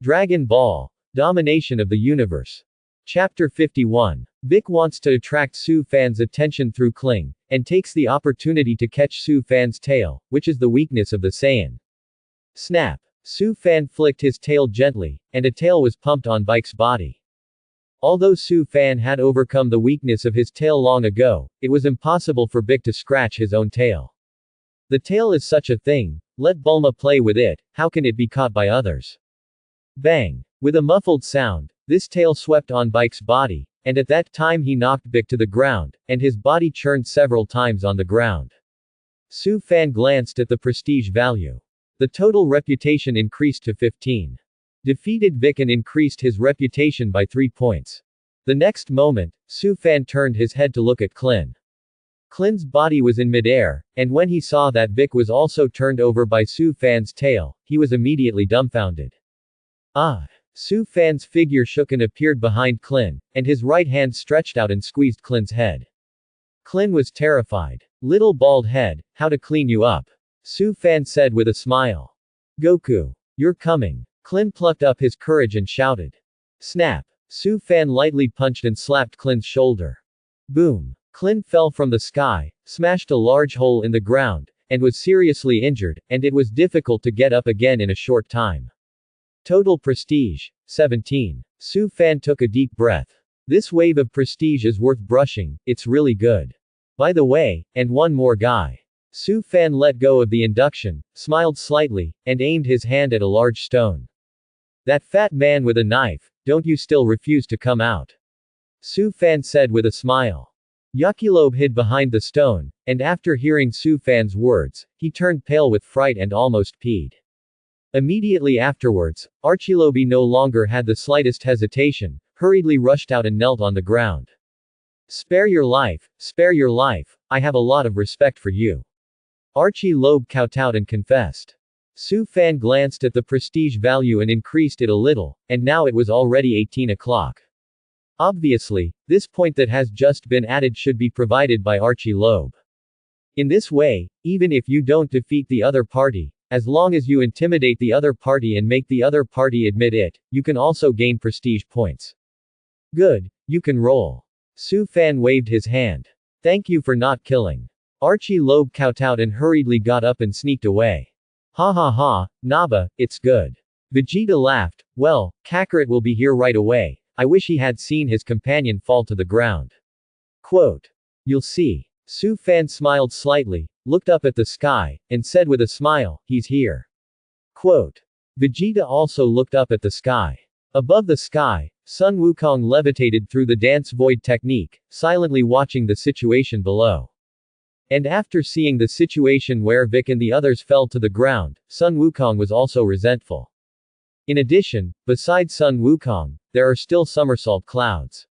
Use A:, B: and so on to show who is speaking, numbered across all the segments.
A: Dragon Ball. Domination of the Universe. Chapter 51. Vic wants to attract Su Fan's attention through Kling, and takes the opportunity to catch Su Fan's tail, which is the weakness of the Saiyan. Snap. Su Fan flicked his tail gently, and a tail was pumped on Bike's body. Although Su Fan had overcome the weakness of his tail long ago, it was impossible for Vic to scratch his own tail. The tail is such a thing, let Bulma play with it, how can it be caught by others? Bang! With a muffled sound, this tail swept on Bike's body, and at that time he knocked Vic to the ground, and his body churned several times on the ground. Su Fan glanced at the prestige value. The total reputation increased to 15. Defeated Vic and increased his reputation by 3 points. The next moment, Su Fan turned his head to look at Klin. Klin's body was in midair, and when he saw that Vic was also turned over by Su Fan's tail, he was immediately dumbfounded. Ah! Su Fan's figure shook and appeared behind Klin, and his right hand stretched out and squeezed Klin's head. Klin was terrified. Little bald head, how to clean you up? Su Fan said with a smile. Goku. You're coming. Klin plucked up his courage and shouted. Snap. Su Fan lightly punched and slapped Klin's shoulder. Boom. Klin fell from the sky, smashed a large hole in the ground, and was seriously injured, and it was difficult to get up again in a short time. Total prestige. 17. Su Fan took a deep breath. This wave of prestige is worth brushing, it's really good. By the way, and one more guy. Su Fan let go of the induction, smiled slightly, and aimed his hand at a large stone. That fat man with a knife, don't you still refuse to come out? Su Fan said with a smile. Yakilobe hid behind the stone, and after hearing Su Fan's words, he turned pale with fright and almost peed. Immediately afterwards, Archilobe no longer had the slightest hesitation, hurriedly rushed out and knelt on the ground. Spare your life, I have a lot of respect for you. Archilobe kowtowed and confessed. Su Fan glanced at the prestige value and increased it a little, and now it was already 18 o'clock. Obviously, this point that has just been added should be provided by Archilobe. In this way, even if you don't defeat the other party, as long as you intimidate the other party and make the other party admit it, you can also gain prestige points. Good, you can roll. Su Fan waved his hand. Thank you for not killing. Archilobe kowtowed and hurriedly got up and sneaked away. Ha ha ha, Naba, it's good. Vegeta laughed. Well, Kakarot will be here right away. I wish he had seen his companion fall to the ground. Quote. You'll see. Su Fan smiled slightly, looked up at the sky, and said with a smile, he's here. Quote. Vegeta also looked up at the sky. Above the sky, Sun Wukong levitated through the dance void technique, silently watching the situation below. And after seeing the situation where Vic and the others fell to the ground, Sun Wukong was also resentful. In addition, besides Sun Wukong, there are still somersault clouds.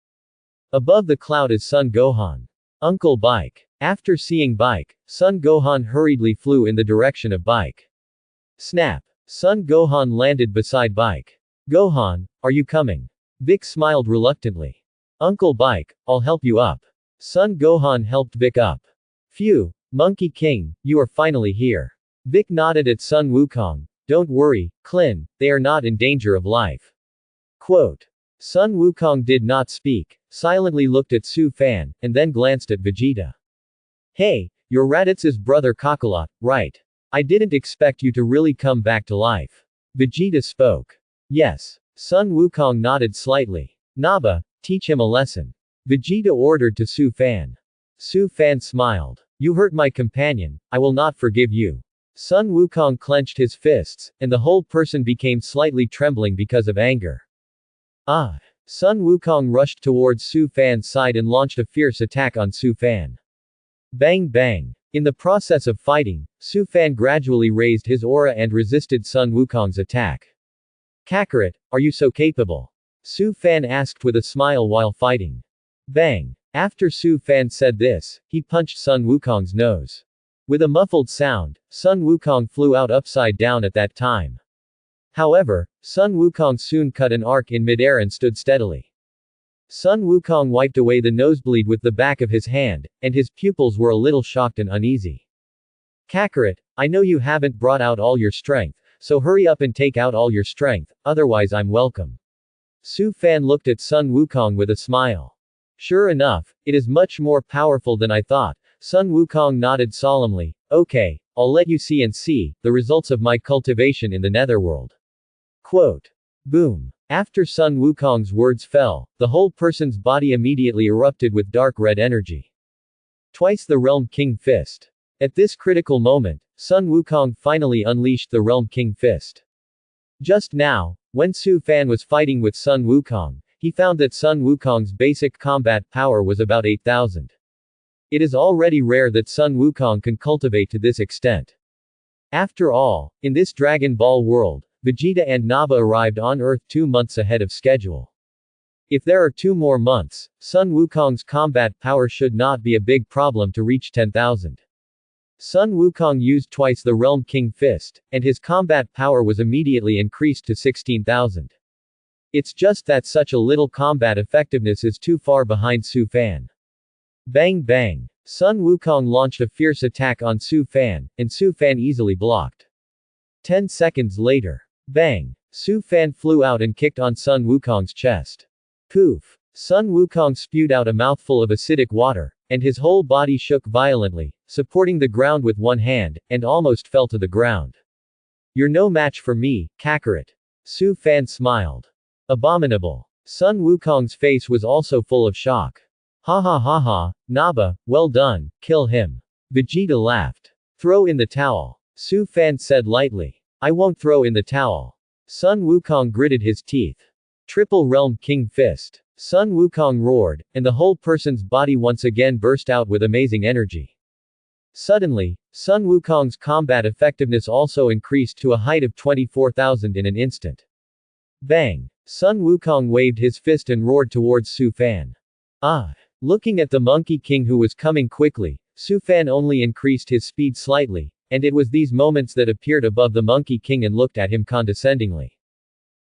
A: Above the cloud is Sun Gohan. Uncle Bike. After seeing Bike, Sun Gohan hurriedly flew in the direction of Bike. Snap. Sun Gohan landed beside Bike. Gohan, are you coming? Vic smiled reluctantly. Uncle Bike, I'll help you up. Sun Gohan helped Vic up. Phew, Monkey King, you are finally here. Vic nodded at Sun Wukong. Don't worry, Klin, they are not in danger of life. Quote. Sun Wukong did not speak, silently looked at Su Fan, and then glanced at Vegeta. Hey, you're Raditz's brother Kakarot, right? I didn't expect you to really come back to life. Vegeta spoke. Yes. Sun Wukong nodded slightly. Naba, teach him a lesson. Vegeta ordered to Su Fan. Su Fan smiled. You hurt my companion, I will not forgive you. Sun Wukong clenched his fists, and the whole person became slightly trembling because of anger. Ah! Sun Wukong rushed towards Su Fan's side and launched a fierce attack on Su Fan. Bang bang. In the process of fighting, Su Fan gradually raised his aura and resisted Sun Wukong's attack. Kakarot, are you so capable? Su Fan asked with a smile while fighting. Bang. After Su Fan said this, he punched Sun Wukong's nose. With a muffled sound, Sun Wukong flew out upside down at that time. However, Sun Wukong soon cut an arc in midair and stood steadily. Sun Wukong wiped away the nosebleed with the back of his hand, and his pupils were a little shocked and uneasy. Kakarot, I know you haven't brought out all your strength, so hurry up and take out all your strength, otherwise I'm welcome. Su Fan looked at Sun Wukong with a smile. Sure enough, it is much more powerful than I thought. Sun Wukong nodded solemnly. Okay, I'll let you see the results of my cultivation in the netherworld. Quote. Boom. After Sun Wukong's words fell, the whole person's body immediately erupted with dark red energy. Twice the Realm King Fist. At this critical moment, Sun Wukong finally unleashed the Realm King Fist. Just now, when Su Fan was fighting with Sun Wukong, he found that Sun Wukong's basic combat power was about 8,000. It is already rare that Sun Wukong can cultivate to this extent. After all, in this Dragon Ball world, Vegeta and Nappa arrived on Earth 2 months ahead of schedule. If there are 2 more months, Sun Wukong's combat power should not be a big problem to reach 10,000. Sun Wukong used twice the Realm King Fist, and his combat power was immediately increased to 16,000. It's just that such a little combat effectiveness is too far behind Su Fan. Bang bang. Sun Wukong launched a fierce attack on Su Fan, and Su Fan easily blocked. 10 seconds later. Bang. Su Fan flew out and kicked on Sun Wukong's chest. Poof. Sun Wukong spewed out a mouthful of acidic water, and his whole body shook violently, supporting the ground with one hand, and almost fell to the ground. You're no match for me, Kakarot. Su Fan smiled. Abominable. Sun Wukong's face was also full of shock. Ha ha ha ha, Nappa, well done, kill him. Vegeta laughed. Throw in the towel. Su Fan said lightly. I won't throw in the towel. Sun Wukong gritted his teeth. Triple Realm King Fist. Sun Wukong roared, and the whole person's body once again burst out with amazing energy. Suddenly, Sun Wukong's combat effectiveness also increased to a height of 24,000 in an instant. Bang! Sun Wukong waved his fist and roared towards Su Fan. Ah! Looking at the Monkey King who was coming quickly, Su Fan only increased his speed slightly, and it was these moments that appeared above the Monkey King and looked at him condescendingly.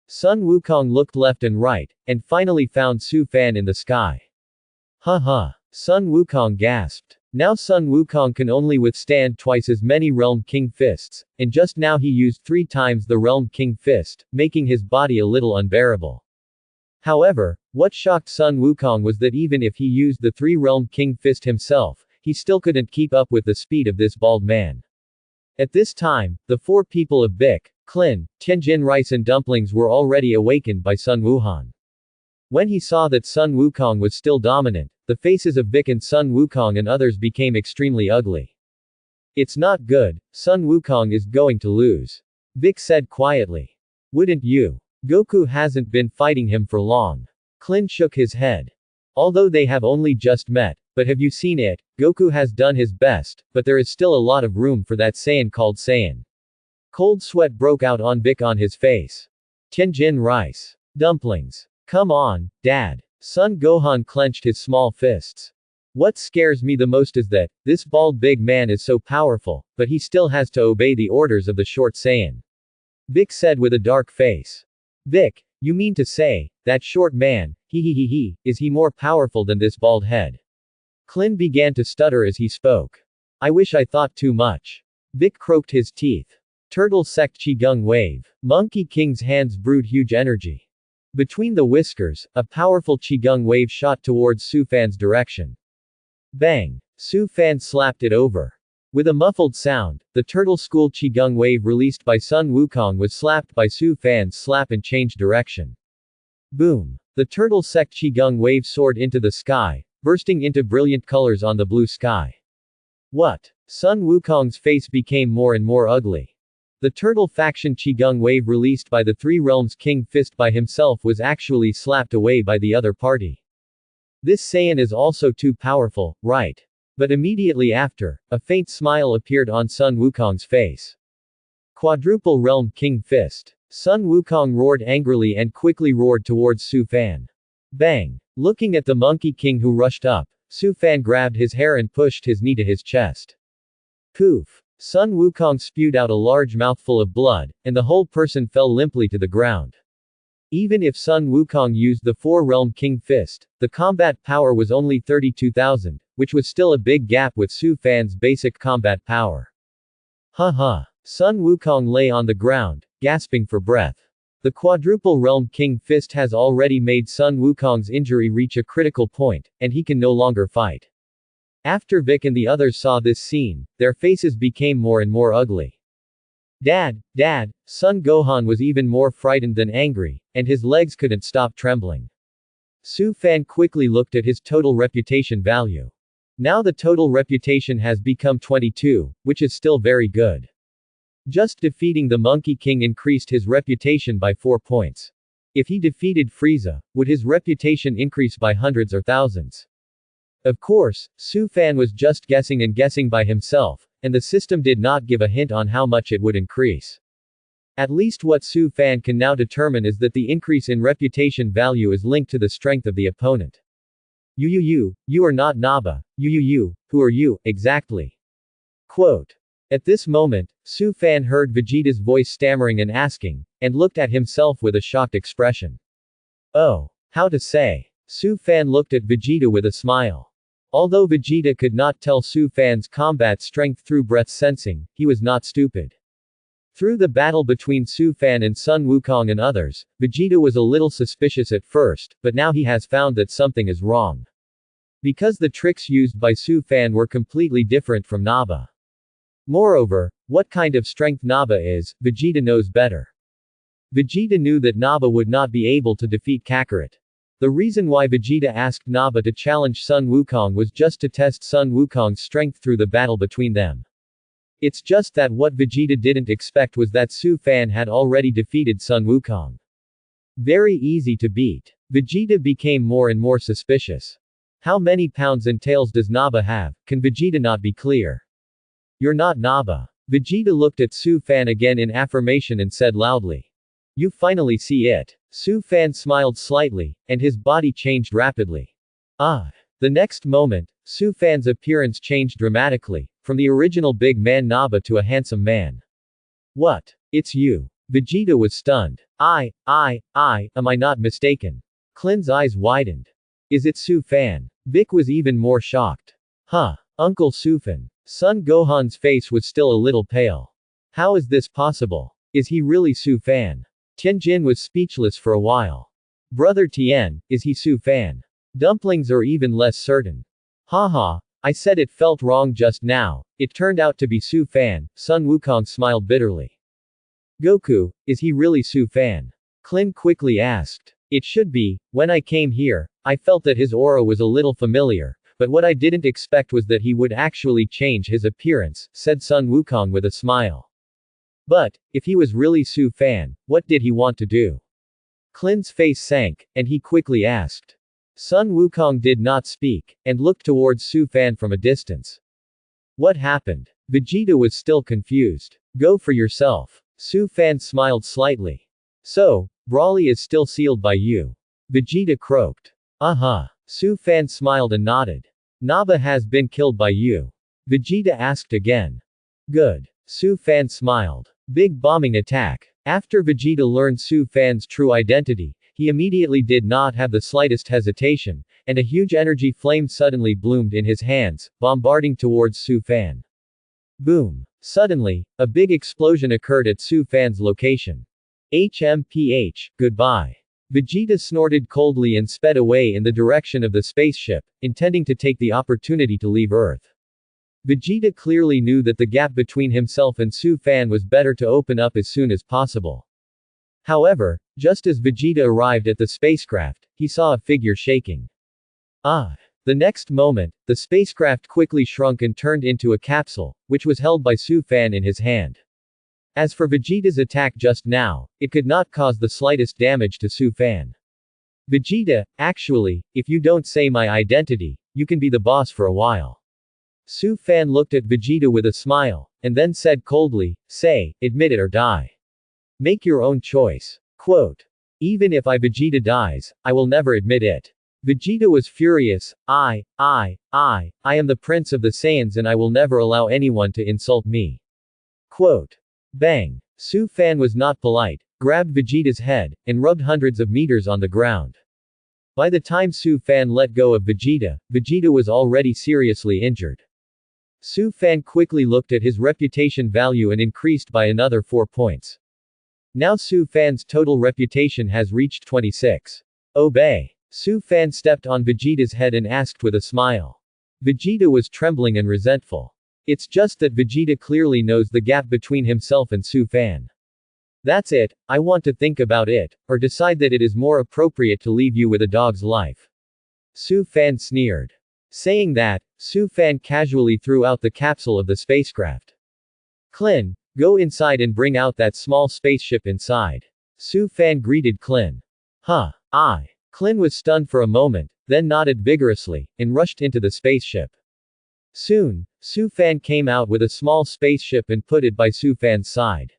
A: Sun Wukong looked left and right, and finally found Su Fan in the sky. Ha ha! Sun Wukong gasped. Now Sun Wukong can only withstand twice as many Realm King Fists, and just now he used 3 times the Realm King Fist, making his body a little unbearable. However, what shocked Sun Wukong was that even if he used the 3 Realm King Fist himself, he still couldn't keep up with the speed of this bald man. At this time, the 4 people of Bic, Klin, Tianjin Rice and Dumplings were already awakened by Sun Wuhan. When he saw that Sun Wukong was still dominant, the faces of Bic and Sun Wukong and others became extremely ugly. It's not good, Sun Wukong is going to lose. Bic said quietly. Wouldn't you? Goku hasn't been fighting him for long. Klin shook his head. Although they have only just met, but have you seen it? Goku has done his best, but there is still a lot of room for that Saiyan called Saiyan. Cold sweat broke out on Bic on his face. Tianjin Rice. Dumplings. Come on, Dad. Sun Gohan clenched his small fists. What scares me the most is that, this bald big man is so powerful, but he still has to obey the orders of the short Saiyan. Bic said with a dark face. Bic, you mean to say, that short man, is he more powerful than this bald head? Klin began to stutter as he spoke. I wish I thought too much. Bic croaked his teeth. Turtle sect Qigong wave. Monkey King's hands brewed huge energy. Between the whiskers, a powerful Qigong wave shot towards Su Fan's direction. Bang! Su Fan slapped it over. With a muffled sound, the Turtle School Qigong wave released by Sun Wukong was slapped by Su Fan's slap and changed direction. Boom! The Turtle Sect Qigong wave soared into the sky, bursting into brilliant colors on the blue sky. What? Sun Wukong's face became more and more ugly. The Turtle Faction Qigong wave released by the 3 Realms King Fist by himself was actually slapped away by the other party. This Saiyan is also too powerful, right? But immediately after, a faint smile appeared on Sun Wukong's face. Quadruple Realm King Fist. Sun Wukong roared angrily and quickly roared towards Su Fan. Bang! Looking at the Monkey King who rushed up, Su Fan grabbed his hair and pushed his knee to his chest. Poof! Sun Wukong spewed out a large mouthful of blood, and the whole person fell limply to the ground. Even if Sun Wukong used the 4 Realm King Fist, the combat power was only 32,000, which was still a big gap with Su Fan's basic combat power. Ha ha! Sun Wukong lay on the ground, gasping for breath. The quadruple realm King Fist has already made Sun Wukong's injury reach a critical point, and he can no longer fight. After Vic and the others saw this scene, their faces became more and more ugly. Dad, Sun Gohan was even more frightened than angry, and his legs couldn't stop trembling. Su Fan quickly looked at his total reputation value. Now the total reputation has become 22, which is still very good. Just defeating the Monkey King increased his reputation by 4 points. If he defeated Frieza, would his reputation increase by hundreds or thousands? Of course, Su Fan was just guessing by himself, and the system did not give a hint on how much it would increase. At least what Su Fan can now determine is that the increase in reputation value is linked to the strength of the opponent. You are not Naba. Who are you, exactly? Quote. At this moment, Su Fan heard Vegeta's voice stammering and asking, and looked at himself with a shocked expression. Oh. How to say? Su Fan looked at Vegeta with a smile. Although Vegeta could not tell Su Fan's combat strength through breath sensing, he was not stupid. Through the battle between Su Fan and Sun Wukong and others, Vegeta was a little suspicious at first, but now he has found that something is wrong. Because the tricks used by Su Fan were completely different from Naba. Moreover, what kind of strength Naba is, Vegeta knows better. Vegeta knew that Naba would not be able to defeat Kakarot. The reason why Vegeta asked Naba to challenge Sun Wukong was just to test Sun Wukong's strength through the battle between them. It's just that what Vegeta didn't expect was that Su Fan had already defeated Sun Wukong. Very easy to beat. Vegeta became more and more suspicious. How many pounds and tails does Naba have? Can Vegeta not be clear? You're not Naba. Vegeta looked at Su Fan again in affirmation and said loudly. You finally see it. Su Fan smiled slightly, and his body changed rapidly. The next moment, Su Fan's appearance changed dramatically, from the original big man Naba to a handsome man. What? It's you. Vegeta was stunned. Am I not mistaken? Klin's eyes widened. Is it Su Fan? Vic was even more shocked. Uncle Su Fan. Son Gohan's face was still a little pale. How is this possible? Is he really Su Fan? Tianjin was speechless for a while. Brother Tien, is he Su Fan? Dumplings are even less certain. I said it felt wrong just now, it turned out to be Su Fan. Sun Wukong smiled bitterly. Goku, is he really Su Fan? Klin quickly asked. It should be. When I came here, I felt that his aura was a little familiar, but what I didn't expect was that he would actually change his appearance, said Sun Wukong with a smile. But, if he was really Su Fan, what did he want to do? Klin's face sank, and he quickly asked. Sun Wukong did not speak, and looked towards Su Fan from a distance. What happened? Vegeta was still confused. Go for yourself. Su Fan smiled slightly. So, Brawly is still sealed by you. Vegeta croaked. Su Fan smiled and nodded. Naba has been killed by you. Vegeta asked again. Good. Su Fan smiled. Big bombing attack. After Vegeta learned Su Fan's true identity, he immediately did not have the slightest hesitation, and a huge energy flame suddenly bloomed in his hands, bombarding towards Su Fan. Boom. Suddenly, a big explosion occurred at Su Fan's location. HMPH, goodbye. Vegeta snorted coldly and sped away in the direction of the spaceship, intending to take the opportunity to leave Earth. Vegeta clearly knew that the gap between himself and Su Fan was better to open up as soon as possible. However, just as Vegeta arrived at the spacecraft, he saw a figure shaking. The next moment, the spacecraft quickly shrunk and turned into a capsule, which was held by Su Fan in his hand. As for Vegeta's attack just now, it could not cause the slightest damage to Su Fan. Vegeta, actually, if you don't say my identity, you can be the boss for a while. Su Fan looked at Vegeta with a smile, and then said coldly, say, admit it or die. Make your own choice. Quote. Even if Vegeta dies, I will never admit it. Vegeta was furious. I am the Prince of the Saiyans and I will never allow anyone to insult me. Quote. Bang. Su Fan was not polite, grabbed Vegeta's head, and rubbed hundreds of meters on the ground. By the time Su Fan let go of Vegeta, Vegeta was already seriously injured. Su Fan quickly looked at his reputation value and increased by another 4 points. Now Su Fan's total reputation has reached 26. Obey. Su Fan stepped on Vegeta's head and asked with a smile. Vegeta was trembling and resentful. It's just that Vegeta clearly knows the gap between himself and Su Fan. That's it, I want to think about it, or decide that it is more appropriate to leave you with a dog's life. Su Fan sneered. Saying that, Su Fan casually threw out the capsule of the spacecraft. Klin, go inside and bring out that small spaceship inside. Su Fan greeted Klin. Huh. Klin was stunned for a moment, then nodded vigorously, and rushed into the spaceship. Soon, Su Fan came out with a small spaceship and put it by Su Fan's side.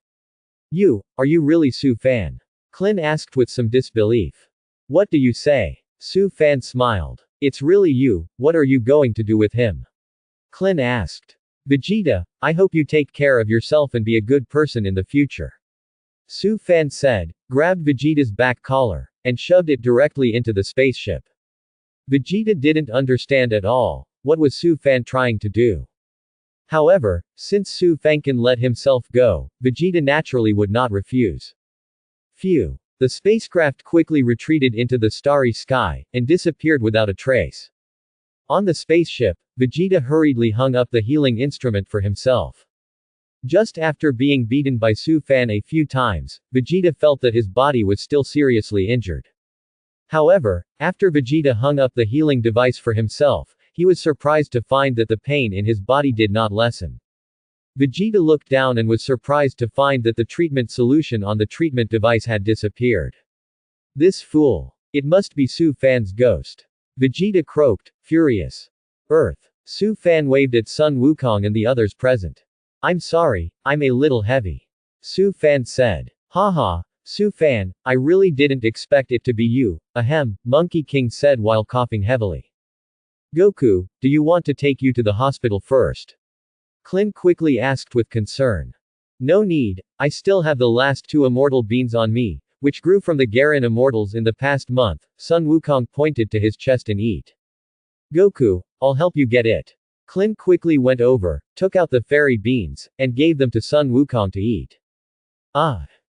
A: Are you really Su Fan? Klin asked with some disbelief. What do you say? Su Fan smiled. It's really you, what are you going to do with him? Klin asked. Vegeta, I hope you take care of yourself and be a good person in the future. Su Fan said, grabbed Vegeta's back collar, and shoved it directly into the spaceship. Vegeta didn't understand at all, what was Su Fan trying to do? However, since Su Fan can let himself go, Vegeta naturally would not refuse. Phew. The spacecraft quickly retreated into the starry sky, and disappeared without a trace. On the spaceship, Vegeta hurriedly hung up the healing instrument for himself. Just after being beaten by Su Fan a few times, Vegeta felt that his body was still seriously injured. However, after Vegeta hung up the healing device for himself, he was surprised to find that the pain in his body did not lessen. Vegeta looked down and was surprised to find that the treatment solution on the treatment device had disappeared. This fool. It must be Su Fan's ghost. Vegeta croaked, furious. Earth. Su Fan waved at Sun Wukong and the others present. I'm sorry, I'm a little heavy. Su Fan said. Haha, Su Fan, I really didn't expect it to be you, ahem, Monkey King said while coughing heavily. Goku, do you want to take you to the hospital first? Klin quickly asked with concern. No need, I still have the last 2 immortal beans on me, which grew from the Garen immortals in the past month. Sun Wukong pointed to his chest and eat. Goku, I'll help you get it. Klin quickly went over, took out the fairy beans, and gave them to Sun Wukong to eat.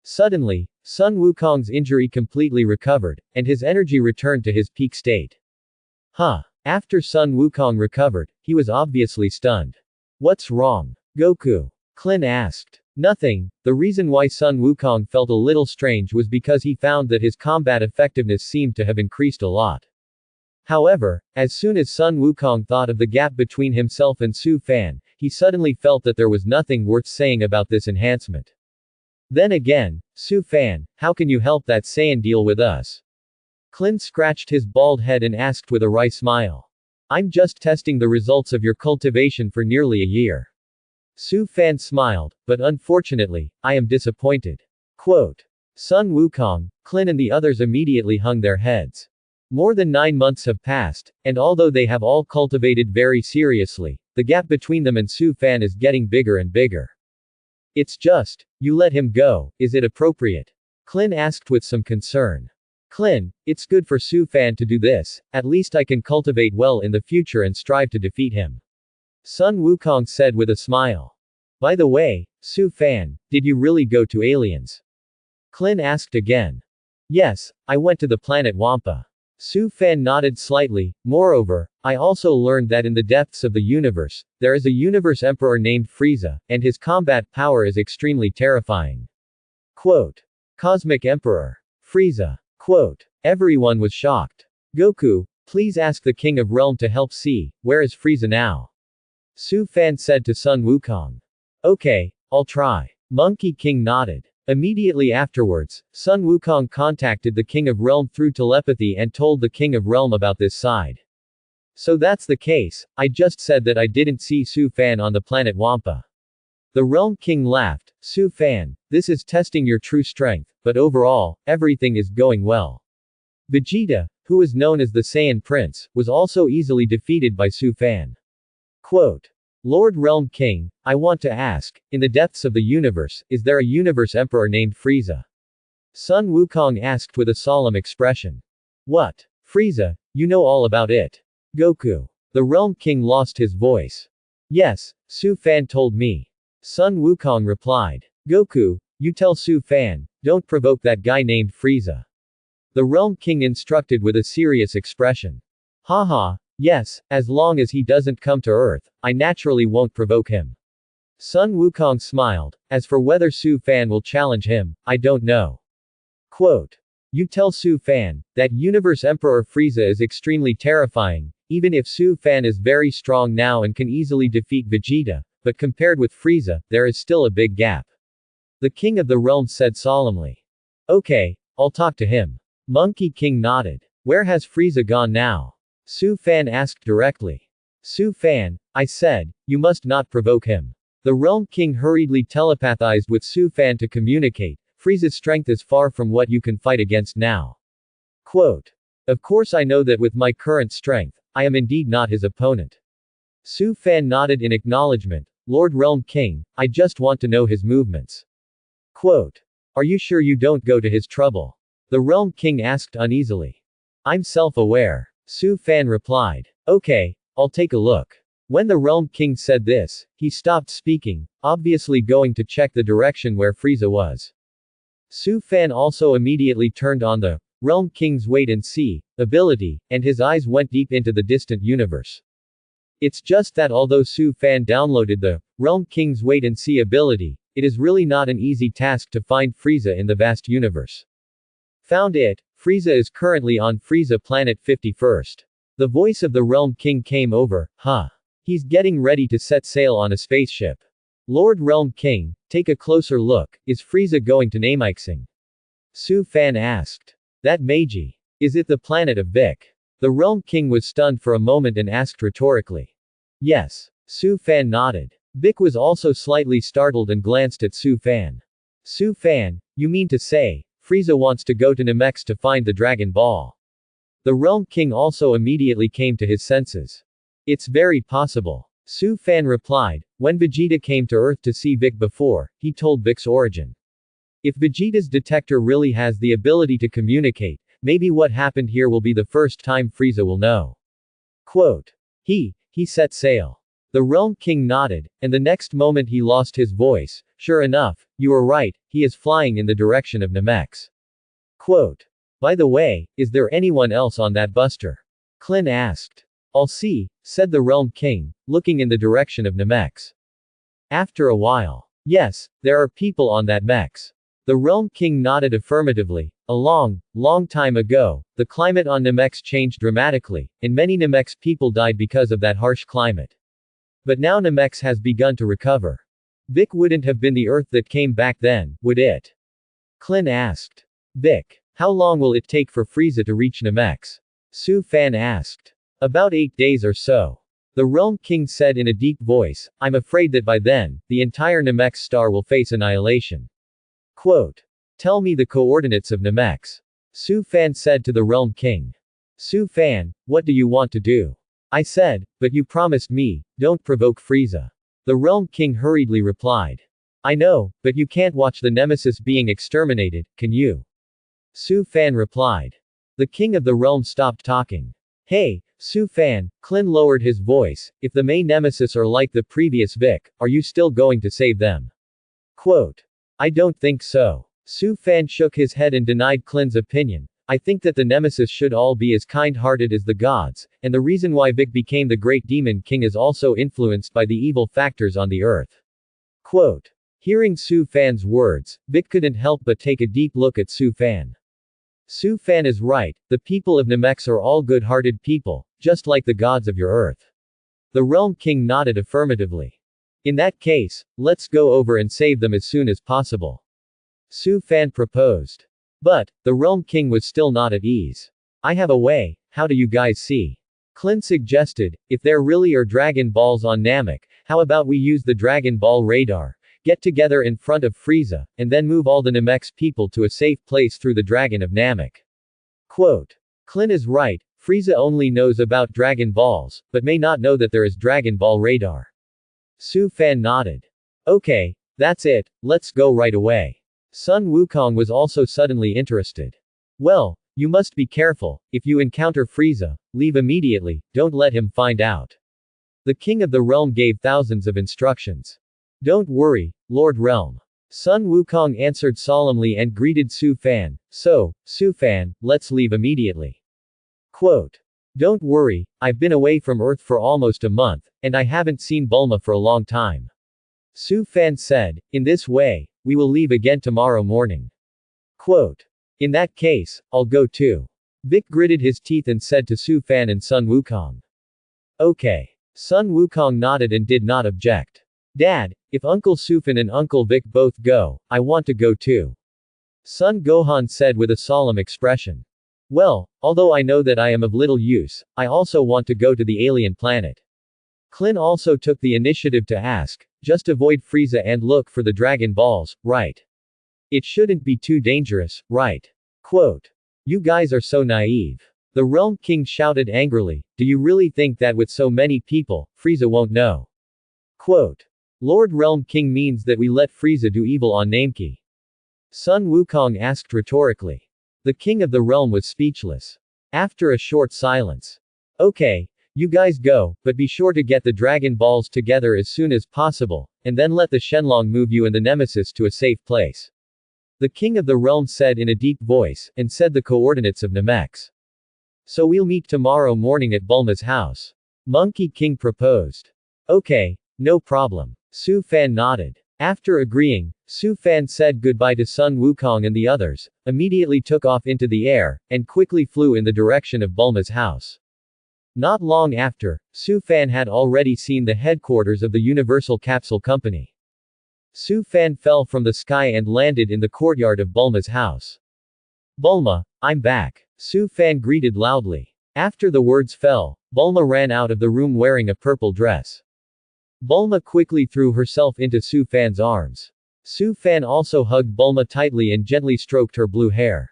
A: Suddenly, Sun Wukong's injury completely recovered, and his energy returned to his peak state. After Sun Wukong recovered, he was obviously stunned. What's wrong? Goku? Klin asked. Nothing. The reason why Sun Wukong felt a little strange was because he found that his combat effectiveness seemed to have increased a lot. However, as soon as Sun Wukong thought of the gap between himself and Su Fan, he suddenly felt that there was nothing worth saying about this enhancement. Then again, Su Fan, how can you help that Saiyan deal with us? Klin scratched his bald head and asked with a wry smile. I'm just testing the results of your cultivation for nearly a year. Su Fan smiled, but unfortunately, I am disappointed. Quote. Sun Wukong, Klin and the others immediately hung their heads. More than 9 months have passed, and although they have all cultivated very seriously, the gap between them and Su Fan is getting bigger and bigger. It's just, you let him go, is it appropriate? Klin asked with some concern. Klin, it's good for Su Fan to do this, at least I can cultivate well in the future and strive to defeat him. Sun Wukong said with a smile. By the way, Su Fan, did you really go to aliens? Klin asked again. Yes, I went to the planet Wampa. Su Fan nodded slightly. Moreover, I also learned that in the depths of the universe, there is a universe emperor named Frieza, and his combat power is extremely terrifying. Quote. Cosmic Emperor. Frieza. Quote. Everyone was shocked. Goku, please ask the King of Realm to help see, where is Frieza now? Su Fan said to Sun Wukong. Okay, I'll try. Monkey King nodded. Immediately afterwards, Sun Wukong contacted the King of Realm through telepathy and told the King of Realm about this side. So that's the case, I just said that I didn't see Su Fan on the planet Wampa. The Realm King laughed. Su Fan, this is testing your true strength, but overall, everything is going well. Vegeta, who is known as the Saiyan Prince, was also easily defeated by Su Fan. Quote. Lord Realm King, I want to ask, in the depths of the universe, is there a universe emperor named Frieza? Sun Wukong asked with a solemn expression. What? Frieza, you know all about it. Goku. The Realm King lost his voice. Yes, Su Fan told me. Sun Wukong replied. Goku, you tell Su Fan, don't provoke that guy named Frieza. The Realm King instructed with a serious expression. Haha, yes, as long as he doesn't come to Earth, I naturally won't provoke him. Sun Wukong smiled. As for whether Su Fan will challenge him, I don't know. Quote. You tell Su Fan, that Universe Emperor Frieza is extremely terrifying, even if Su Fan is very strong now and can easily defeat Vegeta, but compared with Frieza, there is still a big gap. The King of the Realm said solemnly. Okay, I'll talk to him. Monkey King nodded. Where has Frieza gone now? Su Fan asked directly. Su Fan, I said, you must not provoke him. The Realm King hurriedly telepathized with Su Fan to communicate. Frieza's strength is far from what you can fight against now. Quote. Of course I know that with my current strength, I am indeed not his opponent. Su Fan nodded in acknowledgement. Lord Realm King, I just want to know his movements. Quote. Are you sure you don't go to his trouble? The Realm King asked uneasily. I'm self-aware. Su Fan replied. Okay, I'll take a look. When the Realm King said this, he stopped speaking, obviously going to check the direction where Frieza was. Su Fan also immediately turned on the Realm King's wait and see ability, and his eyes went deep into the distant universe. It's just that although Su Fan downloaded the Realm King's wait and see ability, it is really not an easy task to find Frieza in the vast universe. Found it. Frieza is currently on Frieza Planet 51st. The voice of the Realm King came over. Huh. He's getting ready to set sail on a spaceship. Lord Realm King, take a closer look. Is Frieza going to Namixing? Su Fan asked. That Meiji. Is it the planet of Vic? The Realm King was stunned for a moment and asked rhetorically. Yes. Su Fan nodded. Vic was also slightly startled and glanced at Su Fan. Su Fan, you mean to say, Frieza wants to go to Namex to find the Dragon Ball? The Realm King also immediately came to his senses. It's very possible. Su Fan replied. When Vegeta came to Earth to see Vic before, he told Vic's origin. If Vegeta's detector really has the ability to communicate, maybe what happened here will be the first time Frieza will know. Quote. He set sail. The Realm King nodded, and the next moment he lost his voice. Sure enough, you are right, he is flying in the direction of Namex. Quote. By the way, is there anyone else on that buster? Klin asked. I'll see, said the Realm King, looking in the direction of Namex. After a while. Yes, there are people on that Mex. The Realm King nodded affirmatively. A long time ago, the climate on Namex changed dramatically, and many Namex people died because of that harsh climate. But now Namex has begun to recover. Vic wouldn't have been the Earth that came back then, would it? Klin asked. Vic, how long will it take for Frieza to reach Namex? Su Fan asked. About 8 days or so. The Realm King said in a deep voice, I'm afraid that by then, the entire Namex star will face annihilation. Quote. Tell me the coordinates of Namex. Su Fan said to the Realm King. Su Fan, what do you want to do? I said, but you promised me, don't provoke Frieza. The Realm King hurriedly replied. I know, but you can't watch the Nemesis being exterminated, can you? Su Fan replied. The King of the Realm stopped talking. Hey, Su Fan, Klin lowered his voice, if the main Nemesis are like the previous Vic, are you still going to save them? Quote. I don't think so. Su Fan shook his head and denied Klin's opinion. I think that the Nemesis should all be as kind-hearted as the gods, and the reason why Vic became the Great Demon King is also influenced by the evil factors on the earth. Quote. Hearing Su Fan's words, Vic couldn't help but take a deep look at Su Fan. Su Fan is right, the people of Namex are all good-hearted people, just like the gods of your earth. The Realm King nodded affirmatively. In that case, let's go over and save them as soon as possible. Su Fan proposed. But, the Realm King was still not at ease. I have a way, how do you guys see? Klin suggested, if there really are Dragon Balls on Namek, how about we use the Dragon Ball radar, get together in front of Frieza, and then move all the Namex people to a safe place through the Dragon of Namek. Quote. Klin is right, Frieza only knows about Dragon Balls, but may not know that there is Dragon Ball radar. Su Fan nodded. Okay, that's it, let's go right away. Sun Wukong was also suddenly interested. Well, you must be careful, if you encounter Frieza, leave immediately, don't let him find out. The king of the realm gave thousands of instructions. Don't worry, Lord Realm. Sun Wukong answered solemnly and greeted Su Fan. So, Su Fan, let's leave immediately. Quote. Don't worry, I've been away from Earth for almost a month, and I haven't seen Bulma for a long time. Su Fan said, in this way, we will leave again tomorrow morning. Quote. In that case, I'll go too. Vic gritted his teeth and said to Su Fan and Sun Wukong. Okay. Sun Wukong nodded and did not object. Dad, if Uncle Sufan and Uncle Vic both go, I want to go too. Sun Gohan said with a solemn expression. Well, although I know that I am of little use, I also want to go to the alien planet. Klin also took the initiative to ask, just avoid Frieza and look for the Dragon Balls, right? It shouldn't be too dangerous, right? Quote. You guys are so naive. The Realm King shouted angrily, do you really think that with so many people, Frieza won't know? Quote. Lord Realm King means that we let Frieza do evil on Nameki. Sun Wukong asked rhetorically. The king of the realm was speechless. After a short silence. Okay, you guys go, but be sure to get the Dragon Balls together as soon as possible, and then let the Shenlong move you and the Nemesis to a safe place. The king of the realm said in a deep voice, and said the coordinates of Namex. So we'll meet tomorrow morning at Bulma's house. Monkey King proposed. Okay, no problem. Su Fan nodded. After agreeing, Su Fan said goodbye to Sun Wukong and the others, immediately took off into the air, and quickly flew in the direction of Bulma's house. Not long after, Su Fan had already seen the headquarters of the Universal Capsule Company. Su Fan fell from the sky and landed in the courtyard of Bulma's house. Bulma, I'm back. Su Fan greeted loudly. After the words fell, Bulma ran out of the room wearing a purple dress. Bulma quickly threw herself into Su Fan's arms. Su Fan also hugged Bulma tightly and gently stroked her blue hair.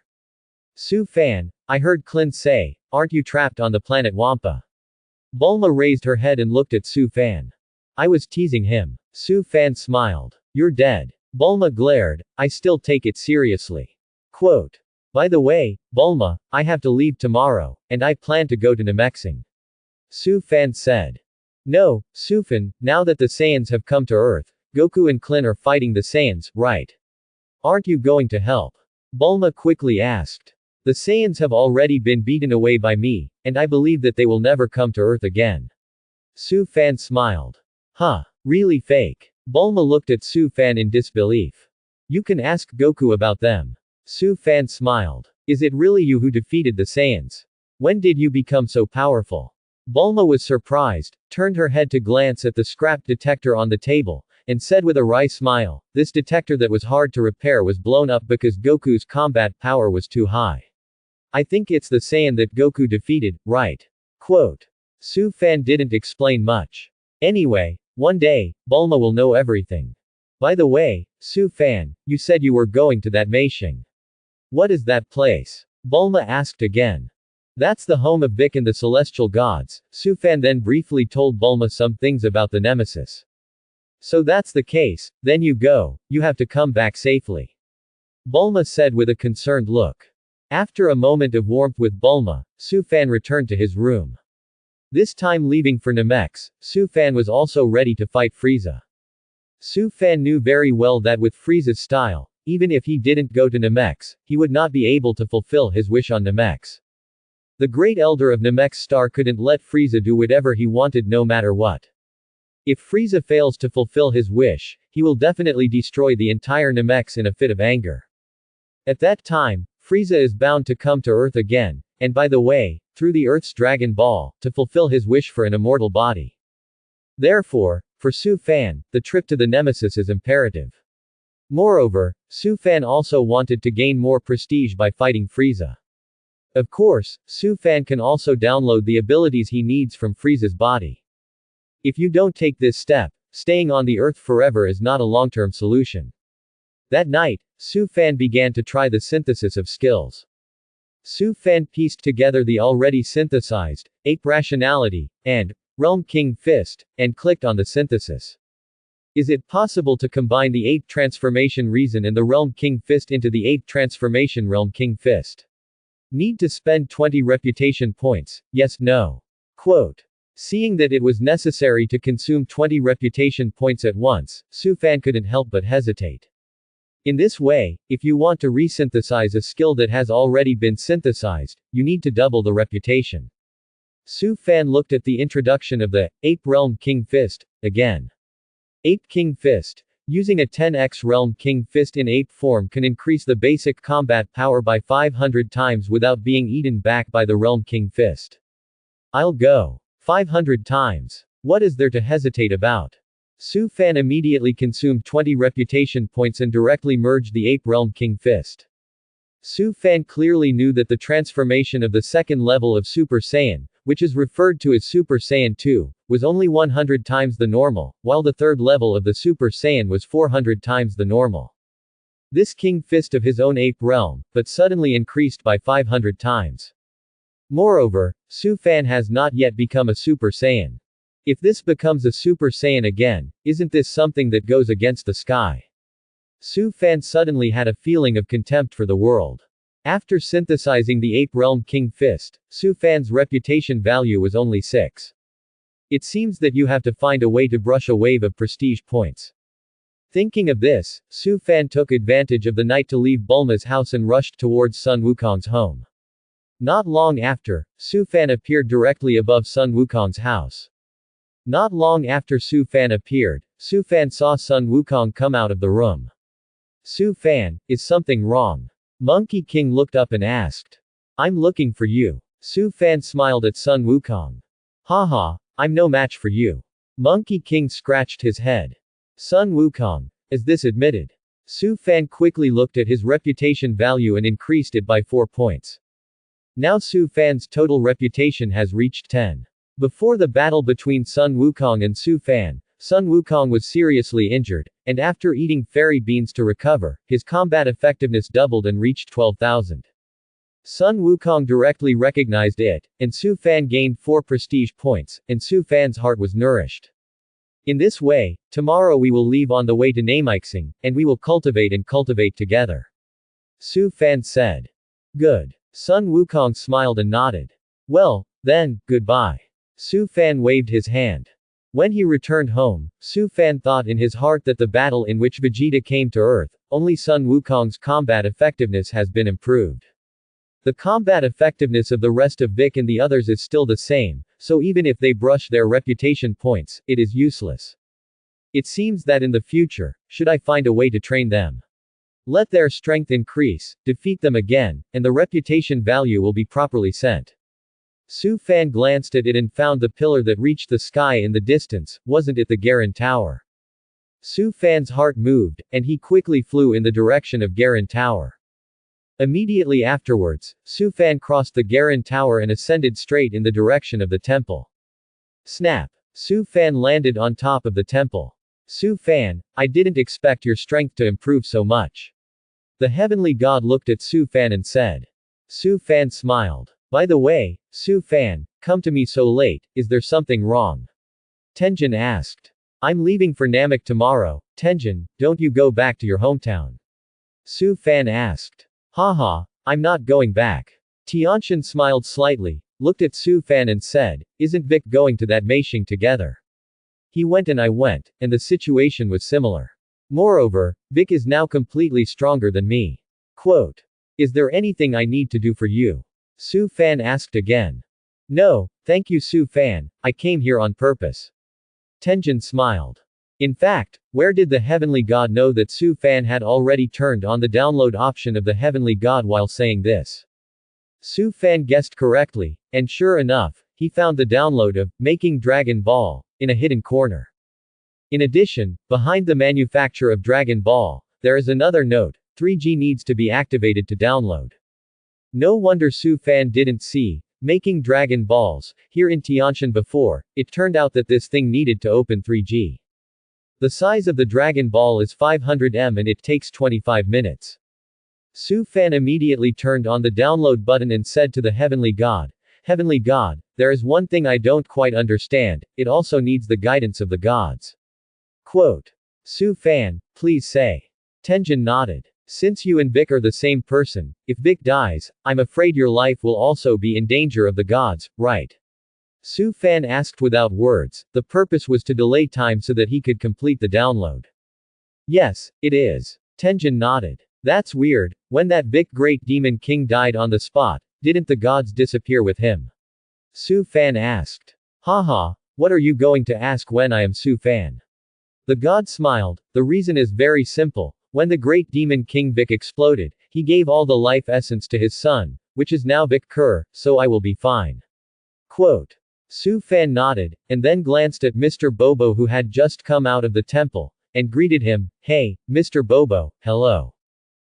A: Su Fan, I heard Klin say, aren't you trapped on the planet Wampa? Bulma raised her head and looked at Su Fan. I was teasing him. Su Fan smiled. You're dead. Bulma glared, I still take it seriously. Quote. By the way, Bulma, I have to leave tomorrow, and I plan to go to Namexing. Su Fan said. No, Sufan, now that the Saiyans have come to Earth, Goku and Klin are fighting the Saiyans, right? Aren't you going to help? Bulma quickly asked. The Saiyans have already been beaten away by me, and I believe that they will never come to Earth again. Su Fan smiled. Huh, really fake? Bulma looked at Su Fan in disbelief. You can ask Goku about them. Su Fan smiled. Is it really you who defeated the Saiyans? When did you become so powerful? Bulma was surprised, turned her head to glance at the scrap detector on the table, and said with a wry smile, this detector that was hard to repair was blown up because Goku's combat power was too high. I think it's the Saiyan that Goku defeated, right? Quote. Su Fan didn't explain much. Anyway, one day, Bulma will know everything. By the way, Su Fan, you said you were going to that Meisheng. What is that place? Bulma asked again. That's the home of Vic and the celestial gods. Su Fan then briefly told Bulma some things about the Nemesis. So that's the case, then you go, you have to come back safely. Bulma said with a concerned look. After a moment of warmth with Bulma, Su Fan returned to his room. This time leaving for Namex, Su Fan was also ready to fight Frieza. Su Fan knew very well that with Frieza's style, even if he didn't go to Namex, he would not be able to fulfill his wish on Namex. The great elder of Namex Star couldn't let Frieza do whatever he wanted no matter what. If Frieza fails to fulfill his wish, he will definitely destroy the entire Namex in a fit of anger. At that time, Frieza is bound to come to Earth again, and by the way, through the Earth's Dragon Ball, to fulfill his wish for an immortal body. Therefore, for Su Fan, the trip to the Nemesis is imperative. Moreover, Su Fan also wanted to gain more prestige by fighting Frieza. Of course, Su Fan can also download the abilities he needs from Frieza's body. If you don't take this step, staying on the Earth forever is not a long-term solution. That night, Su Fan began to try the synthesis of skills. Su Fan pieced together the already synthesized Ape Rationality and Realm King Fist, and clicked on the synthesis. Is it possible to combine the Ape Transformation Reason and the Realm King Fist into the Ape Transformation Realm King Fist? Need to spend 20 reputation points, yes, no. Quote. Seeing that it was necessary to consume 20 reputation points at once, Su Fan couldn't help but hesitate. In this way, if you want to resynthesize a skill that has already been synthesized, you need to double the reputation. Su Fan looked at the introduction of the Ape Realm King Fist again. Ape King Fist. Using a 10x Realm King Fist in ape form can increase the basic combat power by 500 times without being eaten back by the Realm King Fist. I'll go. 500 times. What is there to hesitate about? Su Fan immediately consumed 20 reputation points and directly merged the Ape Realm King Fist. Su Fan clearly knew that the transformation of the second level of Super Saiyan, which is referred to as Super Saiyan 2, was only 100 times the normal, while the third level of the Super Saiyan was 400 times the normal. This King Fist of his own ape realm, but suddenly increased by 500 times. Moreover, Su Fan has not yet become a Super Saiyan. If this becomes a Super Saiyan again, isn't this something that goes against the sky? Su Fan suddenly had a feeling of contempt for the world. After synthesizing the Ape Realm King Fist, Su Fan's reputation value was only 6. It seems that you have to find a way to brush a wave of prestige points. Thinking of this, Su Fan took advantage of the night to leave Bulma's house and rushed towards Sun Wukong's home. Not long after, Su Fan appeared directly above Sun Wukong's house. Not long after Su Fan appeared, Su Fan saw Sun Wukong come out of the room. Su Fan, is something wrong? Monkey King looked up and asked. I'm looking for you. Su Fan smiled at Sun Wukong. Haha, I'm no match for you. Monkey King scratched his head. Sun Wukong, is this admitted? Su Fan quickly looked at his reputation value and increased it by 4 points. Now Su Fan's total reputation has reached 10. Before the battle between Sun Wukong and Su Fan, Sun Wukong was seriously injured, and after eating fairy beans to recover, his combat effectiveness doubled and reached 12,000. Sun Wukong directly recognized it, and Su Fan gained 4 prestige points, and Su Fan's heart was nourished. In this way, tomorrow we will leave on the way to Namixing, and we will cultivate together. Su Fan said. Good. Sun Wukong smiled and nodded. Well, then, goodbye. Su Fan waved his hand. When he returned home, Su Fan thought in his heart that the battle in which Vegeta came to Earth, only Sun Wukong's combat effectiveness has been improved. The combat effectiveness of the rest of Vic and the others is still the same, so even if they brush their reputation points, it is useless. It seems that in the future, should I find a way to train them? Let their strength increase, defeat them again, and the reputation value will be properly sent. Su Fan glanced at it and found the pillar that reached the sky in the distance. Wasn't it the Garen Tower? Su Fan's heart moved, and he quickly flew in the direction of Garen Tower. Immediately afterwards, Su Fan crossed the Garen Tower and ascended straight in the direction of the temple. Snap! Su Fan landed on top of the temple. Su Fan, I didn't expect your strength to improve so much. The heavenly god looked at Su Fan and said. Su Fan smiled. By the way, Su Fan, come to me so late, is there something wrong? Tenjin asked. I'm leaving for Namek tomorrow. Tenjin, don't you go back to your hometown? Su Fan asked. Haha, I'm not going back. Tianxian smiled slightly, looked at Su Fan and said, isn't Vic going to that Meishing together? He went and I went, and the situation was similar. Moreover, Vic is now completely stronger than me. Quote. Is there anything I need to do for you? Su Fan asked again. No, thank you Su Fan, I came here on purpose. Tenjin smiled. In fact, where did the heavenly god know that Su Fan had already turned on the download option of the heavenly god while saying this? Su Fan guessed correctly, and sure enough, he found the download of Making Dragon Ball in a hidden corner. In addition, behind the manufacture of Dragon Ball, there is another note, 3G needs to be activated to download. No wonder Su Fan didn't see Making Dragon Balls here in Tianxian before. It turned out that this thing needed to open 3G. The size of the Dragon Ball is 500 and it takes 25 minutes. Su Fan immediately turned on the download button and said to the Heavenly God, Heavenly God, there is one thing I don't quite understand, it also needs the guidance of the gods. Quote. Su Fan, please say. Tenjin nodded. Since you and Vic are the same person, if Vic dies, I'm afraid your life will also be in danger of the gods, right? Su Fan asked without words. The purpose was to delay time so that he could complete the download. Yes, it is. Tenjin nodded. That's weird. When that big great demon king died on the spot, didn't the gods disappear with him? Su Fan asked. Haha, what are you going to ask when I am Su Fan? The god smiled. The reason is very simple. When the great demon king Vic exploded, he gave all the life essence to his son, which is now Vic Kerr, so I will be fine. Quote. Su Fan nodded, and then glanced at Mr. Bobo who had just come out of the temple, and greeted him. Hey, Mr. Bobo, hello.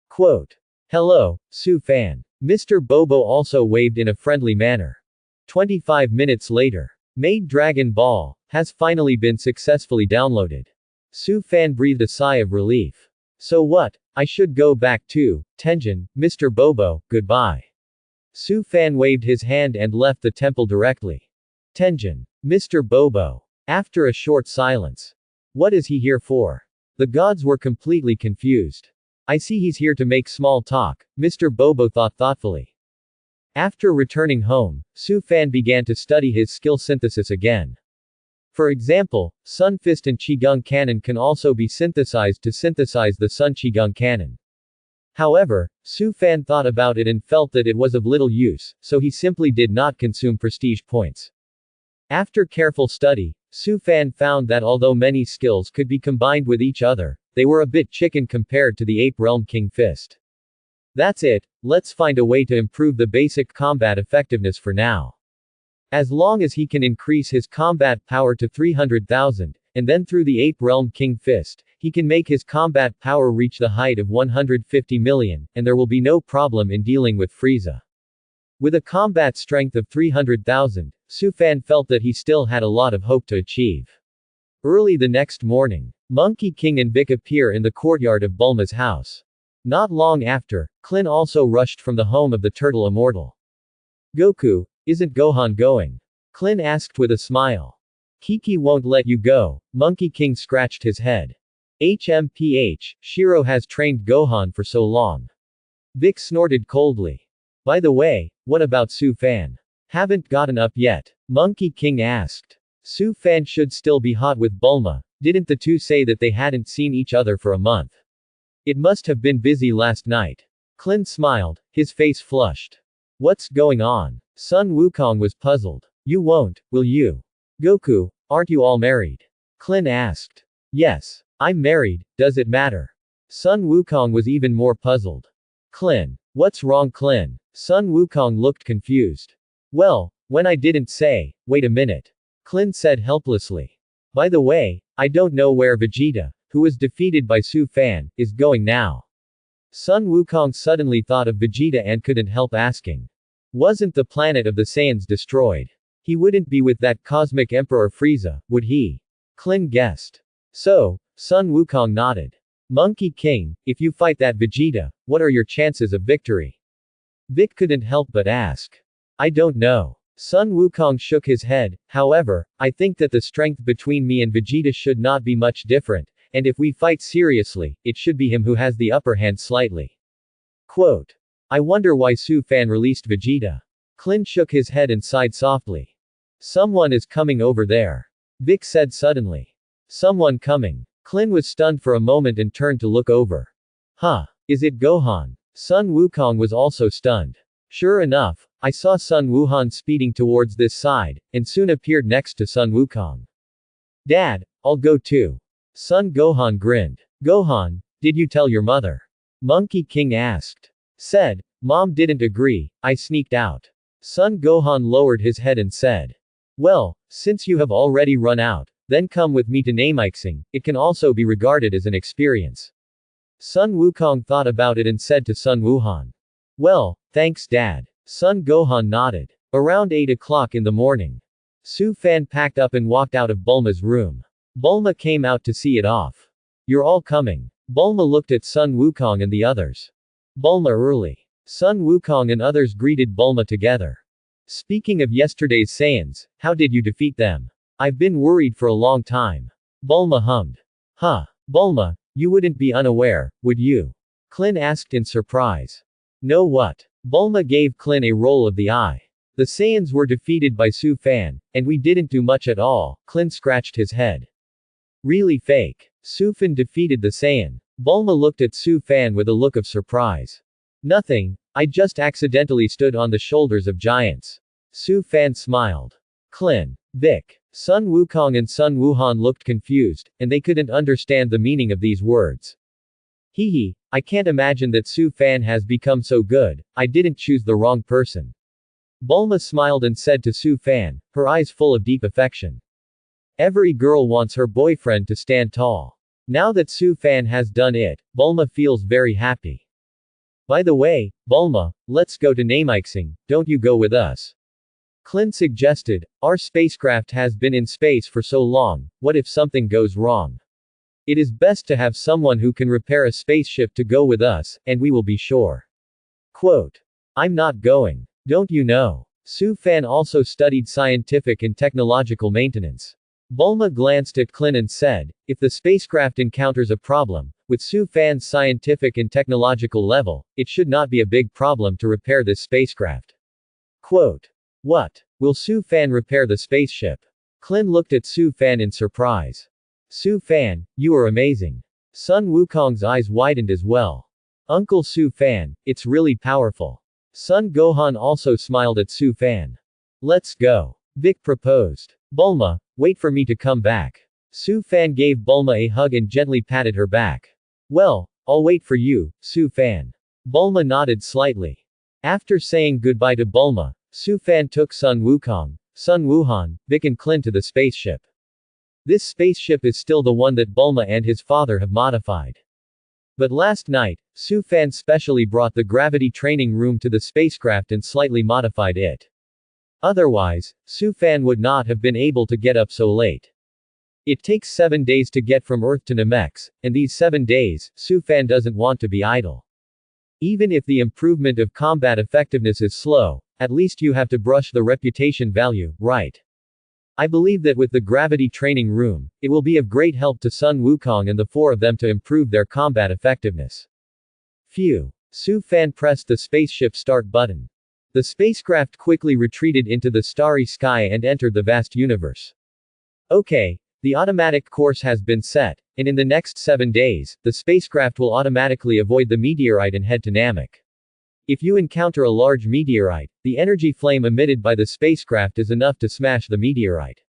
A: Quote. Hello, Su Fan. Mr. Bobo also waved in a friendly manner. 25 minutes later. Maid Dragon Ball has finally been successfully downloaded. Su Fan breathed a sigh of relief. So what? I should go back too, Tenjin, Mr. Bobo, goodbye. Su Fan waved his hand and left the temple directly. Tenjin. Mr. Bobo. After a short silence. What is he here for? The gods were completely confused. I see he's here to make small talk, Mr. Bobo thought thoughtfully. After returning home, Su Fan began to study his skill synthesis again. For example, Sun Fist and Qigong Cannon can also be synthesized to synthesize the Sun Qigong Cannon. However, Su Fan thought about it and felt that it was of little use, so he simply did not consume prestige points. After careful study, Su Fan found that although many skills could be combined with each other, they were a bit chicken compared to the Ape Realm King Fist. That's it, let's find a way to improve the basic combat effectiveness for now. As long as he can increase his combat power to 300,000, and then through the Ape Realm King Fist, he can make his combat power reach the height of 150 million, and there will be no problem in dealing with Frieza. With a combat strength of 300,000, Su Fan felt that he still had a lot of hope to achieve. Early the next morning, Monkey King and Vic appear in the courtyard of Bulma's house. Not long after, Klin also rushed from the home of the Turtle Immortal. Goku, isn't Gohan going? Klin asked with a smile. Kiki won't let you go, Monkey King scratched his head. HMPH, Shiro has trained Gohan for so long. Vic snorted coldly. By the way, what about Su Fan? Haven't gotten up yet? Monkey King asked. Su Fan should still be hot with Bulma, didn't the two say that they hadn't seen each other for a month? It must have been busy last night. Klin smiled, his face flushed. What's going on? Sun Wukong was puzzled. You won't, will you? Goku, aren't you all married? Klin asked. Yes, I'm married, does it matter? Sun Wukong was even more puzzled. Klin. What's wrong, Klin? Sun Wukong looked confused. Well, when I didn't say, wait a minute. Klin said helplessly. By the way, I don't know where Vegeta, who was defeated by Su Fan, is going now. Sun Wukong suddenly thought of Vegeta and couldn't help asking. Wasn't the planet of the Saiyans destroyed? He wouldn't be with that cosmic Emperor Frieza, would he? Klin guessed. So, Sun Wukong nodded. Monkey King, if you fight that Vegeta, what are your chances of victory? Vic couldn't help but ask. I don't know. Sun Wukong shook his head. However, I think that the strength between me and Vegeta should not be much different, and if we fight seriously, it should be him who has the upper hand slightly. Quote. I wonder why Su Fan released Vegeta. Klin shook his head and sighed softly. Someone is coming over there. Vic said suddenly. Someone coming. Klin was stunned for a moment and turned to look over. Huh. Is it Gohan? Sun Wukong was also stunned. Sure enough, I saw Sun Wuhan speeding towards this side, and soon appeared next to Sun Wukong. Dad, I'll go too. Sun Gohan grinned. Gohan, did you tell your mother? Monkey King asked. Said, Mom didn't agree, I sneaked out. Sun Gohan lowered his head and said. Well, since you have already run out, then come with me to Namixing, it can also be regarded as an experience. Sun Wukong thought about it and said to Sun Wuhan. Well, thanks Dad. Sun Gohan nodded. Around 8 o'clock in the morning. Su Fan packed up and walked out of Bulma's room. Bulma came out to see it off. You're all coming. Bulma looked at Sun Wukong and the others. Bulma early. Sun Wukong and others greeted Bulma together. Speaking of yesterday's Saiyans, how did you defeat them? I've been worried for a long time. Bulma hummed. Huh. Bulma, you wouldn't be unaware, would you? Klin asked in surprise. No what? Bulma gave Klin a roll of the eye. The Saiyans were defeated by Su Fan, and we didn't do much at all. Clint scratched his head. Really fake. Su Fan defeated the Saiyan. Bulma looked at Su Fan with a look of surprise. Nothing, I just accidentally stood on the shoulders of giants. Su Fan smiled. Clint, Vic, Sun Wukong and Sun Wuhan looked confused, and they couldn't understand the meaning of these words. Hee, I can't imagine that Su Fan has become so good. I didn't choose the wrong person. Bulma smiled and said to Su Fan, her eyes full of deep affection. Every girl wants her boyfriend to stand tall. Now that Su Fan has done it, Bulma feels very happy. By the way, Bulma, let's go to Namixing, don't you go with us? Clint suggested, our spacecraft has been in space for so long, what if something goes wrong? It is best to have someone who can repair a spaceship to go with us, and we will be sure. Quote. I'm not going. Don't you know? Su Fan also studied scientific and technological maintenance. Bulma glanced at Clint and said, if the spacecraft encounters a problem, with Su Fan's scientific and technological level, it should not be a big problem to repair this spacecraft. Quote. What? Will Su Fan repair the spaceship? Clint looked at Su Fan in surprise. Su Fan, you are amazing. Sun Wukong's eyes widened as well. Uncle Su Fan, it's really powerful. Sun Gohan also smiled at Su Fan. Let's go. Vic proposed. Bulma, wait for me to come back. Su Fan gave Bulma a hug and gently patted her back. Well, I'll wait for you, Su Fan. Bulma nodded slightly. After saying goodbye to Bulma, Su Fan took Sun Wukong, Sun Wuhan, Vic and Clint to the spaceship. This spaceship is still the one that Bulma and his father have modified. But last night, Su Fan specially brought the gravity training room to the spacecraft and slightly modified it. Otherwise, Su Fan would not have been able to get up so late. It takes 7 days to get from Earth to Namex, and these 7 days, Su Fan doesn't want to be idle. Even if the improvement of combat effectiveness is slow, at least you have to brush the reputation value, right? I believe that with the gravity training room, it will be of great help to Sun Wukong and the 4 of them to improve their combat effectiveness. Phew. Su Fan pressed the spaceship start button. The spacecraft quickly retreated into the starry sky and entered the vast universe. Okay, the automatic course has been set, and in the next 7 days, the spacecraft will automatically avoid the meteorite and head to Namek. If you encounter a large meteorite, the energy flame emitted by the spacecraft is enough to smash the meteorite.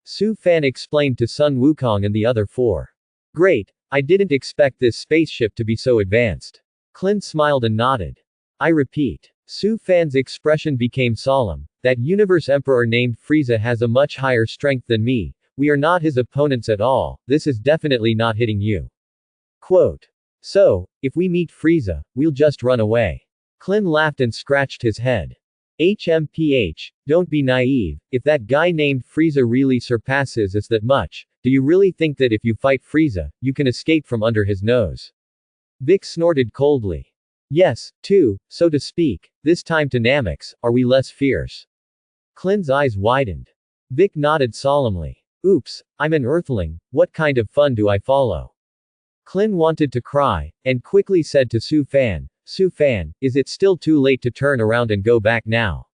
A: Su Fan explained to Sun Wukong and the other 4. Great, I didn't expect this spaceship to be so advanced. Clint smiled and nodded. I repeat. Su Fan's expression became solemn. That universe emperor named Frieza has a much higher strength than me. We are not his opponents at all. This is definitely not hitting you. Quote. So, if we meet Frieza, we'll just run away. Clint laughed and scratched his head. HMPH, don't be naive. If that guy named Frieza really surpasses us that much, do you really think that if you fight Frieza, you can escape from under his nose? Vic snorted coldly. Yes, too, so to speak, this time to Namex, are we less fierce? Clint's eyes widened. Vic nodded solemnly. Oops, I'm an Earthling, what kind of fun do I follow? Clint wanted to cry, and quickly said to Su Fan, Su Fan, is it still too late to turn around and go back now?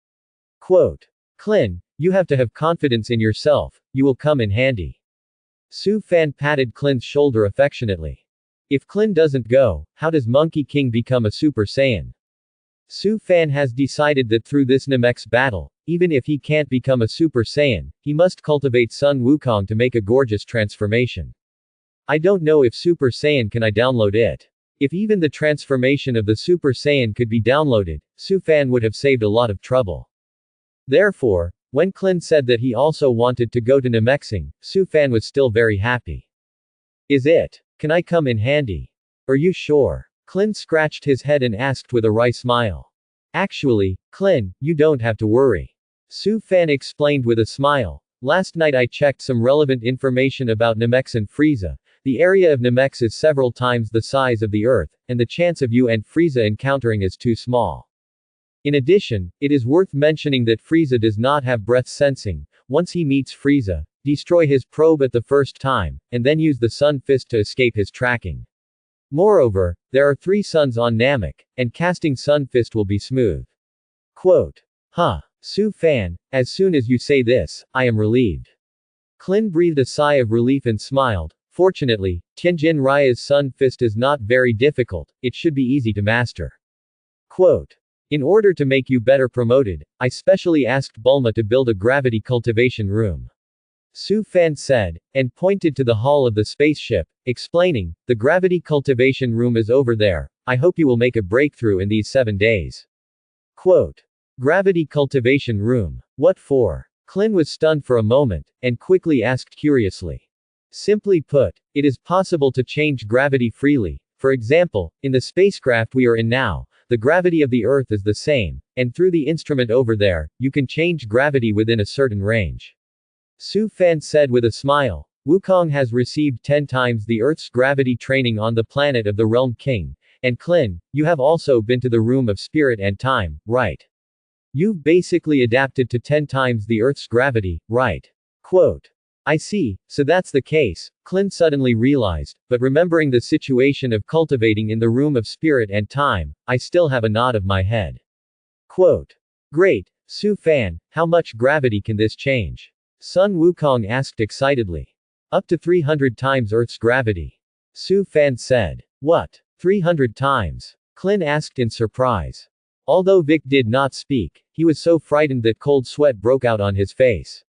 A: Quote. Clint, you have to have confidence in yourself, you will come in handy. Su Fan patted Clint's shoulder affectionately. If Clint doesn't go, how does Monkey King become a Super Saiyan? Su Fan has decided that through this Namex battle, even if he can't become a Super Saiyan, he must cultivate Sun Wukong to make a gorgeous transformation. I don't know if Super Saiyan can I download it. If even the transformation of the Super Saiyan could be downloaded, Su Fan would have saved a lot of trouble. Therefore, when Clint said that he also wanted to go to Namexing, Su Fan was still very happy. Is it? Can I come in handy? Are you sure? Clint scratched his head and asked with a wry smile. Actually, Clint, you don't have to worry. Su Fan explained with a smile. Last night I checked some relevant information about Namex and Frieza. The area of Namex is several times the size of the Earth, and the chance of you and Frieza encountering is too small. In addition, it is worth mentioning that Frieza does not have breath sensing. Once he meets Frieza, destroy his probe at the first time, and then use the Sun Fist to escape his tracking. Moreover, there are 3 suns on Namek, and casting Sun Fist will be smooth. Quote. Huh. Su Fan, as soon as you say this, I am relieved. Clin breathed a sigh of relief and smiled. Fortunately, Tianjin Raya's Sun Fist is not very difficult, it should be easy to master. Quote. In order to make you better promoted, I specially asked Bulma to build a gravity cultivation room. Su Fan said, and pointed to the hull of the spaceship, explaining, the gravity cultivation room is over there, I hope you will make a breakthrough in these 7 days. Quote. Gravity cultivation room. What for? Clin was stunned for a moment, and quickly asked curiously. Simply put, it is possible to change gravity freely. For example, in the spacecraft we are in now, the gravity of the Earth is the same, and through the instrument over there, you can change gravity within a certain range. Su Fan said with a smile. Wukong has received 10 times the Earth's gravity training on the planet of the Realm King. And Clin, you have also been to the room of spirit and time, right? You've basically adapted to 10 times the Earth's gravity, right? Quote. I see, so that's the case, Clin suddenly realized, but remembering the situation of cultivating in the room of spirit and time, I still have a nod of my head. Quote. Great, Su Fan, how much gravity can this change? Sun Wukong asked excitedly. Up to 300 times Earth's gravity. Su Fan said. What? 300 times? Clin asked in surprise. Although Vic did not speak, he was so frightened that cold sweat broke out on his face.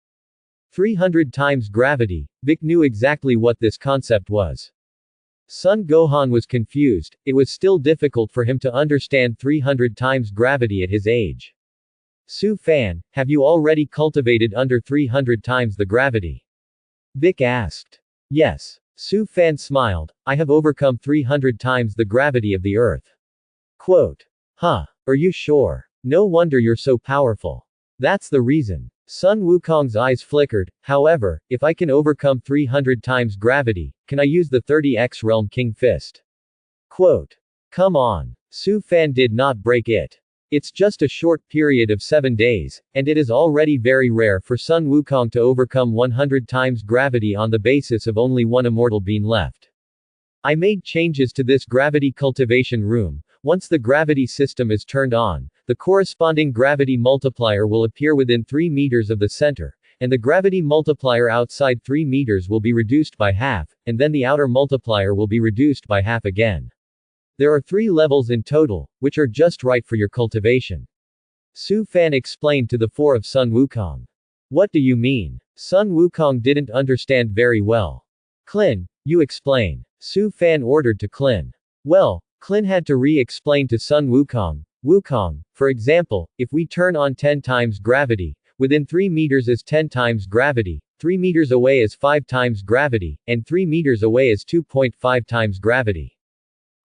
A: 300 times gravity, Vic knew exactly what this concept was. Son Gohan was confused, it was still difficult for him to understand 300 times gravity at his age. Su Fan, have you already cultivated under 300 times the gravity? Vic asked. Yes. Su Fan smiled, I have overcome 300 times the gravity of the Earth. Quote. Huh. Are you sure? No wonder you're so powerful. That's the reason. Sun Wukong's eyes flickered. However, if I can overcome 300 times gravity, can I use the 30x Realm King Fist? Quote. Come on. Su Fan did not break it. It's just a short period of 7 days, and it is already very rare for Sun Wukong to overcome 100 times gravity on the basis of only one immortal being left. I made changes to this gravity cultivation room. Once the gravity system is turned on, the corresponding gravity multiplier will appear within 3 meters of the center, and the gravity multiplier outside 3 meters will be reduced by half, and then the outer multiplier will be reduced by half again. There are 3 levels in total, which are just right for your cultivation. Su Fan explained to the 4 of Sun Wukong. What do you mean? Sun Wukong didn't understand very well. Clin, you explain. Su Fan ordered to Clin. Well, Clin had to re-explain to Sun Wukong. Wukong, for example, if we turn on 10 times gravity, within 3 meters is 10 times gravity, 3 meters away is 5 times gravity, and 3 meters away is 2.5 times gravity.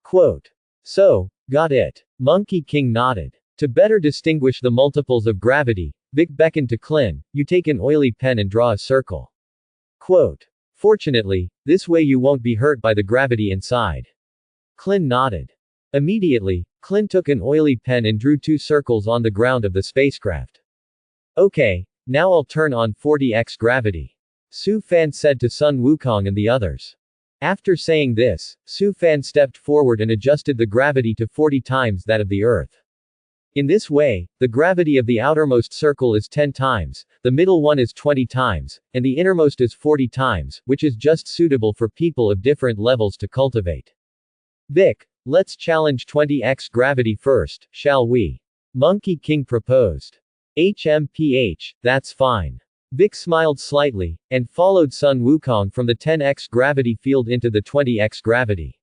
A: Quote. So, got it. Monkey King nodded. To better distinguish the multiples of gravity, Vic beckoned to Clin, you take an oily pen and draw a circle. Quote. Fortunately, this way you won't be hurt by the gravity inside. Clin nodded. Immediately, Clin took an oily pen and drew 2 circles on the ground of the spacecraft. Okay, now I'll turn on 40x gravity. Su Fan said to Sun Wukong and the others. After saying this, Su Fan stepped forward and adjusted the gravity to 40 times that of the Earth. In this way, the gravity of the outermost circle is 10 times, the middle one is 20 times, and the innermost is 40 times, which is just suitable for people of different levels to cultivate. Vic, let's challenge 20x gravity first, shall we? Monkey King proposed. HMPH, that's fine. Vic smiled slightly, and followed Sun Wukong from the 10x gravity field into the 20x gravity.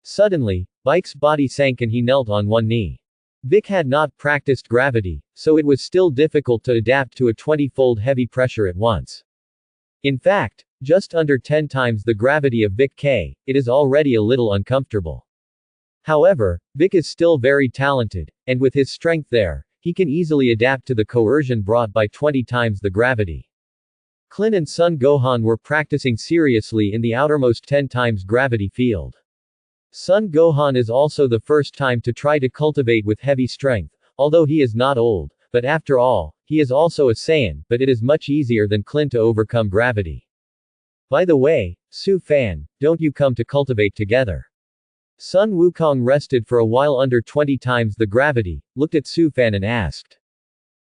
A: Suddenly, Bike's body sank and he knelt on one knee. Vic had not practiced gravity, so it was still difficult to adapt to a 20-fold heavy pressure at once. In fact, just under 10 times the gravity of Vic K, it is already a little uncomfortable. However, Vic is still very talented, and with his strength there, he can easily adapt to the coercion brought by 20 times the gravity. Clin and Sun Gohan were practicing seriously in the outermost 10 times gravity field. Sun Gohan is also the first time to try to cultivate with heavy strength, although he is not old, but after all, he is also a Saiyan, but it is much easier than Clin to overcome gravity. By the way, Su Fan, don't you come to cultivate together? Sun Wukong rested for a while under 20 times the gravity, looked at Su Fan and asked.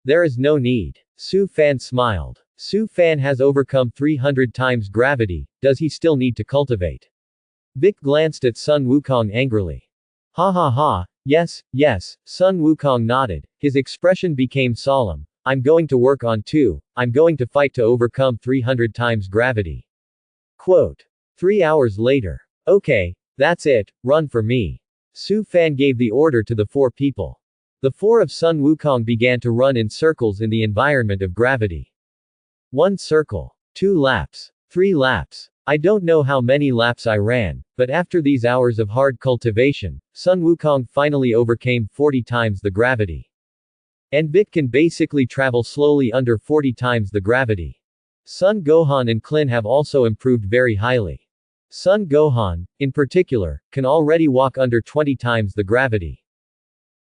A: There is no need. Su Fan smiled. Su Fan has overcome 300 times gravity, does he still need to cultivate? Vic glanced at Sun Wukong angrily. Ha ha ha, yes, yes, Sun Wukong nodded, his expression became solemn. I'm going to work on too, I'm going to fight to overcome 300 times gravity. Quote. 3 hours later. Okay, that's it, run for me. Su Fan gave the order to the 4 people. The 4 of Sun Wukong began to run in circles in the environment of gravity. 1 circle. 2 laps. 3 laps. I don't know how many laps I ran, but after these hours of hard cultivation, Sun Wukong finally overcame 40 times the gravity. And Vic can basically travel slowly under 40 times the gravity. Sun Gohan and Klin have also improved very highly. Sun Gohan, in particular, can already walk under 20 times the gravity.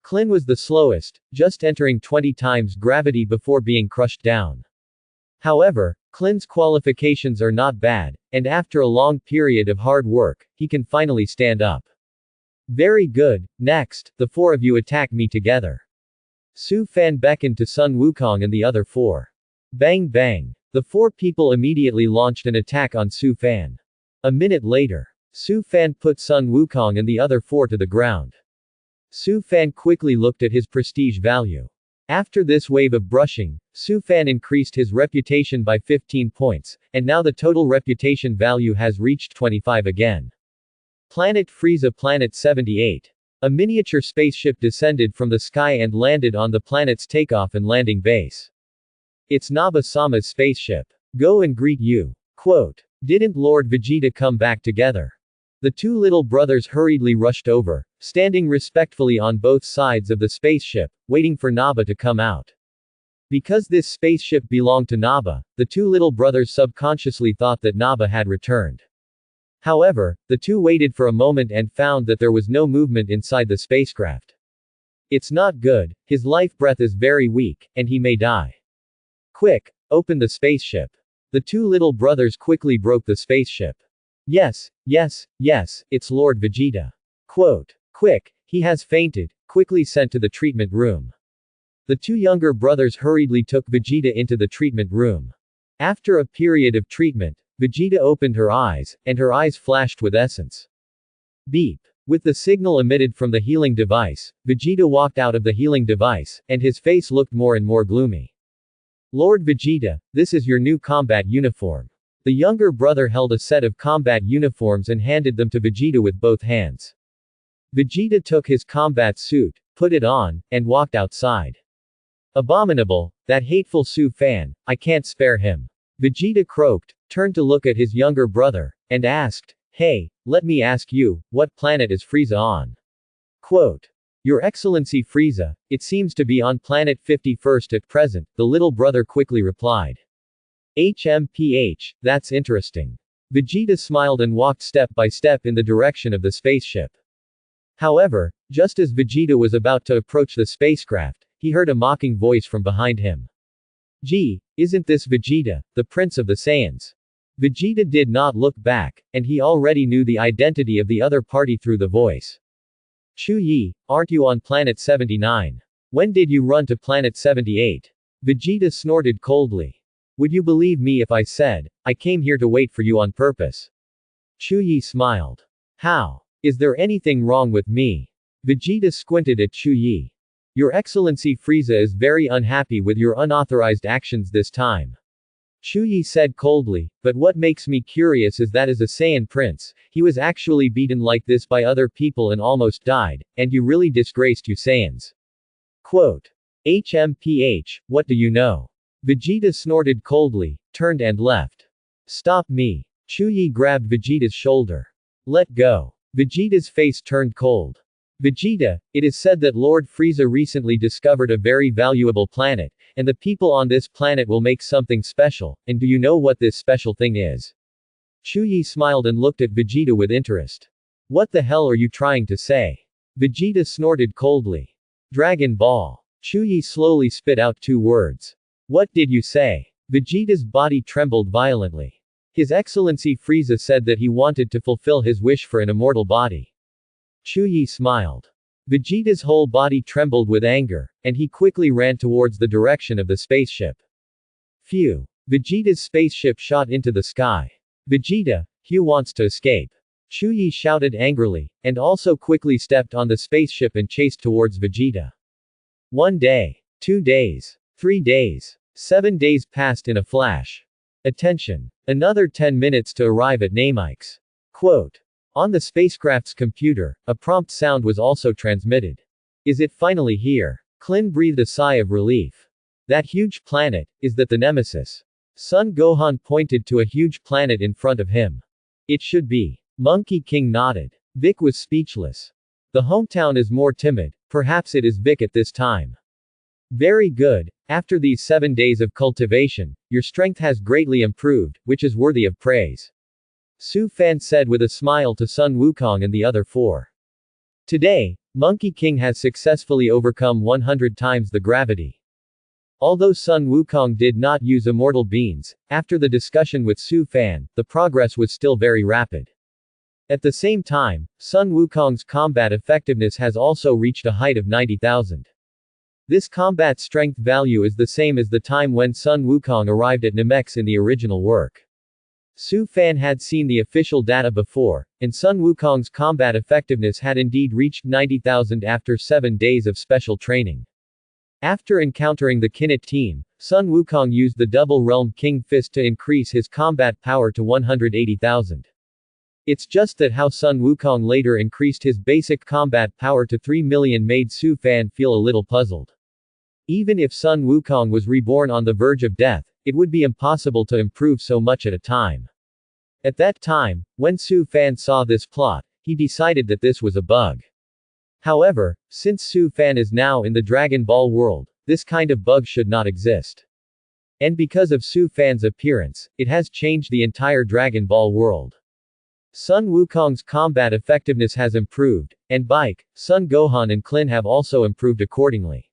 A: Klin was the slowest, just entering 20 times gravity before being crushed down. However, Klin's qualifications are not bad, and after a long period of hard work, he can finally stand up. Very good, next, the 4 of you attack me together. Su Fan beckoned to Sun Wukong and the other 4. Bang bang. The 4 people immediately launched an attack on Su Fan. A minute later, Su Fan put Sun Wukong and the other 4 to the ground. Su Fan quickly looked at his prestige value. After this wave of brushing, Su Fan increased his reputation by 15 points, and now the total reputation value has reached 25 again. Planet Frieza Planet 78. A miniature spaceship descended from the sky and landed on the planet's takeoff and landing base. It's Naba-sama's spaceship. Go and greet you. Quote. Didn't Lord Vegeta come back together? The 2 little brothers hurriedly rushed over, standing respectfully on both sides of the spaceship, waiting for Naba to come out. Because this spaceship belonged to Naba, the 2 little brothers subconsciously thought that Naba had returned. However, the 2 waited for a moment and found that there was no movement inside the spacecraft. It's not good, his life breath is very weak, and he may die. Quick, open the spaceship. The 2 little brothers quickly broke the spaceship. Yes, yes, yes, it's Lord Vegeta. Quote. Quick, he has fainted, quickly sent to the treatment room. The 2 younger brothers hurriedly took Vegeta into the treatment room. After a period of treatment, Vegeta opened her eyes, and her eyes flashed with essence. Beep. With the signal emitted from the healing device, Vegeta walked out of the healing device, and his face looked more and more gloomy. Lord Vegeta, this is your new combat uniform. The younger brother held a set of combat uniforms and handed them to Vegeta with both hands. Vegeta took his combat suit, put it on, and walked outside. Abominable, that hateful Su Fan, I can't spare him. Vegeta croaked, turned to look at his younger brother, and asked, Hey, let me ask you, what planet is Frieza on? Quote. Your Excellency Frieza, it seems to be on planet 51st at present, the little brother quickly replied. HMPH, that's interesting. Vegeta smiled and walked step by step in the direction of the spaceship. However, just as Vegeta was about to approach the spacecraft, he heard a mocking voice from behind him. Gee, isn't this Vegeta, the Prince of the Saiyans? Vegeta did not look back, and he already knew the identity of the other party through the voice. Chu Yi, aren't you on planet 79? When did you run to planet 78? Vegeta snorted coldly. Would you believe me if I said, I came here to wait for you on purpose? Chu Yi smiled. How? Is there anything wrong with me? Vegeta squinted at Chu Yi. Your Excellency Frieza is very unhappy with your unauthorized actions this time. Chu Yi said coldly, but what makes me curious is that as a Saiyan prince, he was actually beaten like this by other people and almost died, and you really disgraced you Saiyans. Quote. HMPH, what do you know? Vegeta snorted coldly, turned and left. Stop me. Chu Yi grabbed Vegeta's shoulder. Let go. Vegeta's face turned cold. Vegeta, it is said that Lord Frieza recently discovered a very valuable planet, and the people on this planet will make something special, and do you know what this special thing is? Chu Yi smiled and looked at Vegeta with interest. What the hell are you trying to say? Vegeta snorted coldly. Dragon Ball. Chu Yi slowly spit out 2 words. What did you say? Vegeta's body trembled violently. His Excellency Frieza said that he wanted to fulfill his wish for an immortal body. Chu Yi smiled. Vegeta's whole body trembled with anger, and he quickly ran towards the direction of the spaceship. Phew! Vegeta's spaceship shot into the sky. Vegeta, Hugh wants to escape. Chuyi shouted angrily, and also quickly stepped on the spaceship and chased towards Vegeta. 1 day. 2 days. 3 days. 7 days passed in a flash. Attention! Another 10 minutes to arrive at Nameike's. Quote. On the spacecraft's computer, a prompt sound was also transmitted. Is it finally here? Klin breathed a sigh of relief. That huge planet, is that the Nemesis? Son Gohan pointed to a huge planet in front of him. It should be. Monkey King nodded. Vic was speechless. The hometown is more timid, perhaps it is Vic at this time. Very good. After these 7 days of cultivation, your strength has greatly improved, which is worthy of praise. Su Fan said with a smile to Sun Wukong and the other 4. Today, Monkey King has successfully overcome 100 times the gravity. Although Sun Wukong did not use immortal beans, after the discussion with Su Fan, the progress was still very rapid. At the same time, Sun Wukong's combat effectiveness has also reached a height of 90,000. This combat strength value is the same as the time when Sun Wukong arrived at Namex in the original work. Su Fan had seen the official data before, and Sun Wukong's combat effectiveness had indeed reached 90,000 after 7 days of special training. After encountering the Kinnet team, Sun Wukong used the Double Realm King Fist to increase his combat power to 180,000. It's just that how Sun Wukong later increased his basic combat power to 3 million made Su Fan feel a little puzzled. Even if Sun Wukong was reborn on the verge of death, it would be impossible to improve so much at a time. At that time, when Su Fan saw this plot, he decided that this was a bug. However, since Su Fan is now in the Dragon Ball world, this kind of bug should not exist. And because of Su Fan's appearance, it has changed the entire Dragon Ball world. Sun Wukong's combat effectiveness has improved, and Bike, Son Gohan and Klin have also improved accordingly.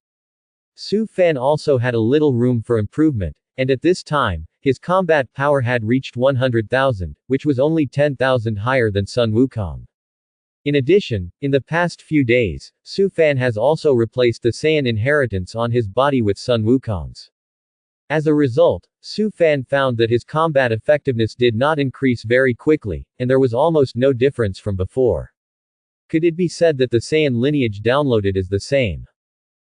A: Su Fan also had a little room for improvement, and at this time, his combat power had reached 100,000, which was only 10,000 higher than Sun Wukong. In addition, in the past few days, Su Fan has also replaced the Saiyan inheritance on his body with Sun Wukong's. As a result, Su Fan found that his combat effectiveness did not increase very quickly, and there was almost no difference from before. Could it be said that the Saiyan lineage downloaded is the same?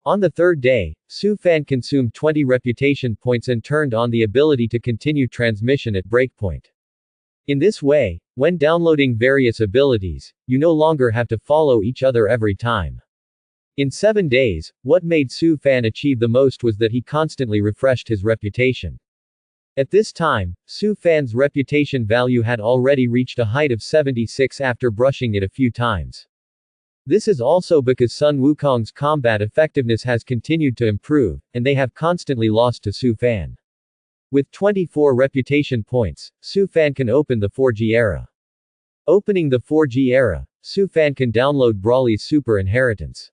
A: On the 3rd day, Su Fan consumed 20 reputation points and turned on the ability to continue transmission at breakpoint. In this way, when downloading various abilities, you no longer have to follow each other every time. In 7 days, what made Su Fan achieve the most was that he constantly refreshed his reputation. At this time, Su Fan's reputation value had already reached a height of 76 after brushing it a few times. This is also because Sun Wukong's combat effectiveness has continued to improve, and they have constantly lost to Su Fan. With 24 reputation points, Su Fan can open the 4G era. Opening the 4G era, Su Fan can download Broly's Super Inheritance.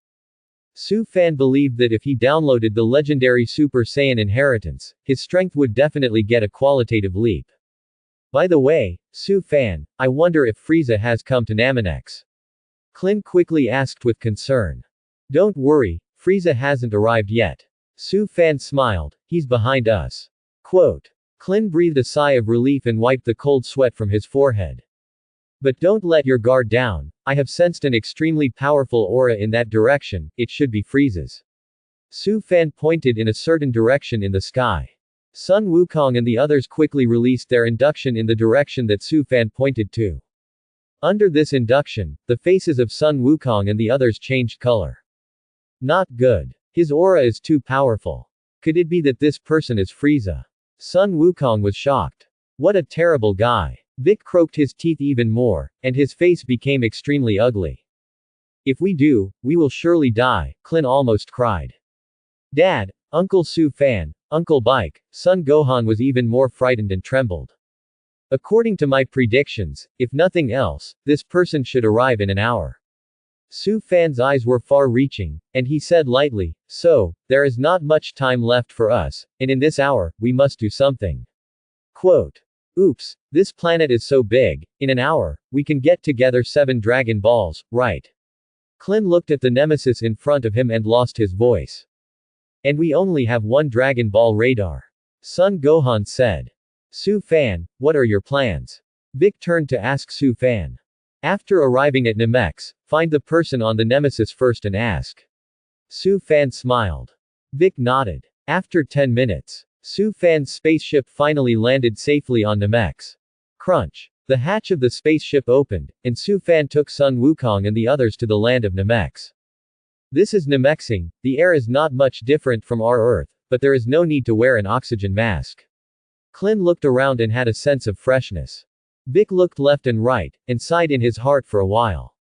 A: Su Fan believed that if he downloaded the legendary Super Saiyan Inheritance, his strength would definitely get a qualitative leap. By the way, Su Fan, I wonder if Frieza has come to Namex. Klin quickly asked with concern. Don't worry, Frieza hasn't arrived yet. Su Fan smiled, he's behind us. Quote. Klin breathed a sigh of relief and wiped the cold sweat from his forehead. But don't let your guard down, I have sensed an extremely powerful aura in that direction, it should be Frieza's. Su Fan pointed in a certain direction in the sky. Sun Wukong and the others quickly released their induction in the direction that Su Fan pointed to. Under this induction, the faces of Sun Wukong and the others changed color. Not good. His aura is too powerful. Could it be that this person is Frieza? Sun Wukong was shocked. What a terrible guy. Vic croaked his teeth even more, and his face became extremely ugly. If we do, we will surely die, Klin almost cried. Dad, Uncle Su Fan, Uncle Bike, Son Gohan was even more frightened and trembled. According to my predictions, if nothing else, this person should arrive in an hour. Su Fan's eyes were far-reaching, and he said lightly, so, there is not much time left for us, and in this hour, we must do something. Quote. Oops, this planet is so big, in an hour, we can get together 7 Dragon Balls, right? Klin looked at the nemesis in front of him and lost his voice. And we only have one Dragon Ball radar. Son Gohan said. Su Fan, what are your plans? Vic turned to ask Su Fan. After arriving at Namex, find the person on the nemesis first and ask. Su Fan smiled. Vic nodded. After 10 minutes, Su Fan's spaceship finally landed safely on Namex. Crunch. The hatch of the spaceship opened, and Su Fan took Sun Wukong and the others to the land of Namex. This is Namexing, the air is not much different from our Earth, but there is no need to wear an oxygen mask. Klin looked around and had a sense of freshness. Vic looked left and right, and sighed in his heart for a while.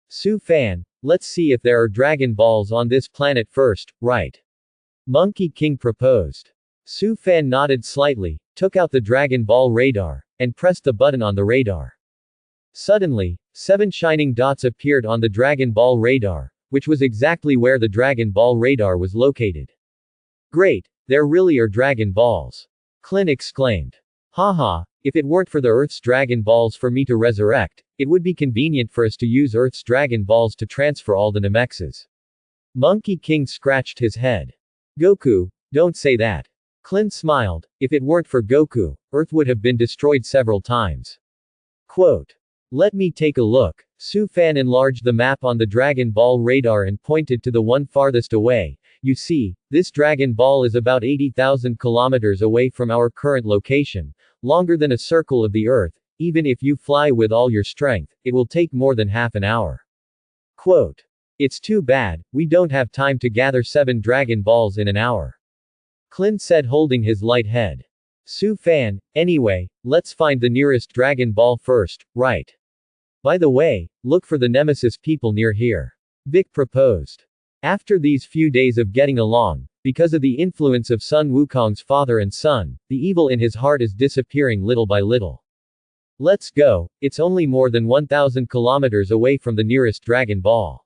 A: Su Fan, let's see if there are Dragon Balls on this planet first, right? Monkey King proposed. Su Fan nodded slightly, took out the Dragon Ball radar, and pressed the button on the radar. Suddenly, 7 shining dots appeared on the Dragon Ball radar, which was exactly where the Dragon Ball radar was located. Great, there really are Dragon Balls. Klin exclaimed. Haha, if it weren't for the Earth's Dragon Balls for me to resurrect, it would be convenient for us to use Earth's Dragon Balls to transfer all the Namexes. Monkey King scratched his head. Goku, don't say that. Klin smiled. If it weren't for Goku, Earth would have been destroyed several times. Quote. Let me take a look. Su Fan enlarged the map on the Dragon Ball radar and pointed to the one farthest away. You see, this Dragon Ball is about 80,000 kilometers away from our current location, longer than a circle of the Earth. Even if you fly with all your strength, it will take more than half an hour. Quote. It's too bad, we don't have time to gather 7 Dragon Balls in an hour. Klin said, holding his light head. Su Fan, anyway, let's find the nearest Dragon Ball first, right? By the way, look for the Nemesis people near here. Vic proposed. After these few days of getting along, because of the influence of Sun Wukong's father and son, the evil in his heart is disappearing little by little. Let's go, it's only more than 1,000 kilometers away from the nearest Dragon Ball.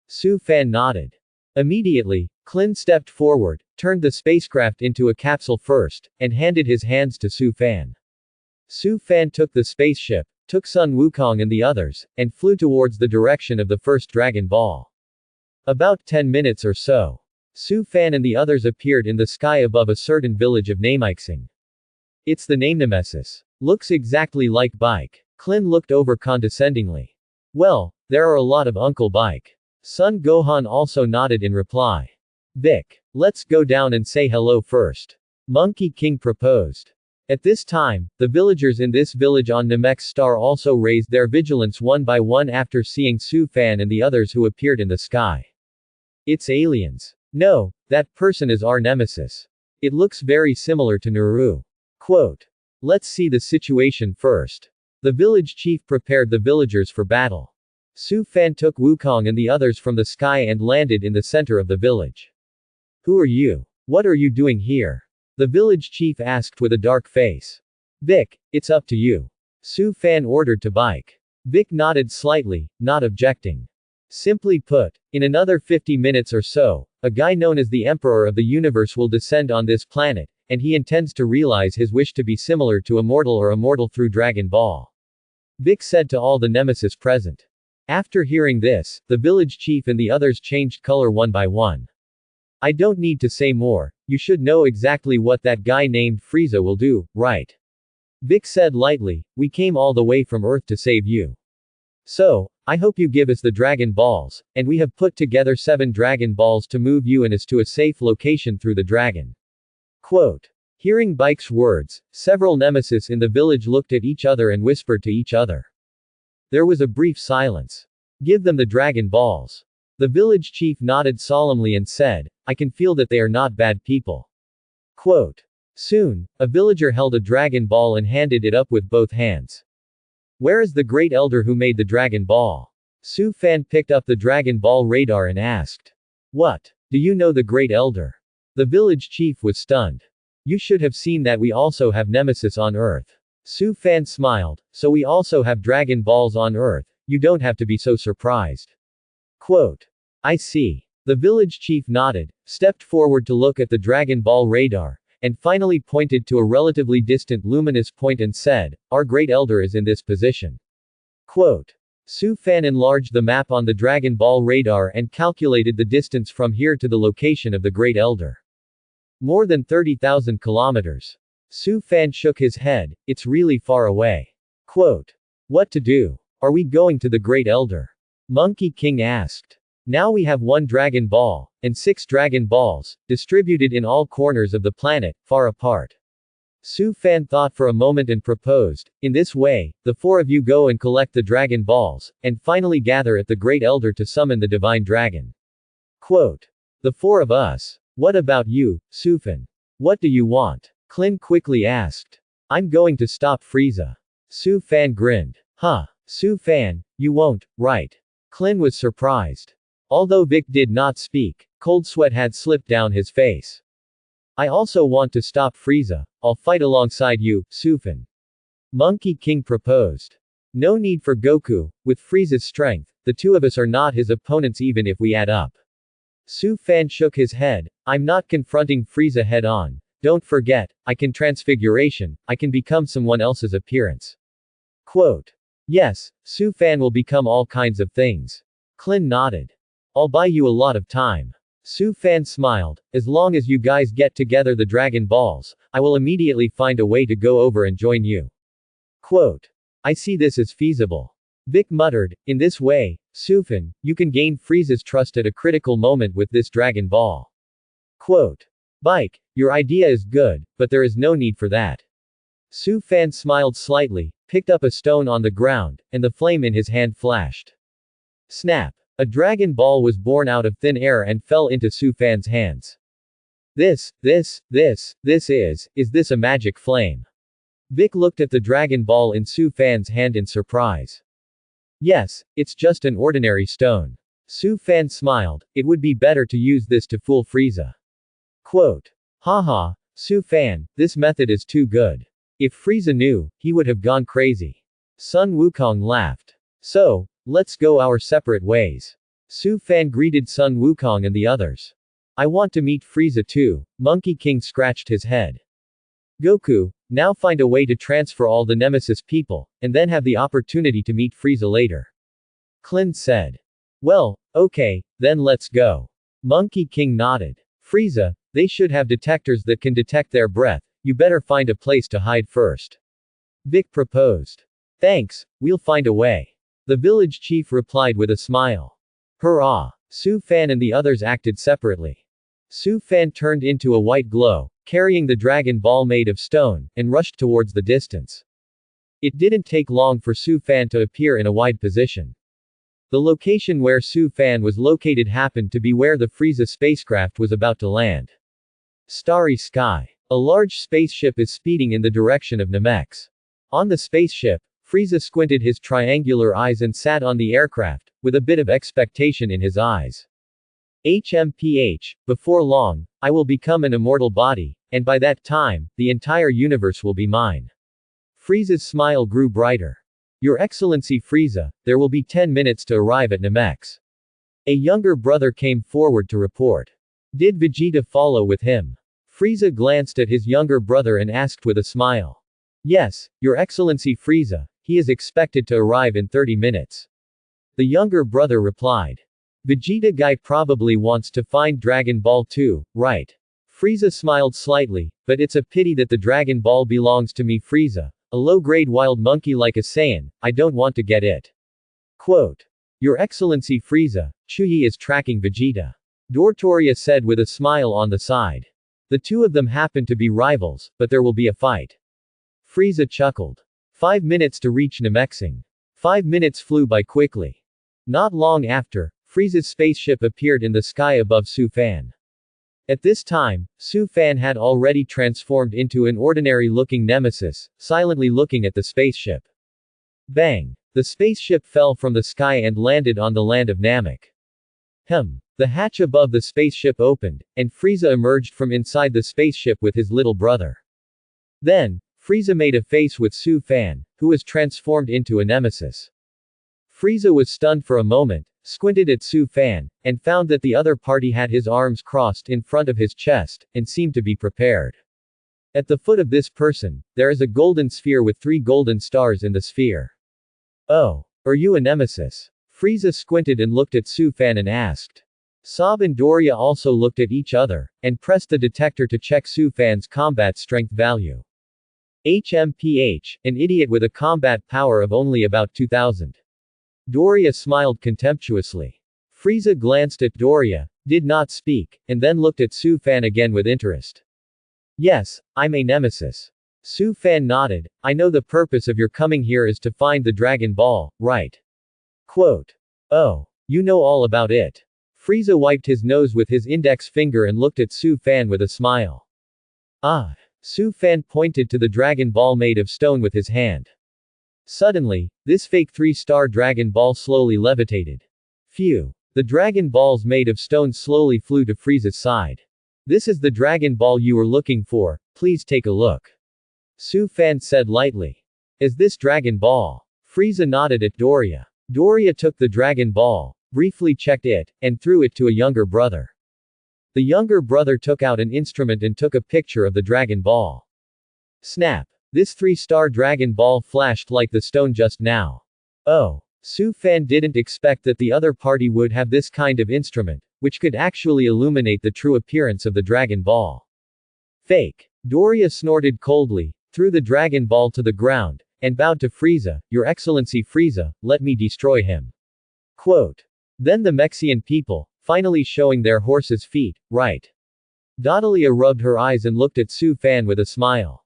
A: Su Fan nodded. Immediately, Klin stepped forward, turned the spacecraft into a capsule first, and handed his hands to Su Fan. Su Fan took the spaceship, took Sun Wukong and the others, and flew towards the direction of the first Dragon Ball. About 10 minutes or so, Su Fan and the others appeared in the sky above a certain village of Namexing. It's the name Nemesis. Looks exactly like Bike. Klin looked over condescendingly. Well, there are a lot of Uncle Bike. Son Gohan also nodded in reply. Vic, let's go down and say hello first. Monkey King proposed. At this time, the villagers in this village on Namex Star also raised their vigilance one by one after seeing Su Fan and the others who appeared in the sky. It's aliens. No, that person is our nemesis. It looks very similar to Naru. Quote. Let's see the situation first. The village chief prepared the villagers for battle. Su Fan took Wukong and the others from the sky and landed in the center of the village. Who are you? What are you doing here? The village chief asked with a dark face. Vic, it's up to you. Su Fan ordered to Bike. Vic nodded slightly, not objecting. Simply put, in another 50 minutes or so, a guy known as the Emperor of the Universe will descend on this planet, and he intends to realize his wish to be similar to Immortal or Immortal through Dragon Ball. Vic said to all the nemesis present. After hearing this, the village chief and the others changed color one by one. I don't need to say more, you should know exactly what that guy named Frieza will do, right? Vic said lightly, we came all the way from Earth to save you. So, I hope you give us the Dragon Balls, and we have put together 7 Dragon Balls to move you and us to a safe location through the dragon. Quote. Hearing Bike's words, several nemesis in the village looked at each other and whispered to each other. There was a brief silence. Give them the Dragon Balls. The village chief nodded solemnly and said, I can feel that they are not bad people. Quote. Soon, a villager held a Dragon Ball and handed it up with both hands. Where is the great elder who made the Dragon Ball? Su Fan picked up the Dragon Ball radar and asked. What? Do you know the great elder? The village chief was stunned. You should have seen that we also have nemesis on Earth. Su Fan smiled, so we also have Dragon Balls on Earth, you don't have to be so surprised. Quote. I see. The village chief nodded, stepped forward to look at the Dragon Ball radar, and finally pointed to a relatively distant luminous point and said, our great elder is in this position. Quote. Su Fan enlarged the map on the Dragon Ball radar and calculated the distance from here to the location of the Great Elder. More than 30,000 kilometers. Su Fan shook his head, it's really far away. Quote. What to do? Are we going to the Great Elder? Monkey King asked. Now we have 1 Dragon Ball, and 6 Dragon Balls, distributed in all corners of the planet, far apart. Su Fan thought for a moment and proposed, in this way, the 4 of you go and collect the Dragon Balls, and finally gather at the Great Elder to summon the Divine Dragon. Quote. The 4 of us. What about you, Su Fan? What do you want? Klin quickly asked. I'm going to stop Frieza. Su Fan grinned. Huh. Su Fan, you won't, right? Klin was surprised. Although Vic did not speak, cold sweat had slipped down his face. I also want to stop Frieza. I'll fight alongside you, Su Fan. Monkey King proposed. No need for Goku, with Frieza's strength, the 2 of us are not his opponents even if we add up. Su Fan shook his head, I'm not confronting Frieza head on. Don't forget, I can transfiguration, I can become someone else's appearance. Quote. Yes, Su Fan will become all kinds of things. Klin nodded. I'll buy you a lot of time. Su Fan smiled, as long as you guys get together the Dragon Balls, I will immediately find a way to go over and join you. Quote. I see this as feasible. Vic muttered, in this way, Su Fan, you can gain Frieza's trust at a critical moment with this Dragon Ball. Quote. Bike, your idea is good, but there is no need for that. Su Fan smiled slightly, picked up a stone on the ground, and the flame in his hand flashed. Snap. A Dragon Ball was born out of thin air and fell into Su Fan's hands. Is this a magic flame? Vic looked at the Dragon Ball in Su Fan's hand in surprise. Yes, it's just an ordinary stone. Su Fan smiled, it would be better to use this to fool Frieza. Quote. Haha, Su Fan, this method is too good. If Frieza knew, he would have gone crazy. Sun Wukong laughed. So, let's go our separate ways. Su Fan greeted Sun Wukong and the others. I want to meet Frieza too. Monkey King scratched his head. Goku, now find a way to transfer all the Nemesis people, and then have the opportunity to meet Frieza later. Klin said. Well, okay, then let's go. Monkey King nodded. Frieza, they should have detectors that can detect their breath, you better find a place to hide first. Vic proposed. Thanks, we'll find a way. The village chief replied with a smile. Hurrah! Su Fan and the others acted separately. Su Fan turned into a white glow, carrying the Dragon Ball made of stone, and rushed towards the distance. It didn't take long for Su Fan to appear in a wide position. The location where Su Fan was located happened to be where the Frieza spacecraft was about to land. Starry sky. A large spaceship is speeding in the direction of Namex. On the spaceship, Frieza squinted his triangular eyes and sat on the aircraft, with a bit of expectation in his eyes. HMPH, before long, I will become an immortal body, and by that time, the entire universe will be mine. Frieza's smile grew brighter. Your Excellency Frieza, there will be 10 minutes to arrive at Namex. A younger brother came forward to report. Did Vegeta follow with him? Frieza glanced at his younger brother and asked with a smile. Yes, Your Excellency Frieza, he is expected to arrive in 30 minutes. The younger brother replied. Vegeta guy probably wants to find Dragon Ball too, right? Frieza smiled slightly, but it's a pity that the Dragon Ball belongs to me Frieza, a low-grade wild monkey like a Saiyan, I don't want to get it. Quote. Your Excellency Frieza, Chuyi is tracking Vegeta. Dortoria said with a smile on the side. The 2 of them happen to be rivals, but there will be a fight. Frieza chuckled. 5 minutes to reach Namexing. 5 minutes flew by quickly. Not long after, Frieza's spaceship appeared in the sky above Su Fan. At this time, Su Fan had already transformed into an ordinary-looking nemesis, silently looking at the spaceship. Bang! The spaceship fell from the sky and landed on the land of Namek. The hatch above the spaceship opened, and Frieza emerged from inside the spaceship with his little brother. Then, Frieza made a face with Su Fan, who was transformed into a nemesis. Frieza was stunned for a moment, squinted at Su Fan, and found that the other party had his arms crossed in front of his chest, and seemed to be prepared. At the foot of this person, there is a golden sphere with 3 golden stars in the sphere. Oh! Are you a nemesis? Frieza squinted and looked at Su Fan and asked. Sob and Doria also looked at each other, and pressed the detector to check Su Fan's combat strength value. HMPH, an idiot with a combat power of only about 2000. Doria smiled contemptuously. Frieza glanced at Doria, did not speak, and then looked at Su Fan again with interest. Yes, I'm a nemesis. Su Fan nodded. I know the purpose of your coming here is to find the Dragon Ball, right? Quote. Oh. You know all about it. Frieza wiped his nose with his index finger and looked at Su Fan with a smile. Ah. Su Fan pointed to the Dragon Ball made of stone with his hand. Suddenly, this fake 3-star Dragon Ball slowly levitated. Phew. The Dragon Balls made of stone slowly flew to Frieza's side. This is the Dragon Ball you were looking for, please take a look. Su Fan said lightly. Is this Dragon Ball? Frieza nodded at Doria. Doria took the Dragon Ball, briefly checked it, and threw it to a younger brother. The younger brother took out an instrument and took a picture of the Dragon Ball. Snap. This 3-star Dragon Ball flashed like the stone just now. Oh. Su Fan didn't expect that the other party would have this kind of instrument, which could actually illuminate the true appearance of the Dragon Ball. Fake. Doria snorted coldly, threw the Dragon Ball to the ground, and bowed to Frieza. Your Excellency Frieza, let me destroy him. Quote. Then the Mexian people, finally showing their horses' feet, right? Dodalia rubbed her eyes and looked at Su Fan with a smile.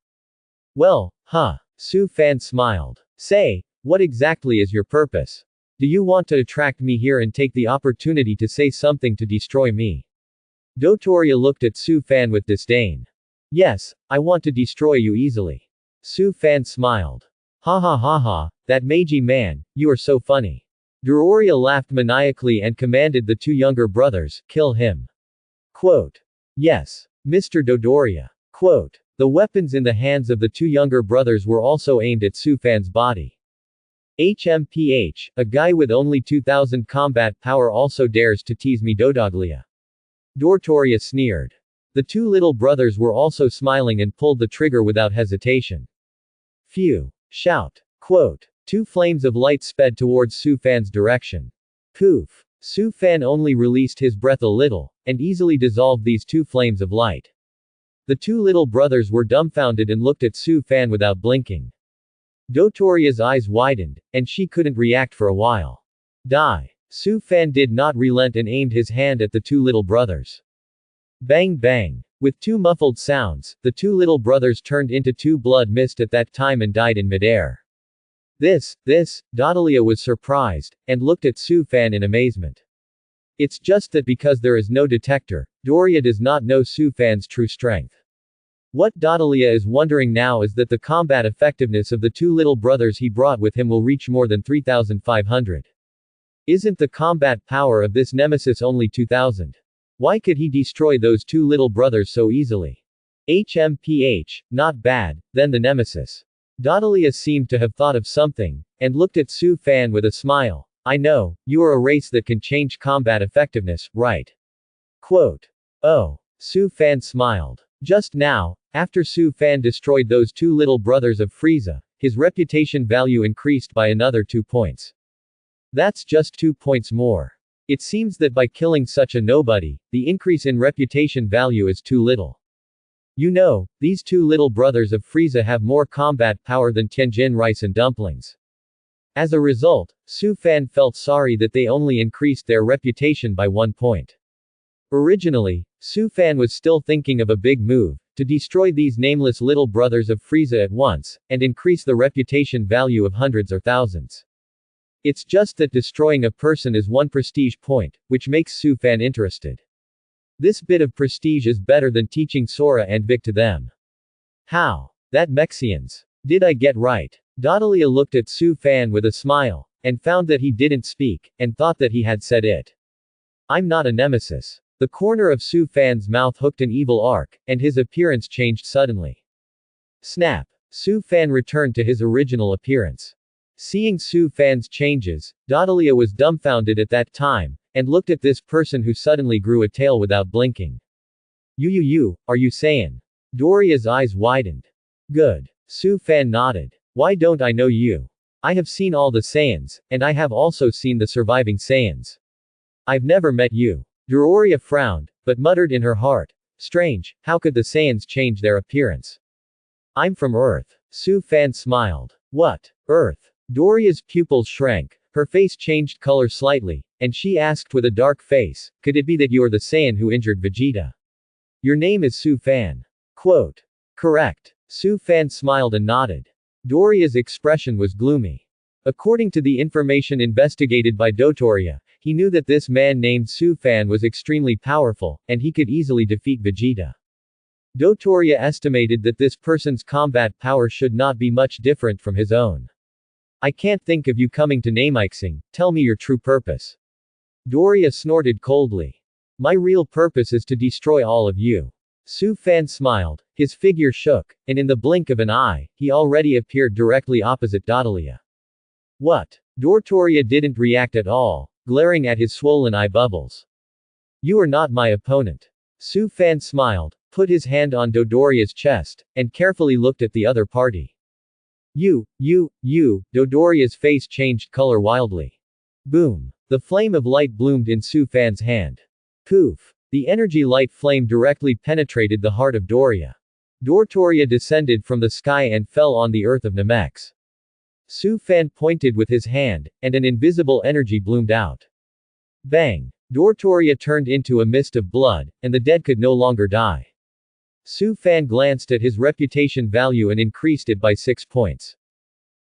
A: Well, huh. Su Fan smiled. Say, what exactly is your purpose? Do you want to attract me here and take the opportunity to say something to destroy me? Dotoria looked at Su Fan with disdain. Yes, I want to destroy you easily. Su Fan smiled. Ha ha ha ha, that Meiji man, you are so funny. Doria laughed maniacally and commanded the two younger brothers, kill him. Quote. Yes, Mr. Dodoria. Quote. The weapons in the hands of the two younger brothers were also aimed at Su Fan's body. HMPH, a guy with only 2000 combat power also dares to tease me Dodoglia. Dotoria sneered. The two little brothers were also smiling and pulled the trigger without hesitation. Phew. Shout. Quote. Two flames of light sped towards Su Fan's direction. Poof. Su Fan only released his breath a little, and easily dissolved these two flames of light. The two little brothers were dumbfounded and looked at Su Fan without blinking. Dotoria's eyes widened, and she couldn't react for a while. Die. Su Fan did not relent and aimed his hand at the two little brothers. Bang bang. With two muffled sounds, the two little brothers turned into two blood mist at that time and died in midair. This, Dodalia was surprised, and looked at Su Fan in amazement. It's just that because there is no detector, Doria does not know Su Fan's true strength. What Dodalia is wondering now is that the combat effectiveness of the two little brothers he brought with him will reach more than 3,500. Isn't the combat power of this nemesis only 2,000? Why could he destroy those two little brothers so easily? HMPH, not bad, then the nemesis. Dodalia seemed to have thought of something, and looked at Su Fan with a smile. I know, you are a race that can change combat effectiveness, right? Quote. Oh. Su Fan smiled. Just now, after Su Fan destroyed those two little brothers of Frieza, his reputation value increased by another 2 points. That's just 2 points more. It seems that by killing such a nobody, the increase in reputation value is too little. You know, these two little brothers of Frieza have more combat power than Tianjin rice and dumplings. As a result, Su Fan felt sorry that they only increased their reputation by 1 point. Originally, Su Fan was still thinking of a big move, to destroy these nameless little brothers of Frieza at once, and increase the reputation value of hundreds or thousands. It's just that destroying a person is 1 prestige point, which makes Su Fan interested. This bit of prestige is better than teaching Sora and Vic to them. How? That Mexians. Did I get right? Dodalia looked at Su Fan with a smile, and found that he didn't speak, and thought that he had said it. I'm not a nemesis. The corner of Su Fan's mouth hooked an evil arc, and his appearance changed suddenly. Snap. Su Fan returned to his original appearance. Seeing Su Fan's changes, Dodalia was dumbfounded at that time, and looked at this person who suddenly grew a tail without blinking. You, are you Saiyan? Doria's eyes widened. Good. Su Fan nodded. Why don't I know you? I have seen all the Saiyans, and I have also seen the surviving Saiyans. I've never met you. Doria frowned, but muttered in her heart, strange, how could the Saiyans change their appearance? I'm from Earth. Su Fan smiled. What? Earth? Doria's pupils shrank, her face changed color slightly, and she asked with a dark face, could it be that you're the Saiyan who injured Vegeta? Your name is Su Fan. Quote. Correct. Su Fan smiled and nodded. Doria's expression was gloomy. According to the information investigated by Dotoria, he knew that this man named Su Fan was extremely powerful, and he could easily defeat Vegeta. Dotoria estimated that this person's combat power should not be much different from his own. I can't think of you coming to Namixing, tell me your true purpose. Doria snorted coldly. My real purpose is to destroy all of you. Su Fan smiled, his figure shook, and in the blink of an eye, he already appeared directly opposite Dodalia. What? Dotoria didn't react at all, glaring at his swollen eye bubbles. You are not my opponent. Su Fan smiled, put his hand on Dodoria's chest, and carefully looked at the other party. You, Dodoria's face changed color wildly. Boom. The flame of light bloomed in Su Fan's hand. Poof. The energy light flame directly penetrated the heart of Doria. Dotoria descended from the sky and fell on the earth of Namex. Su Fan pointed with his hand, and an invisible energy bloomed out. Bang! Dotoria turned into a mist of blood, and the dead could no longer die. Su Fan glanced at his reputation value and increased it by 6 points.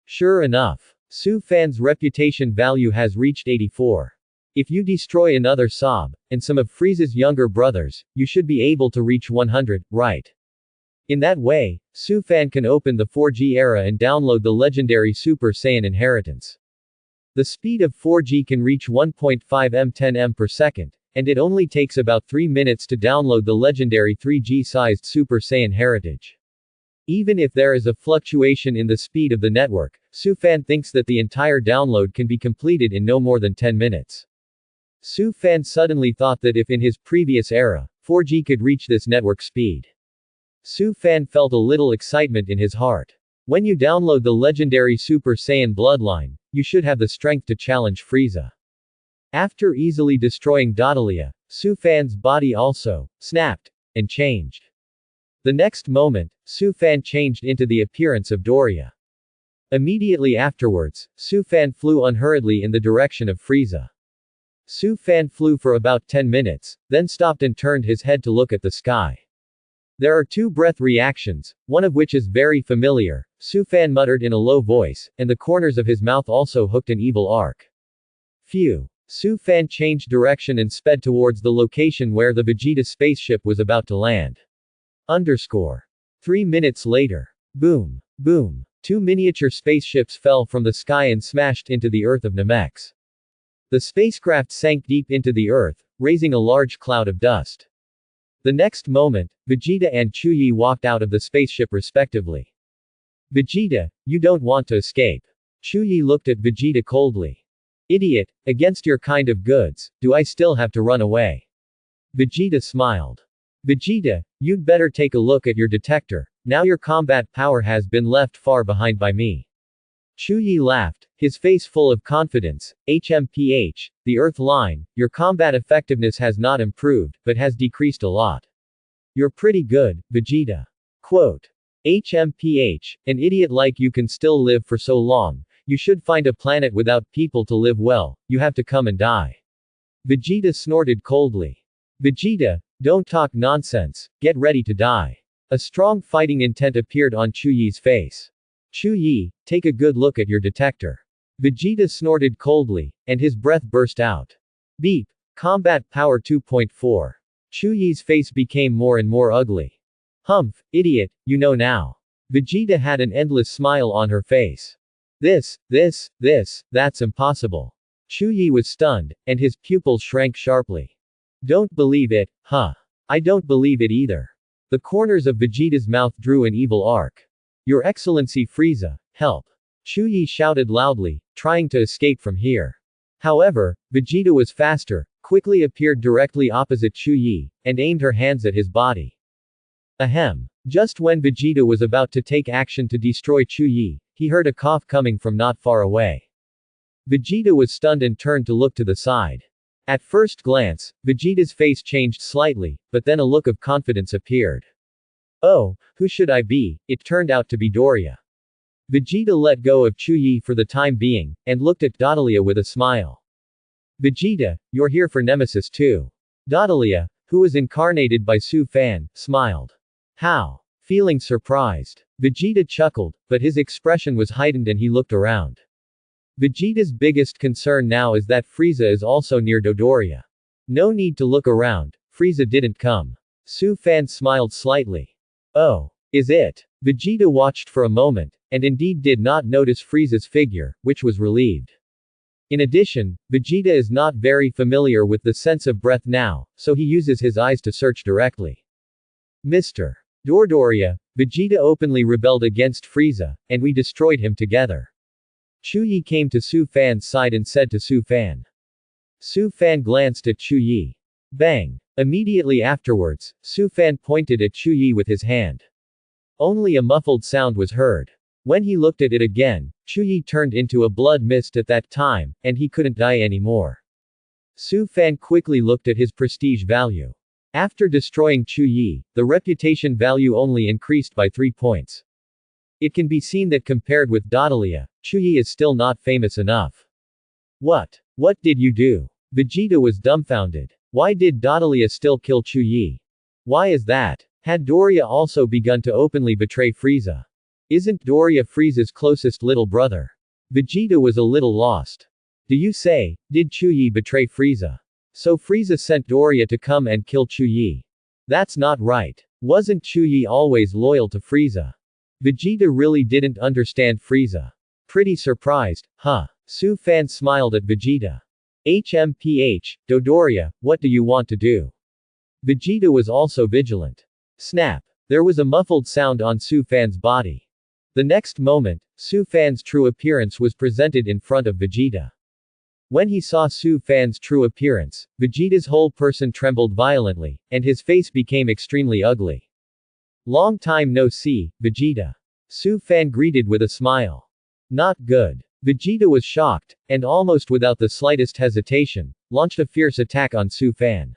A: Sure enough, Su Fan's reputation value has reached 84. If you destroy another Sob, and some of Frieza's younger brothers, you should be able to reach 100, right? In that way, Su Fan can open the 4G era and download the legendary Super Saiyan inheritance. The speed of 4G can reach 1.5 m/10 per second, and it only takes about 3 minutes to download the legendary 3G-sized Super Saiyan heritage. Even if there is a fluctuation in the speed of the network, Su Fan thinks that the entire download can be completed in no more than 10 minutes. Su Fan suddenly thought that if in his previous era, 4G could reach this network speed. Su Fan felt a little excitement in his heart. When you download the legendary Super Saiyan bloodline, you should have the strength to challenge Frieza. After easily destroying Dodalia, Su Fan's body also snapped and changed. The next moment, Su Fan changed into the appearance of Doria. Immediately afterwards, Su Fan flew unhurriedly in the direction of Frieza. Su Fan flew for about 10 minutes, then stopped and turned his head to look at the sky. There are 2 breath reactions, one of which is very familiar, Su Fan muttered in a low voice, and the corners of his mouth also hooked an evil arc. Phew. Su Fan changed direction and sped towards the location where the Vegeta spaceship was about to land. 3 minutes later. Boom. Boom. 2 miniature spaceships fell from the sky and smashed into the earth of Namex. The spacecraft sank deep into the earth, raising a large cloud of dust. The next moment, Vegeta and Chuyi walked out of the spaceship respectively. Vegeta, you don't want to escape. Chuyi looked at Vegeta coldly. Idiot, against your kind of goods, do I still have to run away? Vegeta smiled. Vegeta, you'd better take a look at your detector, now your combat power has been left far behind by me. Chuyi laughed, his face full of confidence. HMPH, the Earth line, your combat effectiveness has not improved, but has decreased a lot. You're pretty good, Vegeta. Quote. HMPH, an idiot like you can still live for so long, you should find a planet without people to live well, you have to come and die. Vegeta snorted coldly. Vegeta, don't talk nonsense, get ready to die. A strong fighting intent appeared on Chuyi's face. Chuyi, take a good look at your detector. Vegeta snorted coldly, and his breath burst out. Beep. Combat power 2.4. Chuyi's face became more and more ugly. Humph, idiot, you know now. Vegeta had an endless smile on her face. That's impossible. Chuyi was stunned, and his pupils shrank sharply. Don't believe it, huh? I don't believe it either. The corners of Vegeta's mouth drew an evil arc. Your Excellency Frieza, help. Chuyi shouted loudly, trying to escape from here. However, Vegeta was faster, quickly appeared directly opposite Chuyi, and aimed her hands at his body. Ahem. Just when Vegeta was about to take action to destroy Chuyi, he heard a cough coming from not far away. Vegeta was stunned and turned to look to the side. At first glance, Vegeta's face changed slightly, but then a look of confidence appeared. Oh, who should I be? It turned out to be Doria. Vegeta let go of Chuyi for the time being, and looked at Dodalia with a smile. Vegeta, you're here for Nemesis too. Dodalia, who was incarnated by Su Fan, smiled. How? Feeling surprised. Vegeta chuckled, but his expression was heightened and he looked around. Vegeta's biggest concern now is that Frieza is also near Dodoria. No need to look around, Frieza didn't come. Su Fan smiled slightly. Oh, is it? Vegeta watched for a moment, and indeed did not notice Frieza's figure, which was relieved. In addition, Vegeta is not very familiar with the sense of breath now, so he uses his eyes to search directly. Mr. Dodoria, Vegeta openly rebelled against Frieza, and we destroyed him together. Chuyi came to Su Fan's side and said to Su Fan. Su Fan glanced at Chuyi. Bang! Immediately afterwards, Su Fan pointed at Chuyi with his hand. Only a muffled sound was heard. When he looked at it again, Chuyi turned into a blood mist at that time, and he couldn't die anymore. Su Fan quickly looked at his prestige value. After destroying Chuyi, the reputation value only increased by 3 points. It can be seen that compared with Dodalia, Chuyi is still not famous enough. What? What did you do? Vegeta was dumbfounded. Why did Dodalia still kill Chuyi? Why is that? Had Doria also begun to openly betray Frieza? Isn't Doria Frieza's closest little brother? Vegeta was a little lost. Do you say, did Chuyi betray Frieza? So Frieza sent Doria to come and kill Chuyi? That's not right. Wasn't Chuyi always loyal to Frieza? Vegeta really didn't understand Frieza. Pretty surprised, huh? Su Fan smiled at Vegeta. HMPH, Dodoria, what do you want to do? Vegeta was also vigilant. Snap. There was a muffled sound on Su Fan's body. The next moment, Su Fan's true appearance was presented in front of Vegeta. When he saw Su Fan's true appearance, Vegeta's whole person trembled violently, and his face became extremely ugly. Long time no see, Vegeta. Su Fan greeted with a smile. Not good. Vegeta was shocked, and almost without the slightest hesitation, launched a fierce attack on Su Fan.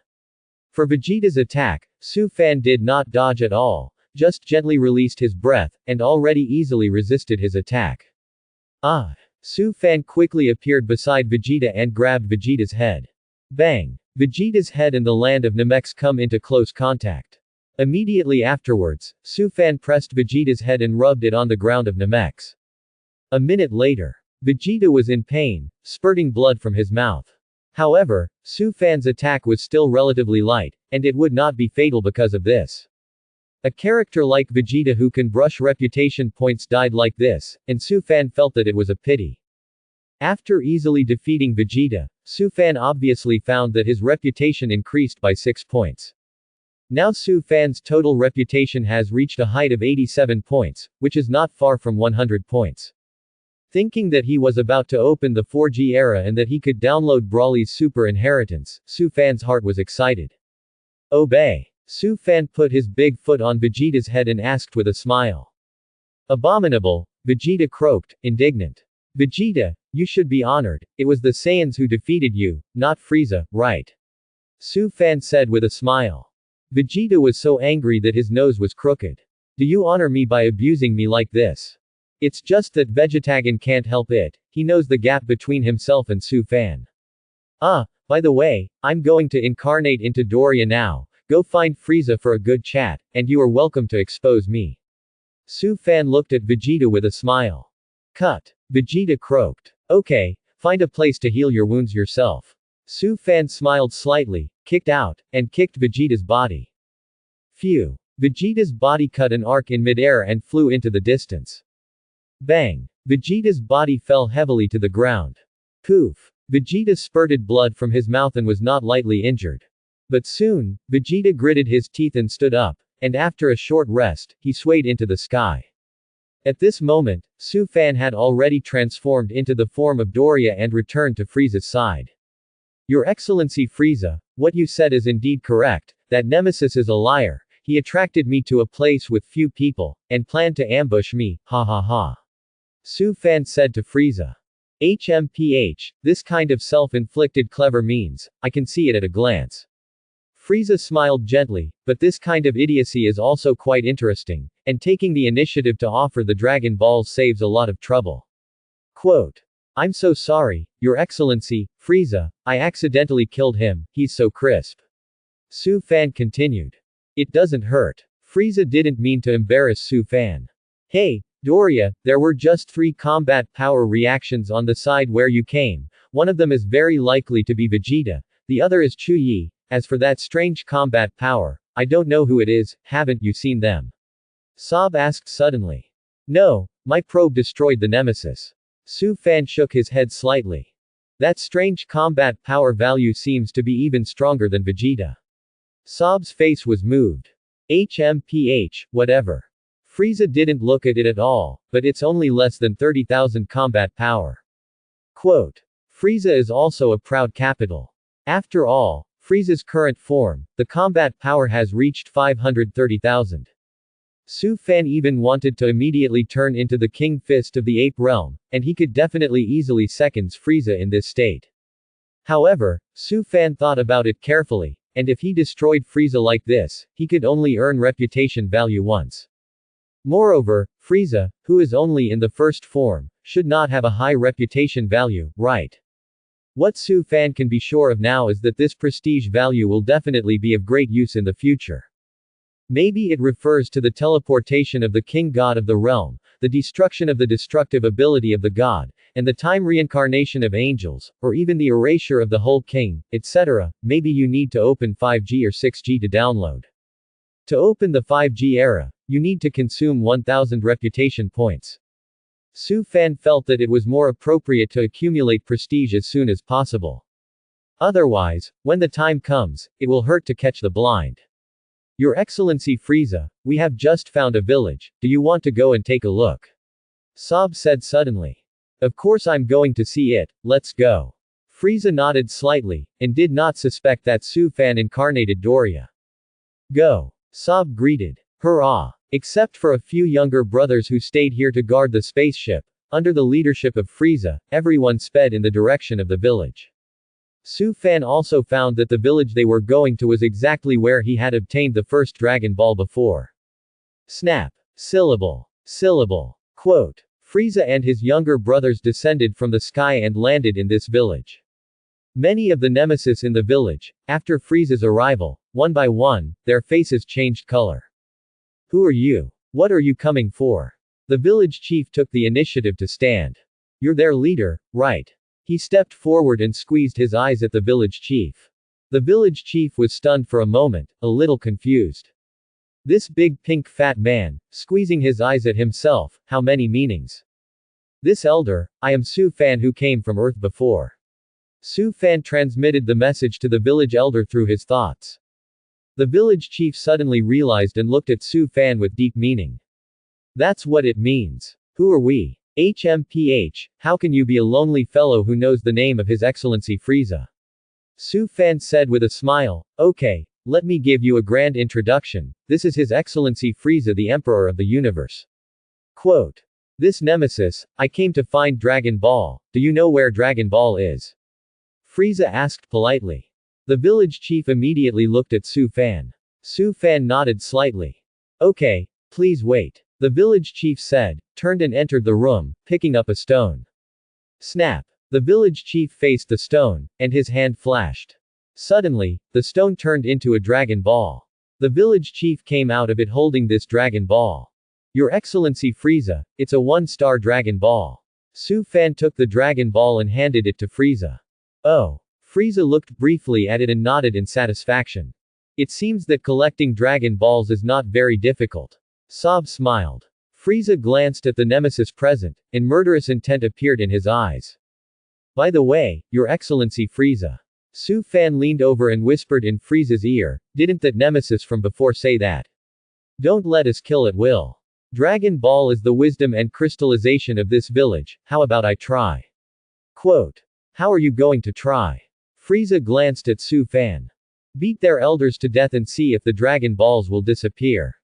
A: For Vegeta's attack, Su Fan did not dodge at all, just gently released his breath, and already easily resisted his attack. Ah! Su Fan quickly appeared beside Vegeta and grabbed Vegeta's head. Bang! Vegeta's head and the land of Namex come into close contact. Immediately afterwards, Su Fan pressed Vegeta's head and rubbed it on the ground of Namex. A minute later, Vegeta was in pain, spurting blood from his mouth. However, Su Fan's attack was still relatively light, and it would not be fatal because of this. A character like Vegeta who can brush reputation points died like this, and Su Fan felt that it was a pity. After easily defeating Vegeta, Su Fan obviously found that his reputation increased by 6 points. Now Su Fan's total reputation has reached a height of 87 points, which is not far from 100 points. Thinking that he was about to open the 4G era and that he could download Broly's super inheritance, Su Fan's heart was excited. Obey. Su Fan put his big foot on Vegeta's head and asked with a smile. Abominable, Vegeta croaked, indignant. Vegeta, you should be honored, it was the Saiyans who defeated you, not Frieza, right? Su Fan said with a smile. Vegeta was so angry that his nose was crooked. Do you honor me by abusing me like this? It's just that Vegetagon can't help it, he knows the gap between himself and Su Fan. By the way, I'm going to incarnate into Doria now, go find Frieza for a good chat, and you are welcome to expose me. Su Fan looked at Vegeta with a smile. Cut. Vegeta croaked. Okay, find a place to heal your wounds yourself. Su Fan smiled slightly, kicked out, and kicked Vegeta's body. Phew. Vegeta's body cut an arc in midair and flew into the distance. Bang. Vegeta's body fell heavily to the ground. Poof. Vegeta spurted blood from his mouth and was not lightly injured. But soon, Vegeta gritted his teeth and stood up, and after a short rest, he swayed into the sky. At this moment, Su Fan had already transformed into the form of Doria and returned to Frieza's side. Your Excellency Frieza, what you said is indeed correct, that Nemesis is a liar, he attracted me to a place with few people, and planned to ambush me, ha ha ha. Su Fan said to Frieza. HMPH, this kind of self-inflicted clever means, I can see it at a glance. Frieza smiled gently, but this kind of idiocy is also quite interesting, and taking the initiative to offer the Dragon Balls saves a lot of trouble. Quote. I'm so sorry, Your Excellency, Frieza, I accidentally killed him, he's so crisp. Su Fan continued. It doesn't hurt. Frieza didn't mean to embarrass Su Fan. Hey, Doria, there were just 3 combat power reactions on the side where you came, one of them is very likely to be Vegeta, the other is Chuyi. As for that strange combat power, I don't know who it is, haven't you seen them? Sob asked suddenly. No, my probe destroyed the nemesis. Su Fan shook his head slightly. That strange combat power value seems to be even stronger than Vegeta. Sob's face was moved. HMPH, whatever. Frieza didn't look at it at all, but it's only less than 30,000 combat power. Quote. Frieza is also a proud capital. After all, Frieza's current form, the combat power has reached 530,000. Su Fan even wanted to immediately turn into the King Fist of the Ape Realm, and he could definitely easily seconds Frieza in this state. However, Su Fan thought about it carefully, and if he destroyed Frieza like this, he could only earn reputation value once. Moreover, Frieza, who is only in the first form, should not have a high reputation value, right? What Su Fan can be sure of now is that this prestige value will definitely be of great use in the future. Maybe it refers to the teleportation of the king god of the realm, the destruction of the destructive ability of the god, and the time reincarnation of angels, or even the erasure of the whole king, etc. Maybe you need to open 5G or 6G to download. To open the 5G era, you need to consume 1000 reputation points. Su Fan felt that it was more appropriate to accumulate prestige as soon as possible. Otherwise, when the time comes, it will hurt to catch the blind. Your Excellency Frieza, we have just found a village, do you want to go and take a look? Sob said suddenly. Of course I'm going to see it, let's go. Frieza nodded slightly, and did not suspect that Su Fan incarnated Doria. Go. Sob greeted. Hurrah! Except for a few younger brothers who stayed here to guard the spaceship, under the leadership of Frieza, everyone sped in the direction of the village. Su Fan also found that the village they were going to was exactly where he had obtained the first Dragon Ball before. Snap. Syllable. Syllable. Quote. Frieza and his younger brothers descended from the sky and landed in this village. Many of the nemesis in the village, after Frieza's arrival, one by one, their faces changed color. Who are you? What are you coming for? The village chief took the initiative to stand. You're their leader, right? He stepped forward and squeezed his eyes at the village chief. The village chief was stunned for a moment, a little confused. This big pink fat man, squeezing his eyes at himself, how many meanings? This elder, I am Su Fan who came from Earth before. Su Fan transmitted the message to the village elder through his thoughts. The village chief suddenly realized and looked at Su Fan with deep meaning. That's what it means. Who are we? HMPH, how can you be a lonely fellow who knows the name of His Excellency Frieza? Su Fan said with a smile, okay, let me give you a grand introduction, this is His Excellency Frieza, the Emperor of the Universe. Quote. This nemesis, I came to find Dragon Ball, do you know where Dragon Ball is? Frieza asked politely. The village chief immediately looked at Su Fan. Su Fan nodded slightly. Okay, please wait. The village chief said, turned and entered the room, picking up a stone. Snap. The village chief faced the stone, and his hand flashed. Suddenly, the stone turned into a Dragon Ball. The village chief came out of it holding this Dragon Ball. Your Excellency Frieza, it's a 1-star Dragon Ball. Su Fan took the Dragon Ball and handed it to Frieza. Oh. Frieza looked briefly at it and nodded in satisfaction. It seems that collecting Dragon Balls is not very difficult. Sob smiled. Frieza glanced at the nemesis present, and murderous intent appeared in his eyes. By the way, Your Excellency Frieza. Su Fan leaned over and whispered in Frieza's ear, didn't that nemesis from before say that? Don't let us kill at will. Dragon Ball is the wisdom and crystallization of this village, how about I try? Quote. How are you going to try? Frieza glanced at Su Fan. Beat their elders to death and see if the Dragon Balls will disappear.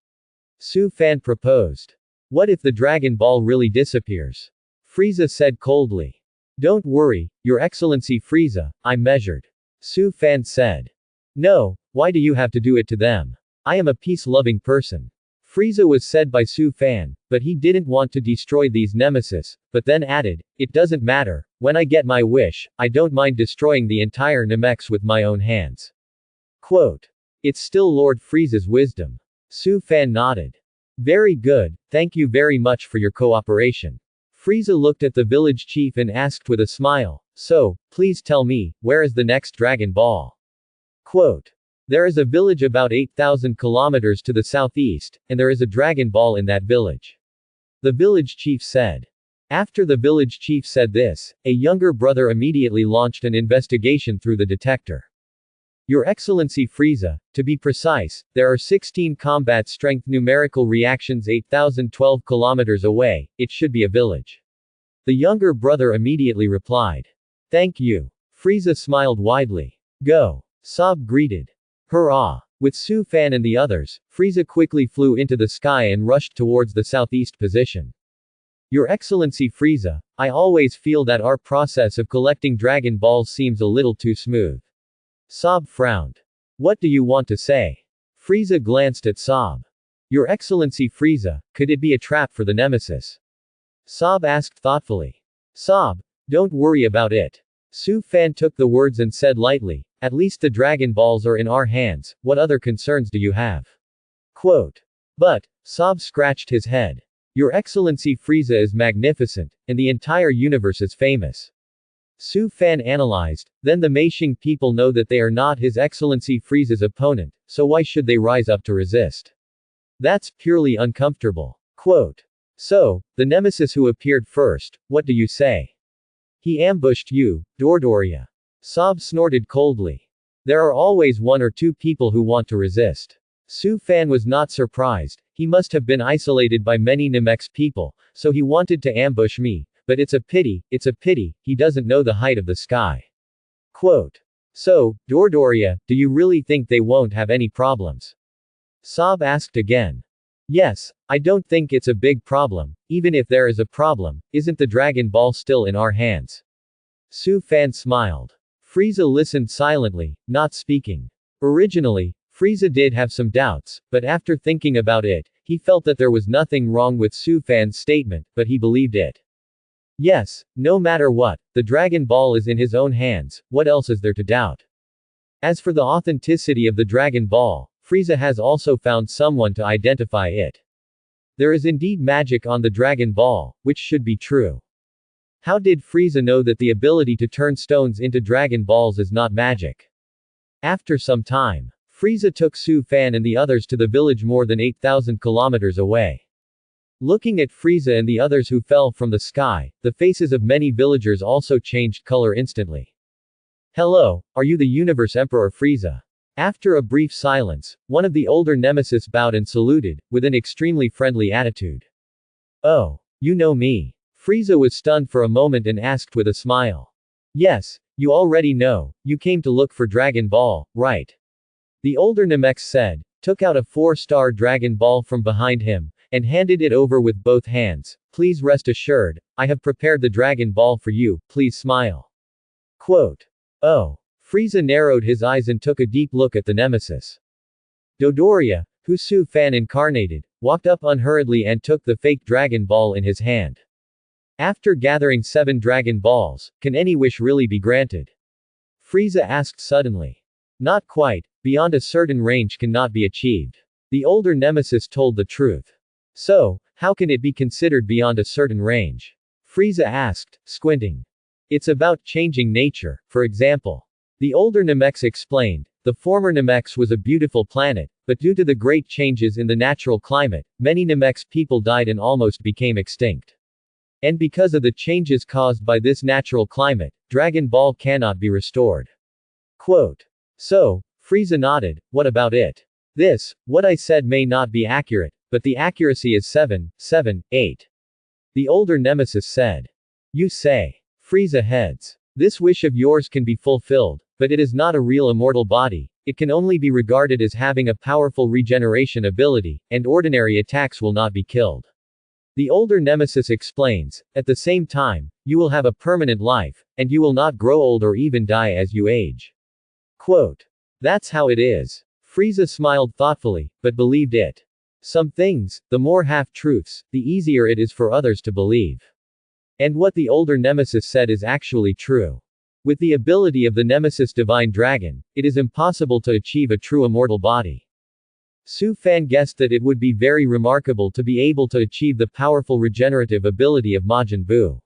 A: Su Fan proposed. What if the Dragon Ball really disappears? Frieza said coldly. Don't worry, Your Excellency Frieza, I'm measured. Su Fan said. No, why do you have to do it to them? I am a peace-loving person. Frieza was said by Su Fan, but he didn't want to destroy these nemesis, but then added, it doesn't matter, when I get my wish, I don't mind destroying the entire Namex with my own hands. Quote. It's still Lord Frieza's wisdom. Su Fan nodded. Very good, thank you very much for your cooperation. Frieza looked at the village chief and asked with a smile, so, please tell me, where is the next Dragon Ball? Quote. There is a village about 8,000 kilometers to the southeast, and there is a Dragon Ball in that village. The village chief said. After the village chief said this, a younger brother immediately launched an investigation through the detector. Your Excellency Frieza, to be precise, there are 16 combat strength numerical reactions 8,012 kilometers away, it should be a village. The younger brother immediately replied. Thank you. Frieza smiled widely. Go. Sob greeted. Hurrah! With Su Fan and the others, Frieza quickly flew into the sky and rushed towards the southeast position. Your Excellency Frieza, I always feel that our process of collecting Dragon Balls seems a little too smooth. Sob frowned. What do you want to say? Frieza glanced at Sob. Your Excellency Frieza, could it be a trap for the nemesis? Sob asked thoughtfully. Sob, don't worry about it. Su Fan took the words and said lightly, at least the Dragon Balls are in our hands, what other concerns do you have? Quote. But, Sob scratched his head. Your Excellency Frieza is magnificent, and the entire universe is famous. Su Fan analyzed, then the Meishing people know that they are not His Excellency Frieza's opponent, so why should they rise up to resist? That's purely uncomfortable. Quote. So, the nemesis who appeared first, what do you say? He ambushed you, Dodoria. Sob snorted coldly. There are always one or two people who want to resist. Su Fan was not surprised, he must have been isolated by many Namex people, so he wanted to ambush me, but it's a pity, he doesn't know the height of the sky. Quote. So, Dodoria, do you really think they won't have any problems? Sob asked again. Yes, I don't think it's a big problem, even if there is a problem, isn't the Dragon Ball still in our hands? Su Fan smiled. Frieza listened silently, not speaking. Originally, Frieza did have some doubts, but after thinking about it, he felt that there was nothing wrong with Su Fan's statement, but he believed it. Yes, no matter what, the Dragon Ball is in his own hands, what else is there to doubt? As for the authenticity of the Dragon Ball, Frieza has also found someone to identify it. There is indeed magic on the Dragon Ball, which should be true. How did Frieza know that the ability to turn stones into Dragon Balls is not magic? After some time, Frieza took Su Fan and the others to the village more than 8,000 kilometers away. Looking at Frieza and the others who fell from the sky, the faces of many villagers also changed color instantly. Hello, are you the Universe Emperor Frieza? After a brief silence, one of the older nemesis bowed and saluted, with an extremely friendly attitude. Oh, you know me. Frieza was stunned for a moment and asked with a smile. Yes, you already know, you came to look for Dragon Ball, right? The older Namex said, took out a 4-star Dragon Ball from behind him, and handed it over with both hands. Please rest assured, I have prepared the Dragon Ball for you, please smile. Quote. Oh. Frieza narrowed his eyes and took a deep look at the nemesis. Dodoria, who Su Fan incarnated, walked up unhurriedly and took the fake Dragon Ball in his hand. After gathering 7 Dragon Balls, can any wish really be granted? Frieza asked suddenly. Not quite, beyond a certain range cannot be achieved. The older nemesis told the truth. So, how can it be considered beyond a certain range? Frieza asked, squinting. It's about changing nature, for example. The older Namex explained, the former Namex was a beautiful planet, but due to the great changes in the natural climate, many Namex people died and almost became extinct. And because of the changes caused by this natural climate, Dragon Ball cannot be restored. Quote. So, Frieza nodded, what about it? This, what I said may not be accurate, but the accuracy is 7, 7, 8. The older nemesis said. You say. Frieza heads. This wish of yours can be fulfilled, but it is not a real immortal body, it can only be regarded as having a powerful regeneration ability, and ordinary attacks will not be killed. The older nemesis explains, at the same time, you will have a permanent life, and you will not grow old or even die as you age. Quote. That's how it is. Frieza smiled thoughtfully, but believed it. Some things, the more half-truths, the easier it is for others to believe. And what the older nemesis said is actually true. With the ability of the nemesis divine dragon, it is impossible to achieve a true immortal body. Su Fan guessed that it would be very remarkable to be able to achieve the powerful regenerative ability of Majin Buu.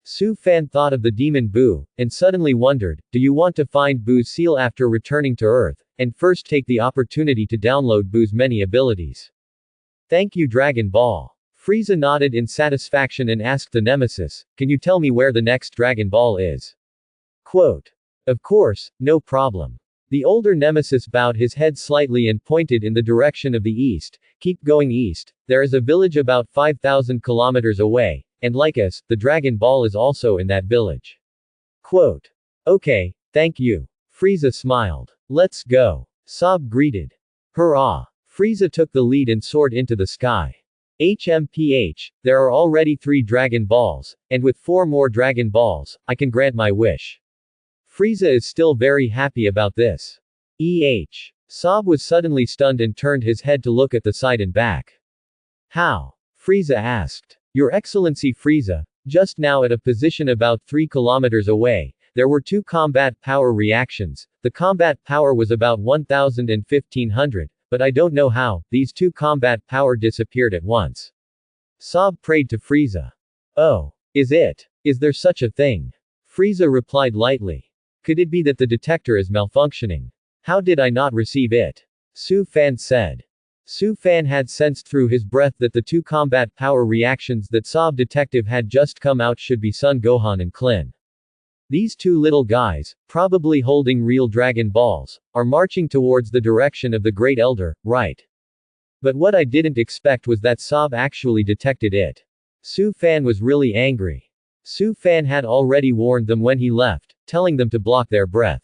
A: Su Fan thought of the demon Buu, and suddenly wondered, do you want to find Buu's seal after returning to Earth, and first take the opportunity to download Buu's many abilities? Thank you Dragon Ball. Frieza nodded in satisfaction and asked the nemesis, can you tell me where the next Dragon Ball is? Quote. Of course, no problem. The older nemesis bowed his head slightly and pointed in the direction of the east. Keep going east, there is a village about 5,000 kilometers away, and like us, the Dragon Ball is also in that village. Quote. Okay, thank you. Frieza smiled. Let's go. Sob greeted. Hurrah. Frieza took the lead and soared into the sky. HMPH, there are already 3 Dragon Balls, and with 4 more Dragon Balls, I can grant my wish. Frieza is still very happy about this. Sob was suddenly stunned and turned his head to look at the side and back. How? Frieza asked. Your Excellency Frieza, just now at a position about 3 kilometers away, there were 2 combat power reactions. The combat power was about 1000 and 1500, but I don't know how, these 2 combat power disappeared at once. Sob prayed to Frieza. Oh. Is there such a thing? Frieza replied lightly. Could it be that the detector is malfunctioning? How did I not receive it? Su Fan said. Su Fan had sensed through his breath that the 2 combat power reactions that Sob detective had just come out should be Son Gohan and Klin. These 2 little guys, probably holding real Dragon Balls, are marching towards the direction of the Great Elder, right? But what I didn't expect was that Sob actually detected it. Su Fan was really angry. Su Fan had already warned them when he left, telling them to block their breath.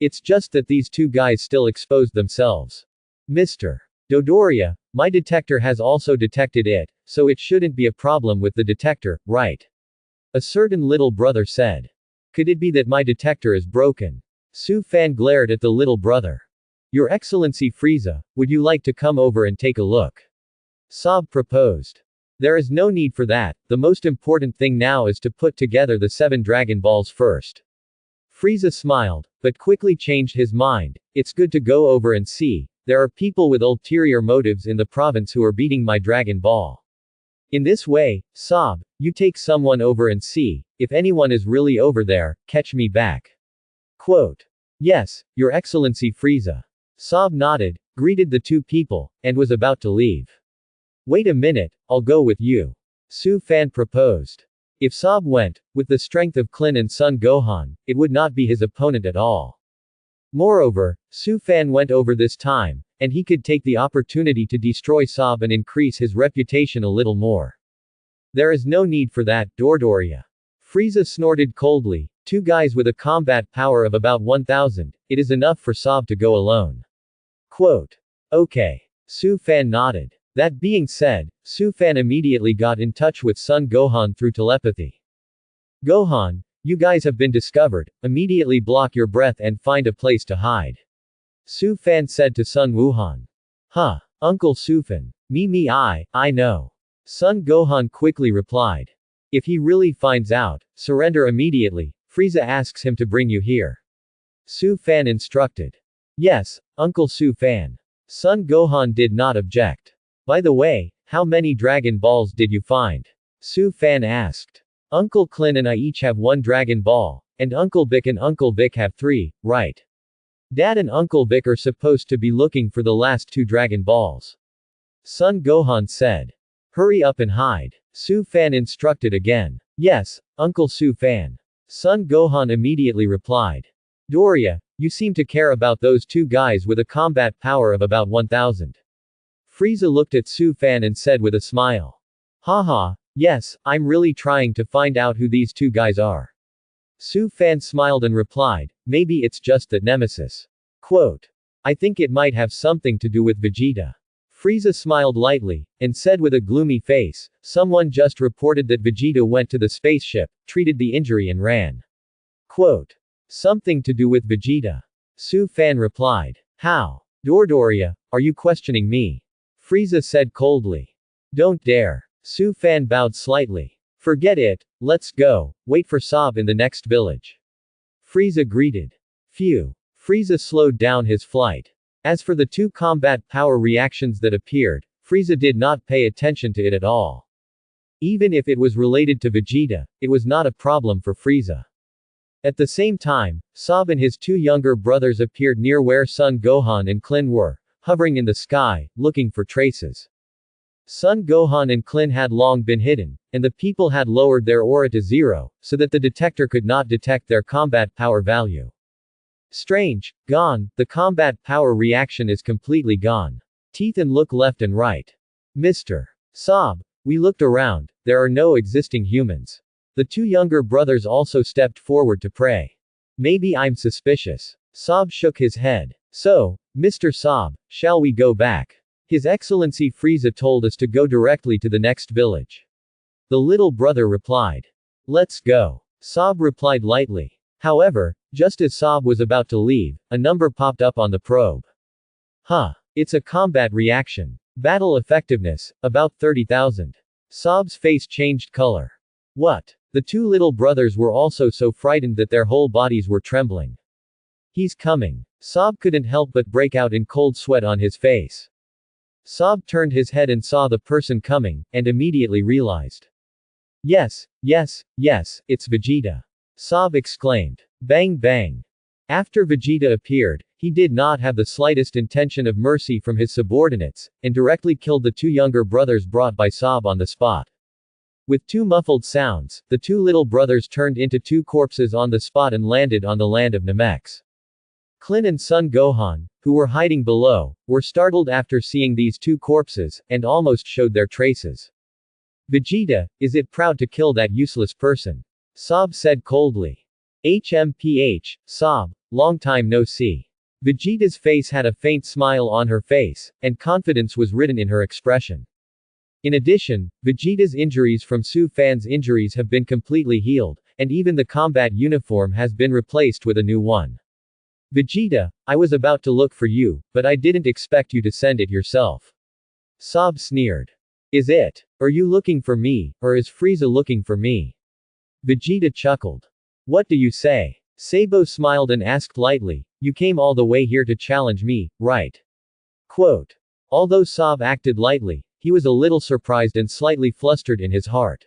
A: It's just that these 2 guys still exposed themselves. Mr. Dodoria, my detector has also detected it, so it shouldn't be a problem with the detector, right? A certain little brother said. Could it be that my detector is broken? Su Fan glared at the little brother. Your Excellency Frieza, would you like to come over and take a look? Sob proposed. There is no need for that, the most important thing now is to put together the 7 Dragon Balls first. Frieza smiled, but quickly changed his mind. It's good to go over and see. There are people with ulterior motives in the province who are beating my Dragon Ball. In this way, Sob, you take someone over and see, if anyone is really over there, catch me back. Quote. Yes, Your Excellency Frieza. Sob nodded, greeted the 2 people, and was about to leave. Wait a minute, I'll go with you. Su Fan proposed. If Sob went, with the strength of Klin and Son Gohan, it would not be his opponent at all. Moreover, Su Fan went over this time, and he could take the opportunity to destroy Sob and increase his reputation a little more. There is no need for that, Dodoria. Frieza snorted coldly, 2 guys with a combat power of about 1000, it is enough for Sob to go alone. Quote. Okay. Su Fan nodded. That being said, Su Fan immediately got in touch with Son Gohan through telepathy. Gohan, you guys have been discovered, immediately block your breath and find a place to hide. Su Fan said to Son Wuhan. Huh. Uncle Su Fan. I know. Son Gohan quickly replied. If he really finds out, surrender immediately, Frieza asks him to bring you here. Su Fan instructed. Yes, Uncle Su Fan. Son Gohan did not object. By the way, how many Dragon Balls did you find? Su Fan asked. Uncle Klin and I each have 1 Dragon Ball, and Uncle Vic and Uncle Vic have 3, right? Dad and Uncle Vic are supposed to be looking for the last 2 Dragon Balls. Son Gohan said. Hurry up and hide. Su Fan instructed again. Yes, Uncle Su Fan. Son Gohan immediately replied. Doria, you seem to care about those 2 guys with a combat power of about 1000. Frieza looked at Su Fan and said with a smile. Haha, yes, I'm really trying to find out who these 2 guys are. Su Fan smiled and replied, maybe it's just that nemesis. Quote. I think it might have something to do with Vegeta. Frieza smiled lightly, and said with a gloomy face, someone just reported that Vegeta went to the spaceship, treated the injury and ran. Quote. Something to do with Vegeta. Su Fan replied. How? Dodoria, are you questioning me? Frieza said coldly. Don't dare. Su Fan bowed slightly. Forget it, let's go, wait for Sob in the next village. Frieza greeted. Phew. Frieza slowed down his flight. As for the two combat power reactions that appeared, Frieza did not pay attention to it at all. Even if it was related to Vegeta, it was not a problem for Frieza. At the same time, Sob and his two younger brothers appeared near where Son Gohan and Klin were, hovering in the sky, looking for traces. Son Gohan and Klin had long been hidden, and the people had lowered their aura to 0, so that the detector could not detect their combat power value. Strange, gone, the combat power reaction is completely gone. Teeth and look left and right. Mr. Sob. We looked around, there are no existing humans. The two younger brothers also stepped forward to pray. Maybe I'm suspicious. Sob shook his head. So, Mr. Sob, shall we go back? His Excellency Frieza told us to go directly to the next village. The little brother replied. Let's go. Sob replied lightly. However, just as Sob was about to leave, a number popped up on the probe. Huh. It's a combat reaction. Battle effectiveness, about 30,000. Sob's face changed color. What? The two little brothers were also so frightened that their whole bodies were trembling. He's coming. Sob couldn't help but break out in cold sweat on his face. Sob turned his head and saw the person coming, and immediately realized. Yes, it's Vegeta. Sob exclaimed. Bang bang. After Vegeta appeared, he did not have the slightest intention of mercy from his subordinates, and directly killed the two younger brothers brought by Sob on the spot. With two muffled sounds, the two little brothers turned into two corpses on the spot and landed on the land of Namex. Klin and Son Gohan, who were hiding below, were startled after seeing these two corpses, and almost showed their traces. Vegeta, is it proud to kill that useless person? Sob said coldly. HMPH, Sob, long time no see. Vegeta's face had a faint smile on her face, and confidence was written in her expression. In addition, Vegeta's injuries from Su Fan's injuries have been completely healed, and even the combat uniform has been replaced with a new one. Vegeta, I was about to look for you, but I didn't expect you to send it yourself. Sob sneered. Is it? Are you looking for me, or is Frieza looking for me? Vegeta chuckled. What do you say? Sabo smiled and asked lightly, you came all the way here to challenge me, right? Quote. Although Sob acted lightly, he was a little surprised and slightly flustered in his heart.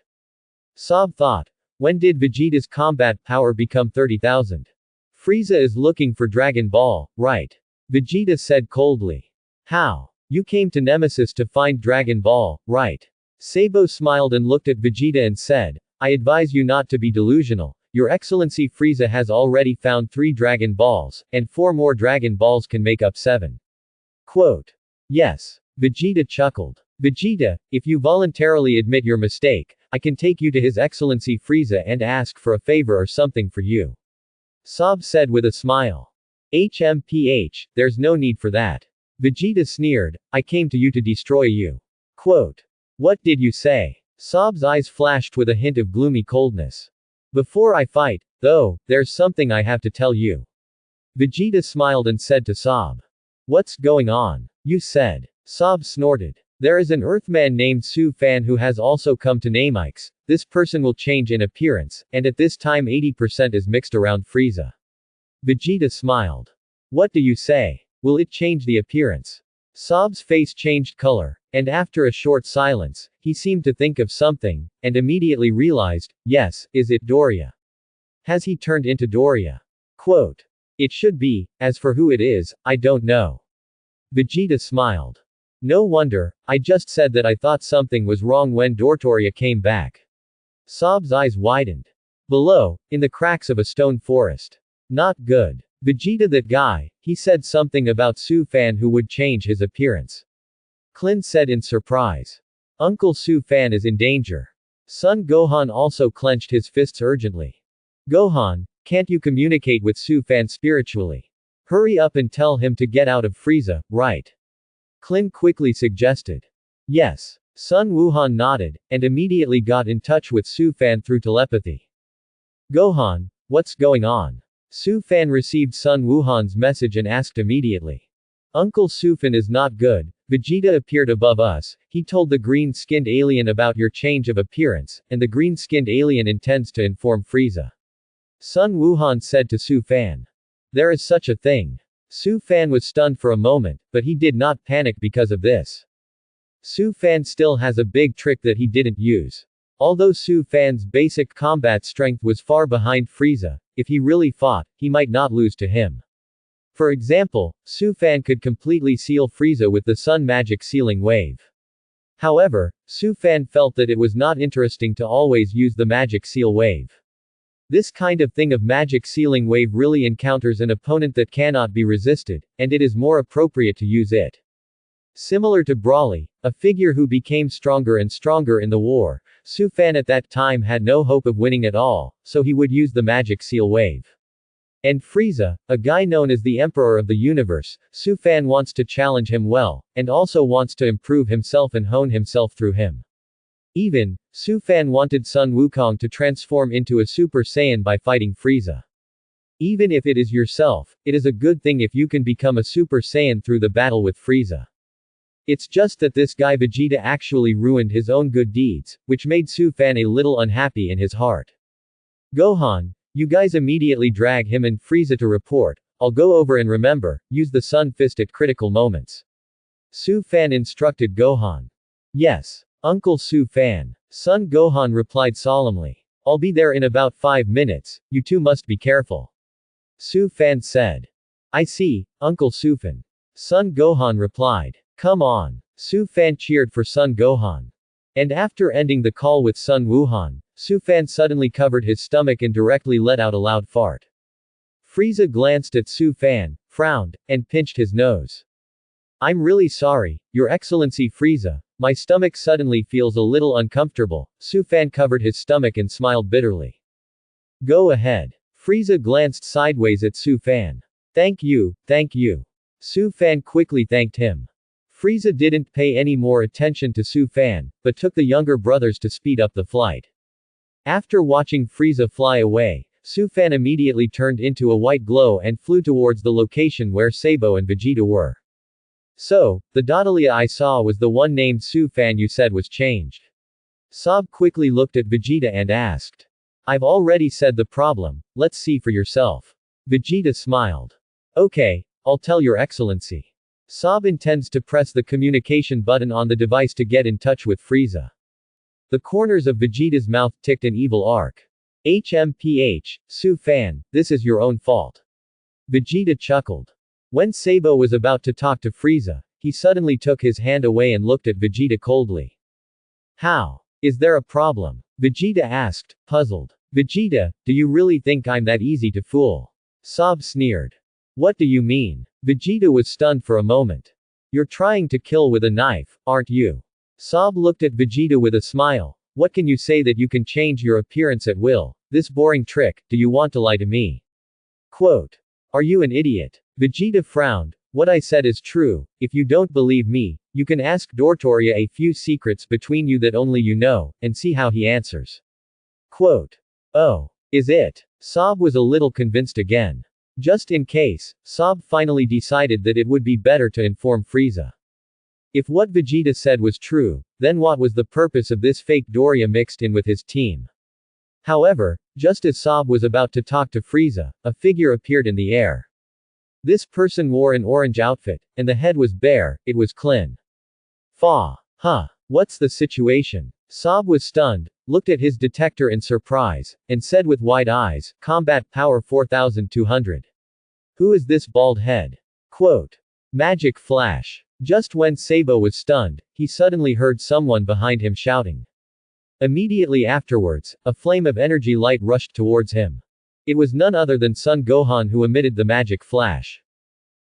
A: Sob thought, when did Vegeta's combat power become 30,000? Frieza is looking for Dragon Ball, right? Vegeta said coldly. How? You came to Nemesis to find Dragon Ball, right? Sabo smiled and looked at Vegeta and said, I advise you not to be delusional. Your Excellency Frieza has already found 3 Dragon Balls, and 4 more Dragon Balls can make up 7. Quote. Yes. Vegeta chuckled. Vegeta, if you voluntarily admit your mistake, I can take you to His Excellency Frieza and ask for a favor or something for you. Sob said with a smile. HMPH, there's no need for that. Vegeta sneered, I came to you to destroy you. Quote. What did you say? Sob's eyes flashed with a hint of gloomy coldness. Before I fight, though, there's something I have to tell you. Vegeta smiled and said to Sob. What's going on? You said. Sob snorted. There is an Earthman named Su Fan who has also come to Namex. This person will change in appearance, and at this time 80% is mixed around Frieza. Vegeta smiled. What do you say? Will it change the appearance? Sob's face changed color, and after a short silence, he seemed to think of something, and immediately realized, yes, is it Doria? Has he turned into Doria? Quote. It should be, as for who it is, I don't know. Vegeta smiled. No wonder, I just said that I thought something was wrong when Doria came back. Sob's eyes widened. Below, in the cracks of a stone forest. Not good. Vegeta that guy, he said something about Su Fan who would change his appearance. Klin said in surprise. Uncle Su Fan is in danger. Son Gohan also clenched his fists urgently. Gohan, can't you communicate with Su Fan spiritually? Hurry up and tell him to get out of Frieza, right? Klin quickly suggested. Yes. Sun Wuhan nodded, and immediately got in touch with Su Fan through telepathy. Gohan, what's going on? Su Fan received Sun Wuhan's message and asked immediately. Uncle Sufan is not good. Vegeta appeared above us, he told the green-skinned alien about your change of appearance, and the green-skinned alien intends to inform Frieza. Sun Wuhan said to Su Fan. There is such a thing. Su Fan was stunned for a moment, but he did not panic because of this. Su Fan still has a big trick that he didn't use. Although Su Fan's basic combat strength was far behind Frieza, if he really fought, he might not lose to him. For example, Su Fan could completely seal Frieza with the Sun Magic Sealing Wave. However, Su Fan felt that it was not interesting to always use the Magic Seal Wave. This kind of thing of Magic Sealing Wave really encounters an opponent that cannot be resisted, and it is more appropriate to use it. Similar to Broly, a figure who became stronger and stronger in the war, Su Fan at that time had no hope of winning at all, so he would use the Magic Seal Wave. And Frieza, a guy known as the Emperor of the Universe, Su Fan wants to challenge him well, and also wants to improve himself and hone himself through him. Even, Su Fan wanted Sun Wukong to transform into a Super Saiyan by fighting Frieza. Even if it is yourself, it is a good thing if you can become a Super Saiyan through the battle with Frieza. It's just that this guy Vegeta actually ruined his own good deeds, which made Su Fan a little unhappy in his heart. Gohan, you guys immediately drag him and Frieza to report, I'll go over and remember, use the Sun Fist at critical moments. Su Fan instructed Gohan. Yes, Uncle Su Fan. Son Gohan replied solemnly. I'll be there in about 5 minutes, you two must be careful. Su Fan said. I see, Uncle Sufan. Son Gohan replied. Come on. Su Fan cheered for Son Gohan. And after ending the call with Sun Wuhan, Su Fan suddenly covered his stomach and directly let out a loud fart. Frieza glanced at Su Fan, frowned, and pinched his nose. I'm really sorry, Your Excellency Frieza, my stomach suddenly feels a little uncomfortable. Su Fan covered his stomach and smiled bitterly. Go ahead. Frieza glanced sideways at Su Fan. Thank you, thank you. Su Fan quickly thanked him. Frieza didn't pay any more attention to Su Fan, but took the younger brothers to speed up the flight. After watching Frieza fly away, Su Fan immediately turned into a white glow and flew towards the location where Sabo and Vegeta were. So, the Dodalia I saw was the one named Su Fan you said was changed. Sob quickly looked at Vegeta and asked. I've already said the problem, let's see for yourself. Vegeta smiled. Okay, I'll tell Your Excellency. Sob intends to press the communication button on the device to get in touch with Frieza. The corners of Vegeta's mouth ticked an evil arc. HMPH, Su Fan, this is your own fault. Vegeta chuckled. When Sabo was about to talk to Frieza, he suddenly took his hand away and looked at Vegeta coldly. How? Is there a problem? Vegeta asked, puzzled. Vegeta, do you really think I'm that easy to fool? Sob sneered. What do you mean? Vegeta was stunned for a moment. You're trying to kill with a knife, aren't you? Sob looked at Vegeta with a smile. What can you say that you can change your appearance at will? This boring trick, do you want to lie to me? Quote. Are you an idiot? Vegeta frowned. What I said is true. If you don't believe me, you can ask Dotoria a few secrets between you that only you know, and see how he answers. Quote. Oh. Is it? Sob was a little convinced again. Just in case, Sob finally decided that it would be better to inform Frieza. If what Vegeta said was true, then what was the purpose of this fake Doria mixed in with his team? However, just as Sob was about to talk to Frieza, a figure appeared in the air. This person wore an orange outfit, and the head was bare, it was Klin. Fa. Huh. What's the situation? Sob was stunned, looked at his detector in surprise, and said with wide eyes, Combat Power 4200. Who is this bald head? Quote. Magic Flash. Just when Sabo was stunned, he suddenly heard someone behind him shouting. Immediately afterwards, a flame of energy light rushed towards him. It was none other than Son Gohan who emitted the magic flash.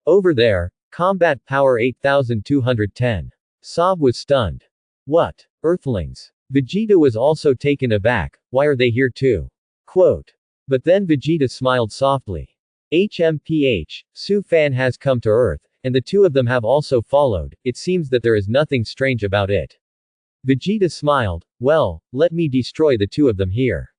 A: Over there, Combat Power 8210. Sob was stunned. What? Earthlings. Vegeta was also taken aback, why are they here too? Quote. But then Vegeta smiled softly. HMPH, Su Fan has come to Earth, and the two of them have also followed. It seems that there is nothing strange about it. Vegeta smiled. Well, let me destroy the two of them here.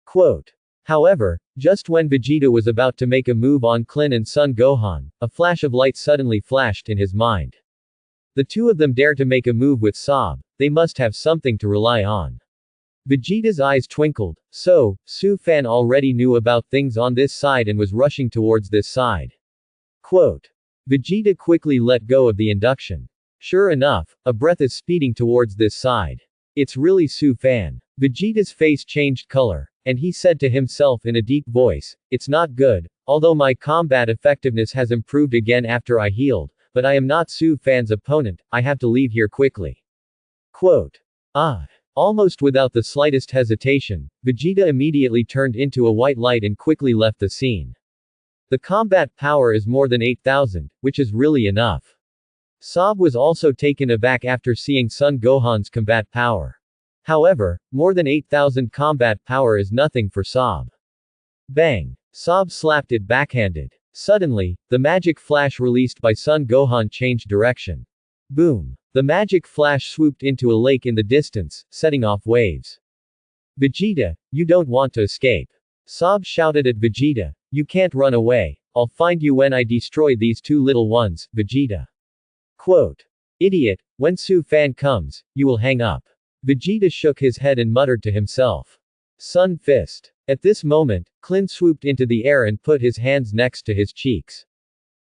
A: Quote. However, just when Vegeta was about to make a move on Klin and Son Gohan, a flash of light suddenly flashed in his mind. The two of them dare to make a move with Sob, they must have something to rely on. Vegeta's eyes twinkled. So, Su Fan already knew about things on this side and was rushing towards this side. Quote. Vegeta quickly let go of the induction. Sure enough, a breath is speeding towards this side. It's really Su Fan. Vegeta's face changed color, and he said to himself in a deep voice, it's not good, although my combat effectiveness has improved again after I healed, but I am not Su Fan's opponent, I have to leave here quickly. Quote. Almost without the slightest hesitation, Vegeta immediately turned into a white light and quickly left the scene. The combat power is more than 8,000, which is really enough. Sob was also taken aback after seeing Son Gohan's combat power. However, more than 8,000 combat power is nothing for Sob. Bang! Sob slapped it backhanded. Suddenly, the magic flash released by Son Gohan changed direction. Boom! The magic flash swooped into a lake in the distance, setting off waves. Vegeta, you don't want to escape. Sob shouted at Vegeta, you can't run away, I'll find you when I destroy these two little ones, Vegeta. Quote. Idiot, when Su Fan comes, you will hang up. Vegeta shook his head and muttered to himself. Sun Fist. At this moment, Klin swooped into the air and put his hands next to his cheeks.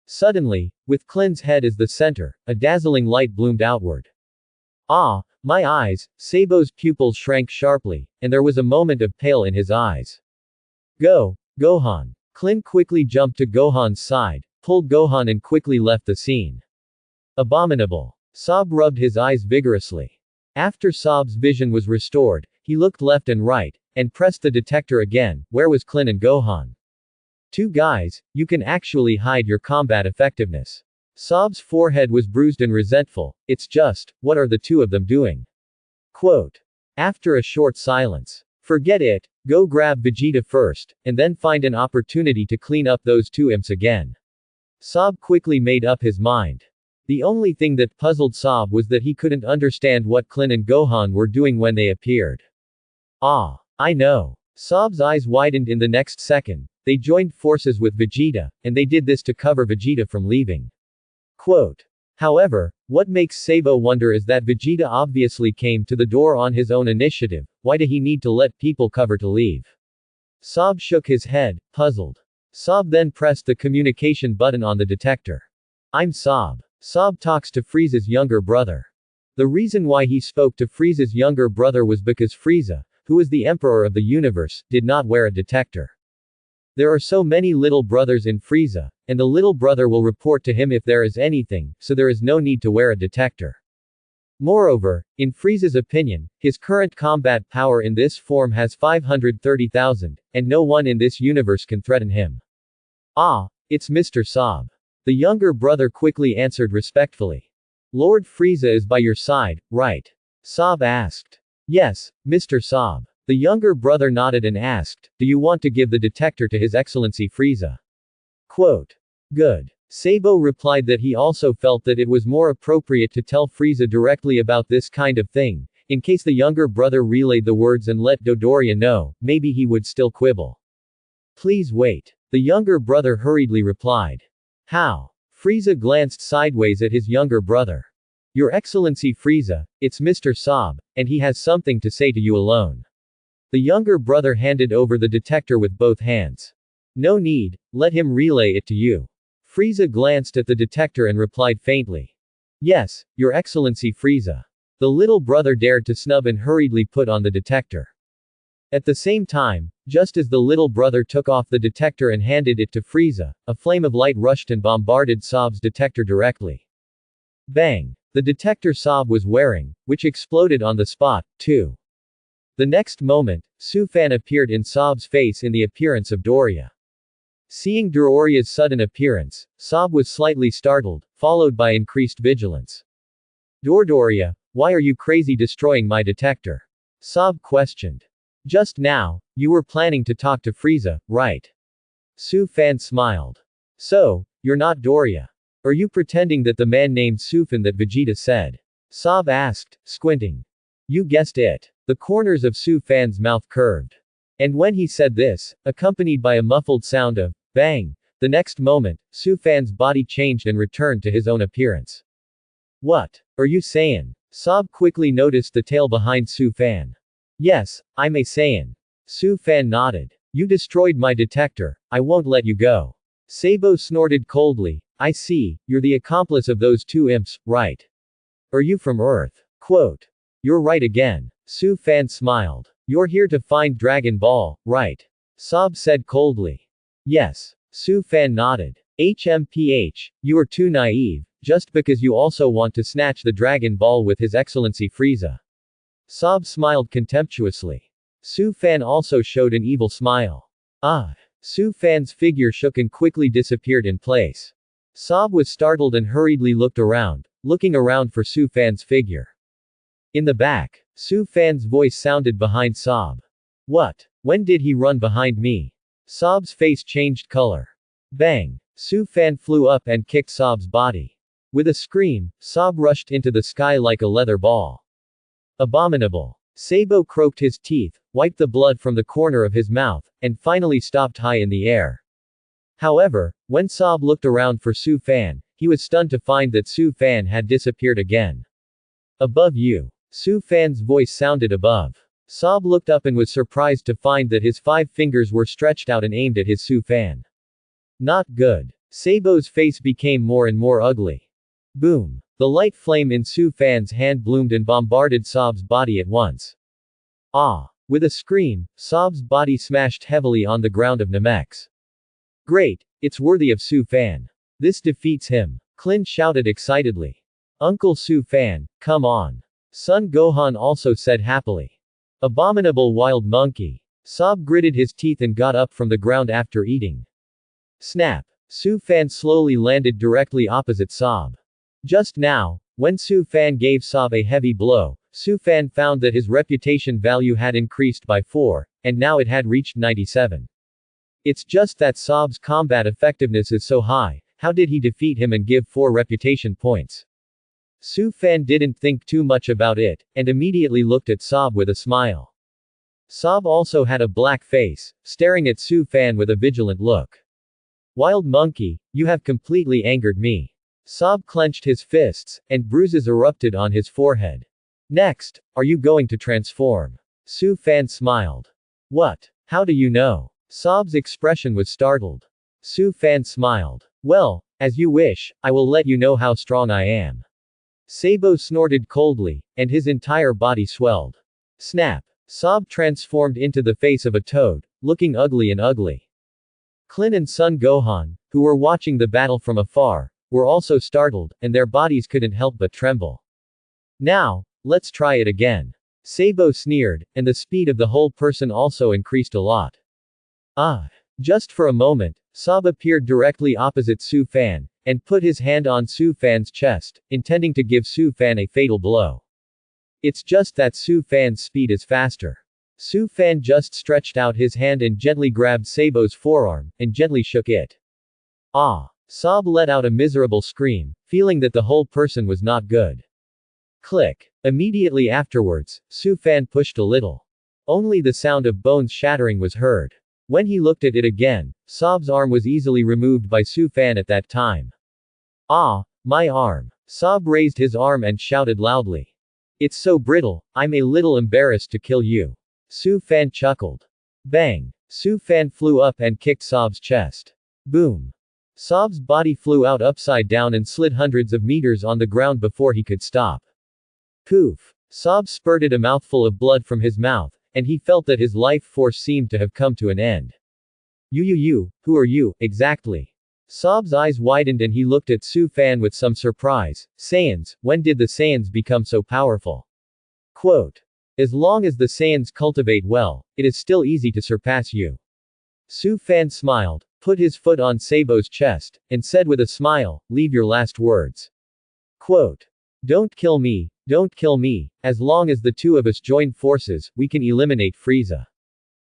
A: Suddenly, with Klin's head as the center, a dazzling light bloomed outward. Ah, my eyes, Sabo's pupils shrank sharply, and there was a moment of pale in his eyes. Go, Gohan. Klin quickly jumped to Gohan's side, pulled Gohan and quickly left the scene. Abominable. Sob rubbed his eyes vigorously. After Sob's vision was restored, he looked left and right, and pressed the detector again. Where was Klin and Gohan? Two guys, you can actually hide your combat effectiveness. Sob's forehead was bruised and resentful. It's just, what are the two of them doing? Quote. After a short silence. Forget it, go grab Vegeta first, and then find an opportunity to clean up those two imps again. Sob quickly made up his mind. The only thing that puzzled Sob was that he couldn't understand what Klin and Gohan were doing when they appeared. Ah, I know. Sob's eyes widened in the next second. They joined forces with Vegeta, and they did this to cover Vegeta from leaving. Quote. However, what makes Sabo wonder is that Vegeta obviously came to the door on his own initiative. Why did he need to let people cover to leave? Sob shook his head, puzzled. Sob then pressed the communication button on the detector. I'm Sob. Sob talks to Frieza's younger brother. The reason why he spoke to Frieza's younger brother was because Frieza, who is the emperor of the universe, did not wear a detector. There are so many little brothers in Frieza, and the little brother will report to him if there is anything, so there is no need to wear a detector. Moreover, in Frieza's opinion, his current combat power in this form has 530,000, and no one in this universe can threaten him. Ah, it's Mr. Sob. The younger brother quickly answered respectfully. Lord Frieza is by your side, right? Sob asked. Yes, Mr. Sob. The younger brother nodded and asked, do you want to give the detector to His Excellency Frieza? Quote. Good. Sabo replied that he also felt that it was more appropriate to tell Frieza directly about this kind of thing, in case the younger brother relayed the words and let Dodoria know, maybe he would still quibble. Please wait. The younger brother hurriedly replied. How? Frieza glanced sideways at his younger brother. Your Excellency Frieza, it's Mr. Sob, and he has something to say to you alone. The younger brother handed over the detector with both hands. No need, let him relay it to you. Frieza glanced at the detector and replied faintly. Yes, Your Excellency Frieza. The little brother dared to snub and hurriedly put on the detector. At the same time, just as the little brother took off the detector and handed it to Frieza, a flame of light rushed and bombarded Sob's detector directly. Bang! The detector Sob was wearing, which exploded on the spot, too. The next moment, Su Fan appeared in Sob's face in the appearance of Doria. Seeing Doria's sudden appearance, Sob was slightly startled, followed by increased vigilance. Doria, why are you crazy destroying my detector? Sob questioned. Just now, you were planning to talk to Frieza, right? Su Fan smiled. So, you're not Doria. Are you pretending that the man named Sufan that Vegeta said? Sob asked, squinting. You guessed it. The corners of Su Fan's mouth curved. And when he said this, accompanied by a muffled sound of bang, the next moment, Su Fan's body changed and returned to his own appearance. What are you saying? Sob quickly noticed the tail behind Su Fan. Yes, I'm a Saiyan. Su Fan nodded. You destroyed my detector, I won't let you go. Sabo snorted coldly. I see, you're the accomplice of those two imps, right? Are you from Earth? Quote. You're right again. Su Fan smiled. You're here to find Dragon Ball, right? Sob said coldly. Yes. Su Fan nodded. HMPH, you are too naive, just because you also want to snatch the Dragon Ball with His Excellency Frieza. Sob smiled contemptuously. Su Fan also showed an evil smile. Ah. Su Fan's figure shook and quickly disappeared in place. Sob was startled and hurriedly looked around, looking around for Su Fan's figure. In the back, Su Fan's voice sounded behind Sob. What? When did he run behind me? Sob's face changed color. Bang! Su Fan flew up and kicked Sob's body. With a scream, Sob rushed into the sky like a leather ball. Abominable. Sabo croaked his teeth, wiped the blood from the corner of his mouth, and finally stopped high in the air. However, when Sob looked around for Su Fan, he was stunned to find that Su Fan had disappeared again. Above you. Su Fan's voice sounded above. Sob looked up and was surprised to find that his 5 fingers were stretched out and aimed at his Su Fan. Not good. Sabo's face became more and more ugly. Boom. The light flame in Su Fan's hand bloomed and bombarded Sob's body at once. Ah! With a scream, Sob's body smashed heavily on the ground of Namex. Great! It's worthy of Su Fan. This defeats him. Clint shouted excitedly. Uncle Su Fan, come on. Son Gohan also said happily. Abominable wild monkey. Sob gritted his teeth and got up from the ground after eating. Snap. Su Fan slowly landed directly opposite Sob. Just now, when Su Fan gave Sob a heavy blow, Su Fan found that his reputation value had increased by 4, and now it had reached 97. It's just that Sob's combat effectiveness is so high, how did he defeat him and give 4 reputation points? Su Fan didn't think too much about it, and immediately looked at Sob with a smile. Sob also had a black face, staring at Su Fan with a vigilant look. Wild monkey, you have completely angered me. Sob clenched his fists, and bruises erupted on his forehead. Next, are you going to transform? Su Fan smiled. What? How do you know? Sob's expression was startled. Su Fan smiled. Well, as you wish, I will let you know how strong I am. Sabo snorted coldly, and his entire body swelled. Snap. Sob transformed into the face of a toad, looking ugly and ugly. Clint and Son Gohan, who were watching the battle from afar, were also startled, and their bodies couldn't help but tremble. Now, let's try it again. Sabo sneered, and the speed of the whole person also increased a lot. Ah! Just for a moment, Sob appeared directly opposite Su Fan, and put his hand on Su Fan's chest, intending to give Su Fan a fatal blow. It's just that Su Fan's speed is faster. Su Fan just stretched out his hand and gently grabbed Sabo's forearm, and gently shook it. Ah! Sob let out a miserable scream, feeling that the whole person was not good. Click. Immediately afterwards, Su Fan pushed a little. Only the sound of bones shattering was heard. When he looked at it again, Sob's arm was easily removed by Su Fan at that time. Ah, my arm. Sob raised his arm and shouted loudly. It's so brittle, I'm a little embarrassed to kill you. Su Fan chuckled. Bang. Su Fan flew up and kicked Sob's chest. Boom. Sob's body flew out upside down and slid hundreds of meters on the ground before he could stop. Poof. Sob spurted a mouthful of blood from his mouth, and he felt that his life force seemed to have come to an end. You, who are you, exactly? Sob's eyes widened and he looked at Su Fan with some surprise. Saiyans, when did the Saiyans become so powerful? Quote. As long as the Saiyans cultivate well, it is still easy to surpass you. Su Fan smiled, put his foot on Sabo's chest, and said with a smile, leave your last words. Quote. Don't kill me, as long as the two of us join forces, we can eliminate Frieza.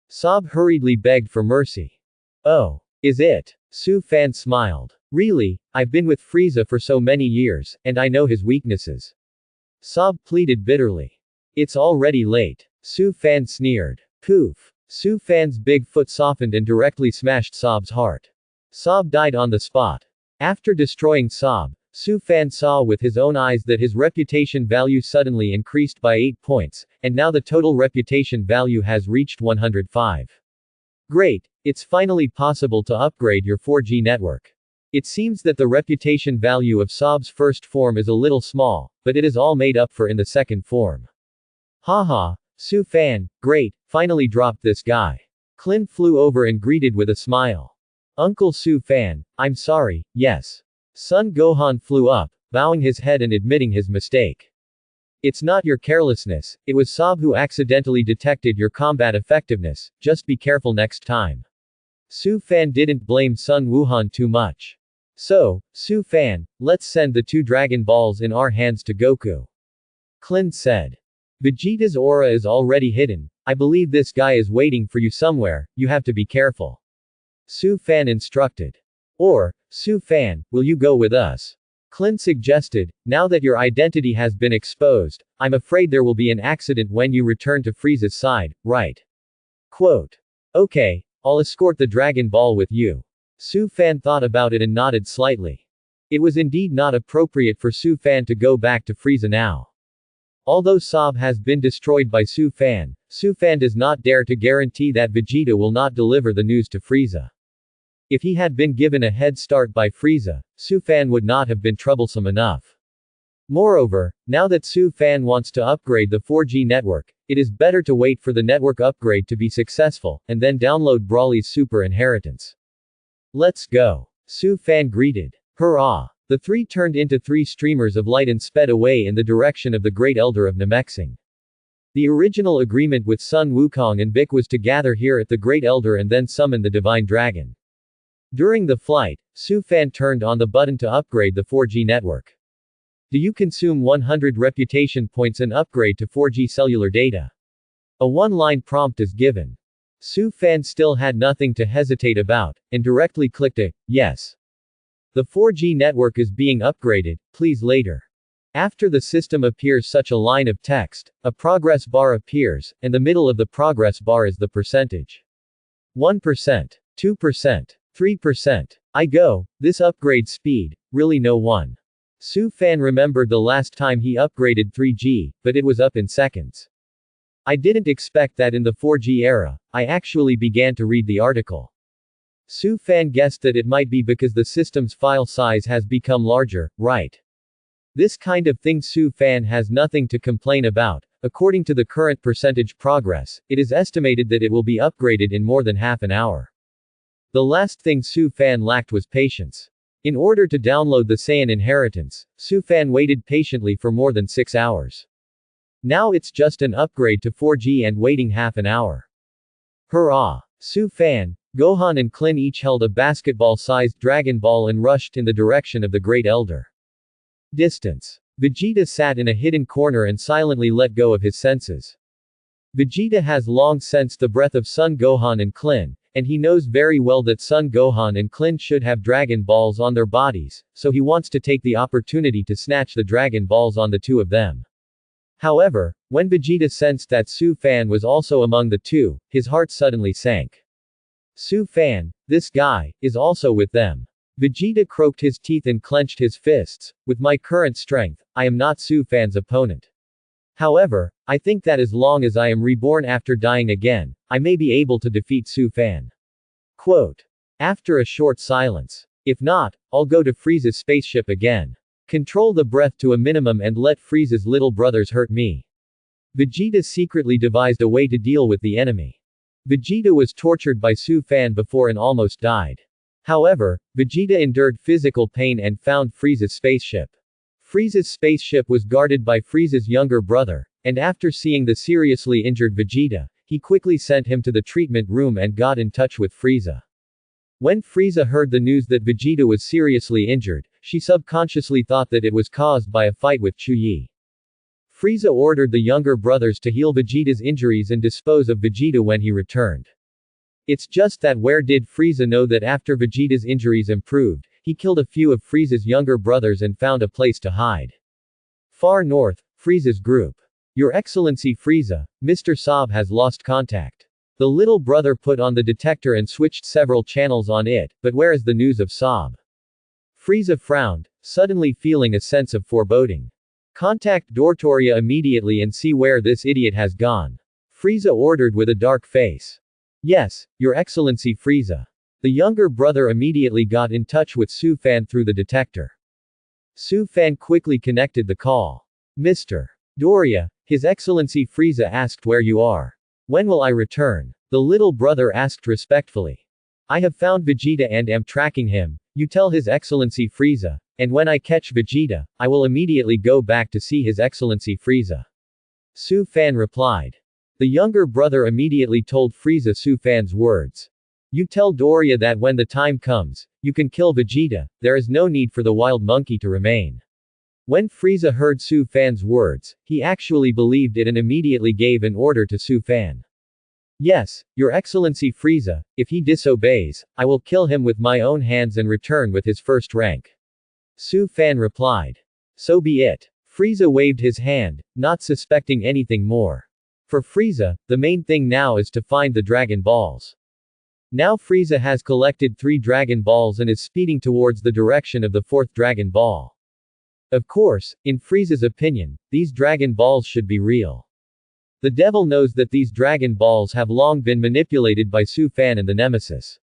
A: Sob hurriedly begged for mercy. Oh. Is it? Su Fan smiled. Really, I've been with Frieza for so many years, and I know his weaknesses. Sob pleaded bitterly. It's already late. Su Fan sneered. Poof. Su Fan's big foot softened and directly smashed Sob's heart. Sob died on the spot. After destroying Sob, Su Fan saw with his own eyes that his reputation value suddenly increased by 8 points, and now the total reputation value has reached 105. Great, it's finally possible to upgrade your 4G network. It seems that the reputation value of Sob's first form is a little small, but it is all made up for in the second form. Haha, Su Fan, great, finally dropped this guy. Clin flew over and greeted with a smile. Uncle Su Fan, I'm sorry, yes. Son Gohan flew up, bowing his head and admitting his mistake. It's not your carelessness, it was Sob who accidentally detected your combat effectiveness, just be careful next time. Su Fan didn't blame Sun Wuhan too much. So, Su Fan, let's send the 2 Dragon Balls in our hands to Goku. Clin said. Vegeta's aura is already hidden, I believe this guy is waiting for you somewhere, you have to be careful. Su Fan instructed. Or, Su Fan, will you go with us? Clin suggested, now that your identity has been exposed, I'm afraid there will be an accident when you return to Frieza's side, right? Quote. Okay, I'll escort the Dragon Ball with you. Su Fan thought about it and nodded slightly. It was indeed not appropriate for Su Fan to go back to Frieza now. Although Sob has been destroyed by Su Fan does not dare to guarantee that Vegeta will not deliver the news to Frieza. If he had been given a head start by Frieza, Su Fan would not have been troublesome enough. Moreover, now that Su Fan wants to upgrade the 4G network, it is better to wait for the network upgrade to be successful, and then download Broly's super inheritance. Let's go. Su Fan greeted. Hurrah! The 3 turned into 3 streamers of light and sped away in the direction of the Great Elder of Namexing. The original agreement with Sun Wukong and Bic was to gather here at the Great Elder and then summon the Divine Dragon. During the flight, Su Fan turned on the button to upgrade the 4G network. Do you consume 100 reputation points and upgrade to 4G cellular data? A one-line prompt is given. Su Fan still had nothing to hesitate about, and directly clicked a yes. The 4G network is being upgraded, please later. After the system appears such a line of text, a progress bar appears, and the middle of the progress bar is the percentage. 1%, 2%, 3%. I go, this upgrade speed, really no one. Su Fan remembered the last time he upgraded 3G, but it was up in seconds. I didn't expect that in the 4G era. I actually began to read the article. Su Fan guessed that it might be because the system's file size has become larger, right? This kind of thing Su Fan has nothing to complain about. According to the current percentage progress, it is estimated that it will be upgraded in more than half an hour. The last thing Su Fan lacked was patience. In order to download the Saiyan inheritance, Su Fan waited patiently for more than 6 hours. Now it's just an upgrade to 4G and waiting half an hour. Hurrah! Su Fan, Gohan and Clin each held a basketball-sized Dragon Ball and rushed in the direction of the Great Elder. Distance. Vegeta sat in a hidden corner and silently let go of his senses. Vegeta has long sensed the breath of Son Gohan and Clin, and he knows very well that Son Gohan and Clin should have Dragon Balls on their bodies, so he wants to take the opportunity to snatch the Dragon Balls on the 2 of them. However, when Vegeta sensed that Su Fan was also among the 2, his heart suddenly sank. Su Fan, this guy, is also with them. Vegeta croaked his teeth and clenched his fists. With my current strength, I am not Su Fan's opponent. However, I think that as long as I am reborn after dying again, I may be able to defeat Su Fan. Quote. After a short silence. If not, I'll go to Frieza's spaceship again. Control the breath to a minimum and let Frieza's little brothers hurt me. Vegeta secretly devised a way to deal with the enemy. Vegeta was tortured by Su Fan before and almost died. However, Vegeta endured physical pain and found Frieza's spaceship. Frieza's spaceship was guarded by Frieza's younger brother, and after seeing the seriously injured Vegeta, he quickly sent him to the treatment room and got in touch with Frieza. When Frieza heard the news that Vegeta was seriously injured, she subconsciously thought that it was caused by a fight with Chuyi. Frieza ordered the younger brothers to heal Vegeta's injuries and dispose of Vegeta when he returned. It's just that where did Frieza know that after Vegeta's injuries improved, he killed a few of Frieza's younger brothers and found a place to hide. Far north, Frieza's group. Your Excellency Frieza, Mr. Saab has lost contact. The little brother put on the detector and switched several channels on it, but where is the news of Saab? Frieza frowned, suddenly feeling a sense of foreboding. Contact Dotoria immediately and see where this idiot has gone. Frieza ordered with a dark face. Yes, Your Excellency Frieza. The younger brother immediately got in touch with Su Fan through the detector. Su Fan quickly connected the call. Mr. Doria, His Excellency Frieza asked where you are. When will I return? The little brother asked respectfully. I have found Vegeta and am tracking him, you tell His Excellency Frieza, and when I catch Vegeta, I will immediately go back to see His Excellency Frieza. Su Fan replied. The younger brother immediately told Frieza Su Fan's words. You tell Doria that when the time comes, you can kill Vegeta, there is no need for the wild monkey to remain. When Frieza heard Su Fan's words, he actually believed it and immediately gave an order to Su Fan. Yes, Your Excellency Frieza, if he disobeys, I will kill him with my own hands and return with his first rank. Su Fan replied. So be it. Frieza waved his hand, not suspecting anything more. For Frieza, the main thing now is to find the Dragon Balls. Now Frieza has collected 3 Dragon Balls and is speeding towards the direction of the 4th Dragon Ball. Of course, in Frieza's opinion, these Dragon Balls should be real. The devil knows that these Dragon Balls have long been manipulated by Su Fan and the Nemesis.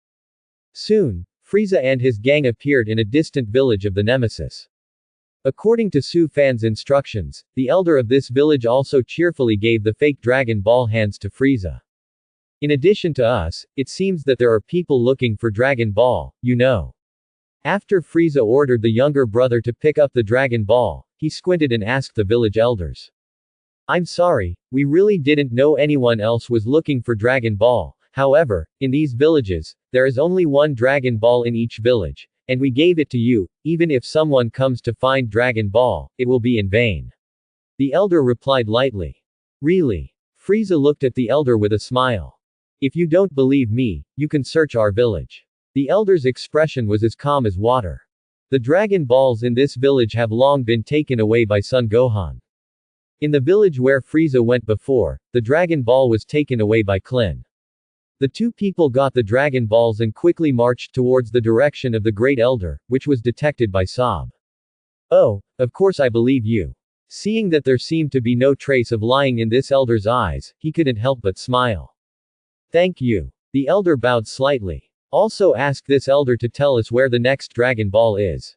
A: Soon, Frieza and his gang appeared in a distant village of the Nemesis. According to Su Fan's instructions, the elder of this village also cheerfully gave the fake Dragon Ball hands to Frieza. In addition to us, it seems that there are people looking for Dragon Ball, you know. After Frieza ordered the younger brother to pick up the Dragon Ball, he squinted and asked the village elders. I'm sorry, we really didn't know anyone else was looking for Dragon Ball, however, in these villages, there is only one Dragon Ball in each village, and we gave it to you, even if someone comes to find Dragon Ball, it will be in vain. The elder replied lightly. Really? Frieza looked at the elder with a smile. If you don't believe me, you can search our village. The elder's expression was as calm as water. The Dragon Balls in this village have long been taken away by Son Gohan. In the village where Frieza went before, the Dragon Ball was taken away by Klin. The two people got the Dragon Balls and quickly marched towards the direction of the Great Elder, which was detected by Saab. Oh, of course I believe you. Seeing that there seemed to be no trace of lying in this elder's eyes, he couldn't help but smile. Thank you. The elder bowed slightly. Also ask this elder to tell us where the next Dragon Ball is.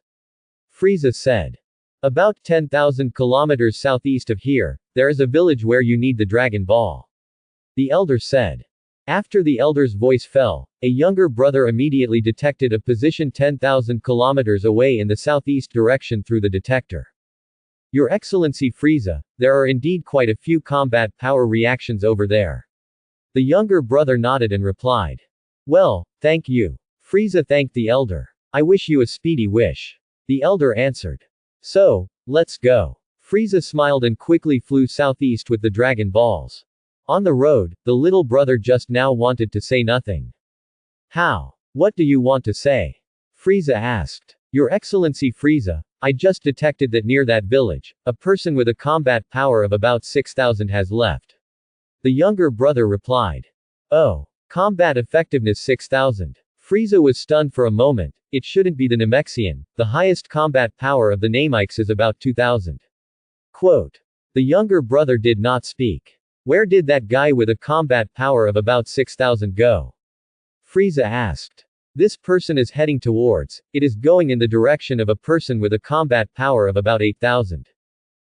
A: Frieza said. About 10,000 kilometers southeast of here, there is a village where you need the Dragon Ball. The elder said. After the elder's voice fell, a younger brother immediately detected a position 10,000 kilometers away in the southeast direction through the detector. Your Excellency Frieza, there are indeed quite a few combat power reactions over there. The younger brother nodded and replied. Well, thank you. Frieza thanked the elder. I wish you a speedy wish. The elder answered. So, let's go. Frieza smiled and quickly flew southeast with the Dragon Balls. On the road, the little brother just now wanted to say nothing. How? What do you want to say? Frieza asked. Your Excellency Frieza, I just detected that near that village, a person with a combat power of about 6,000 has left. The younger brother replied. Oh. Combat effectiveness 6,000. Frieza was stunned for a moment. It shouldn't be the Namexian, the highest combat power of the Namekians is about 2,000. Quote. The younger brother did not speak. Where did that guy with a combat power of about 6,000 go? Frieza asked. This person is heading towards, it is going in the direction of a person with a combat power of about 8,000.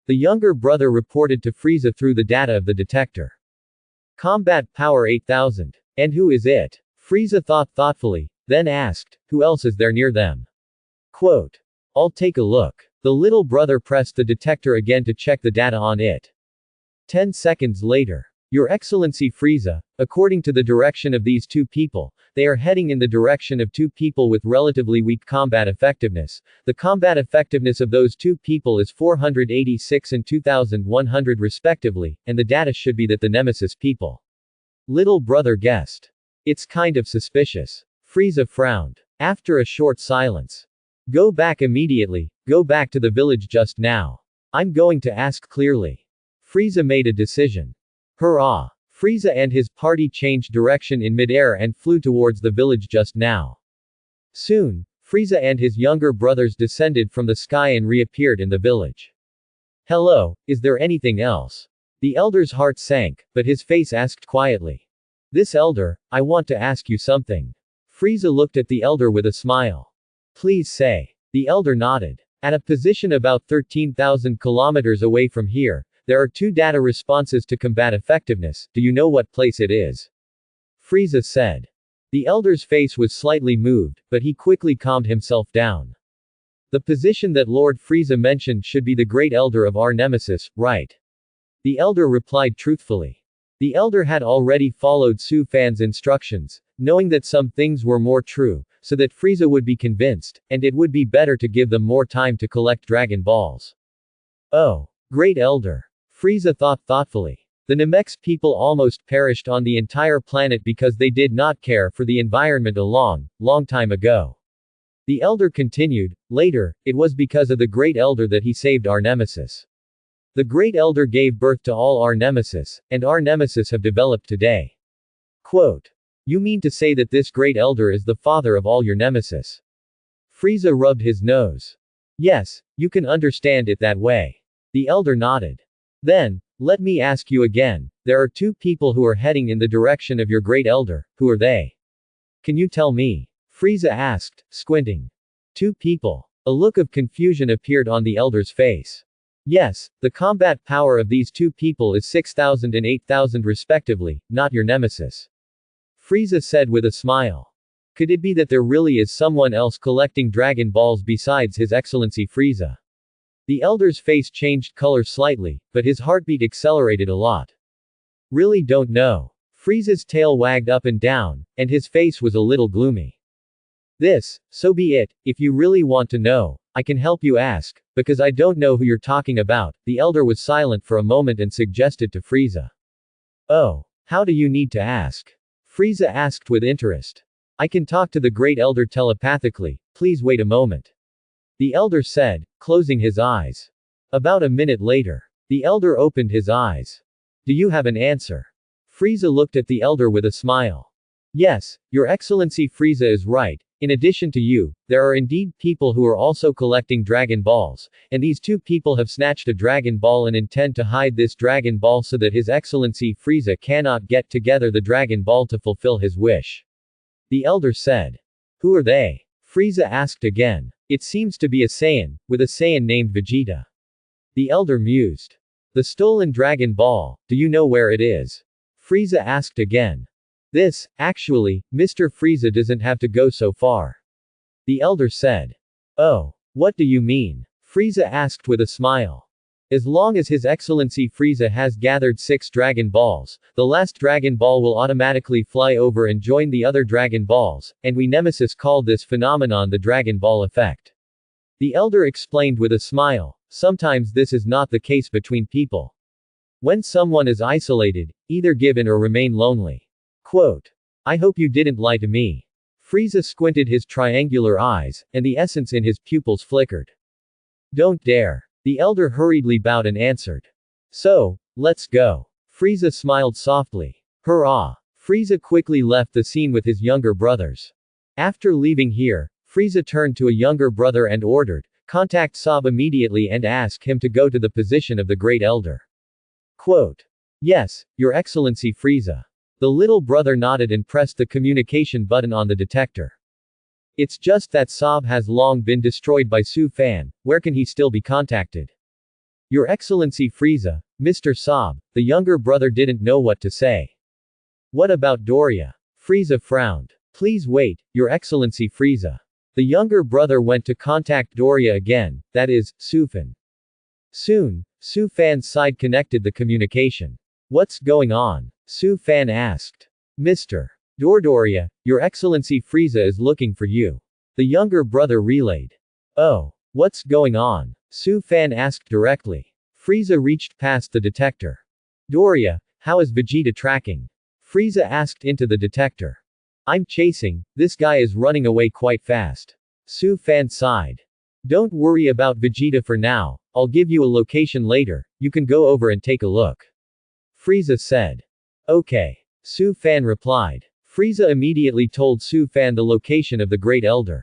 A: The younger brother reported to Frieza through the data of the detector. Combat power 8,000. And who is it? Frieza thought thoughtfully, then asked, who else is there near them? Quote. I'll take a look. The little brother pressed the detector again to check the data on it. 10 seconds later. Your Excellency Frieza, according to the direction of these two people, they are heading in the direction of two people with relatively weak combat effectiveness. The combat effectiveness of those two people is 486 and 2,100 respectively, and the data should be that the Nemesis people. Little brother guessed. It's kind of suspicious. Frieza frowned. After a short silence. Go back immediately, go back to the village just now. I'm going to ask clearly. Frieza made a decision. Hurrah! Frieza and his party changed direction in midair and flew towards the village just now. Soon, Frieza and his younger brothers descended from the sky and reappeared in the village. Hello, is there anything else? The elder's heart sank, but his face asked quietly. This elder, I want to ask you something. Frieza looked at the elder with a smile. Please say. The elder nodded. At a position about 13,000 kilometers away from here, there are 2 data responses to combat effectiveness. Do you know what place it is? Frieza said. The elder's face was slightly moved, but he quickly calmed himself down. The position that Lord Frieza mentioned should be the great elder of our nemesis, right? The elder replied truthfully. The elder had already followed Su Fan's instructions, knowing that some things were more true, so that Frieza would be convinced, and it would be better to give them more time to collect Dragon Balls. Oh, great elder. Frieza thought thoughtfully. The Namex people almost perished on the entire planet because they did not care for the environment a long time ago. The elder continued, later, it was because of the great elder that he saved our nemesis. The great elder gave birth to all our nemesis, and our nemesis have developed today. Quote. You mean to say that this great elder is the father of all your nemesis? Frieza rubbed his nose. Yes, you can understand it that way. The elder nodded. Then, let me ask you again, there are 2 people who are heading in the direction of your great elder, who are they? Can you tell me? Frieza asked, squinting. 2 people. A look of confusion appeared on the elder's face. Yes, the combat power of these 2 people is 6,000 and 8,000 respectively, not your nemesis. Frieza said with a smile. Could it be that there really is someone else collecting Dragon Balls besides His Excellency Frieza? The elder's face changed color slightly, but his heartbeat accelerated a lot. Really don't know. Frieza's tail wagged up and down, and his face was a little gloomy. So be it, if you really want to know, I can help you ask, because I don't know who you're talking about. The elder was silent for a moment and suggested to Frieza. Oh, how do you need to ask? Frieza asked with interest. I can talk to the great elder telepathically, please wait a moment. The elder said, closing his eyes. About a minute later, the elder opened his eyes. Do you have an answer? Frieza looked at the elder with a smile. Yes, Your Excellency Frieza is right. In addition to you, there are indeed people who are also collecting Dragon Balls, and these 2 people have snatched a Dragon Ball and intend to hide this Dragon Ball so that His Excellency Frieza cannot get together the Dragon Ball to fulfill his wish. The elder said. Who are they? Frieza asked again. It seems to be a Saiyan, with a Saiyan named Vegeta. The elder mused. The stolen Dragon Ball, do you know where it is? Frieza asked again. Actually, Mr. Frieza doesn't have to go so far. The elder said. Oh, what do you mean? Frieza asked with a smile. As long as His Excellency Frieza has gathered 6 Dragon Balls, the last Dragon Ball will automatically fly over and join the other Dragon Balls, and we Nemesis call this phenomenon the Dragon Ball effect. The elder explained with a smile, sometimes this is not the case between people. When someone is isolated, either given or remain lonely. Quote. I hope you didn't lie to me. Frieza squinted his triangular eyes, and the essence in his pupils flickered. Don't dare. The elder hurriedly bowed and answered. So, let's go. Frieza smiled softly. Hurrah! Frieza quickly left the scene with his younger brothers. After leaving here, Frieza turned to a younger brother and ordered, contact Saab immediately and ask him to go to the position of the Great Elder. Quote. Yes, Your Excellency Frieza. The little brother nodded and pressed the communication button on the detector. It's just that Saab has long been destroyed by Su Fan, where can he still be contacted? Your Excellency Frieza, Mr. Saab, the younger brother didn't know what to say. What about Doria? Frieza frowned. Please wait, Your Excellency Frieza. The younger brother went to contact Doria again, that is, Su Fan. Soon, Su Fan's side connected the communication. What's going on? Su Fan asked. Mr. Doria, Your Excellency Frieza is looking for you. The younger brother relayed. Oh, what's going on? Su Fan asked directly. Frieza reached past the detector. Doria, how is Vegeta tracking? Frieza asked into the detector. I'm chasing, this guy is running away quite fast. Su Fan sighed. Don't worry about Vegeta for now, I'll give you a location later, you can go over and take a look. Frieza said. Okay. Su Fan replied. Frieza immediately told Su Fan the location of the Great Elder.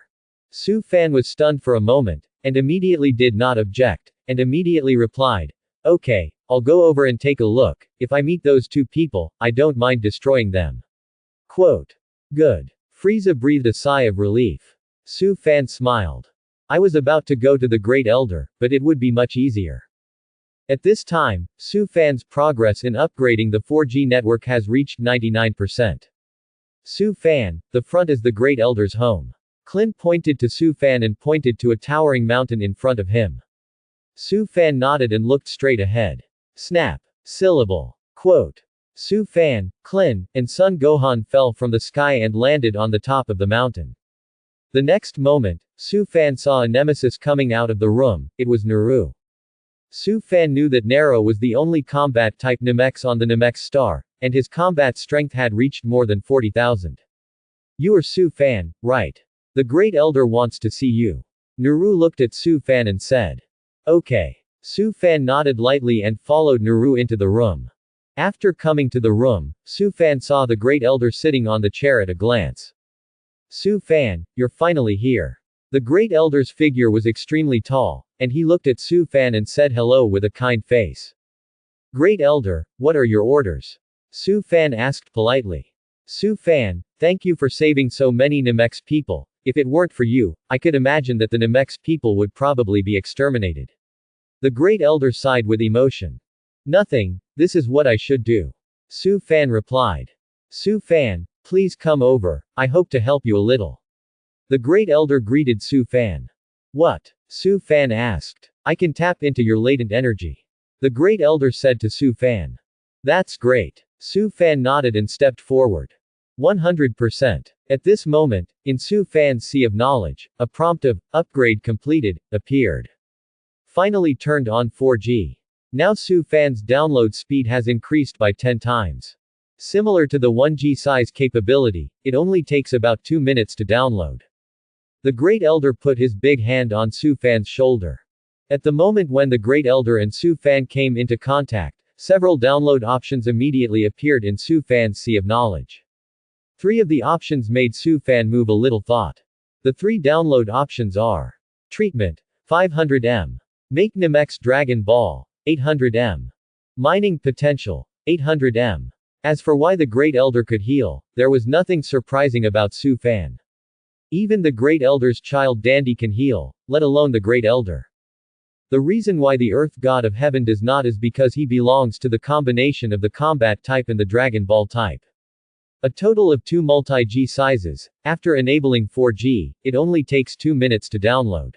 A: Su Fan was stunned for a moment, and immediately did not object, and immediately replied, okay, I'll go over and take a look, if I meet those two people, I don't mind destroying them. Quote. Good. Frieza breathed a sigh of relief. Su Fan smiled. I was about to go to the Great Elder, but it would be much easier. At this time, Su Fan's progress in upgrading the 4G network has reached 99%. Su Fan, the front is the Great Elder's home. Clint pointed to Su Fan and pointed to a towering mountain in front of him. Su Fan nodded and looked straight ahead. Snap. Syllable. Quote. Su Fan, Clint, and Son Gohan fell from the sky and landed on the top of the mountain. The next moment, Su Fan saw a nemesis coming out of the room, it was Naru. Su Fan knew that Naru was the only combat-type Namex on the Namex star, and his combat strength had reached more than 40,000. You are Su Fan, right? The Great Elder wants to see you. Naru looked at Su Fan and said. Okay. Su Fan nodded lightly and followed Naru into the room. After coming to the room, Su Fan saw the Great Elder sitting on the chair at a glance. Su Fan, you're finally here. The Great Elder's figure was extremely tall, and he looked at Su Fan and said hello with a kind face. Great Elder, what are your orders? Su Fan asked politely. Su Fan, thank you for saving so many Namex people. If it weren't for you, I could imagine that the Namex people would probably be exterminated. The Great Elder sighed with emotion. Nothing, this is what I should do. Su Fan replied. Su Fan, please come over, I hope to help you a little. The Great Elder greeted Su Fan. What? Su Fan asked. I can tap into your latent energy. The Great Elder said to Su Fan. That's great. Su Fan nodded and stepped forward. 100%. At this moment, in Su Fan's sea of knowledge, a prompt of, upgrade completed, appeared. Finally turned on 4G. Now Su Fan's download speed has increased by 10 times. Similar to the 1G size capability, it only takes about 2 minutes to download. The Great Elder put his big hand on Su Fan's shoulder. At the moment when the Great Elder and Su Fan came into contact, several download options immediately appeared in Su Fan's sea of knowledge. 3 of the options made Su Fan move a little thought. The 3 download options are Treatment, 500M. Make Namex Dragon Ball, 800M. Mining Potential, 800M. As for why the Great Elder could heal, there was nothing surprising about Su Fan. Even the Great Elder's child Dandy can heal, let alone the Great Elder. The reason why the Earth God of Heaven does not is because he belongs to the combination of the combat type and the Dragon Ball type. A total of 2 multi-G sizes. After enabling 4G, it only takes 2 minutes to download.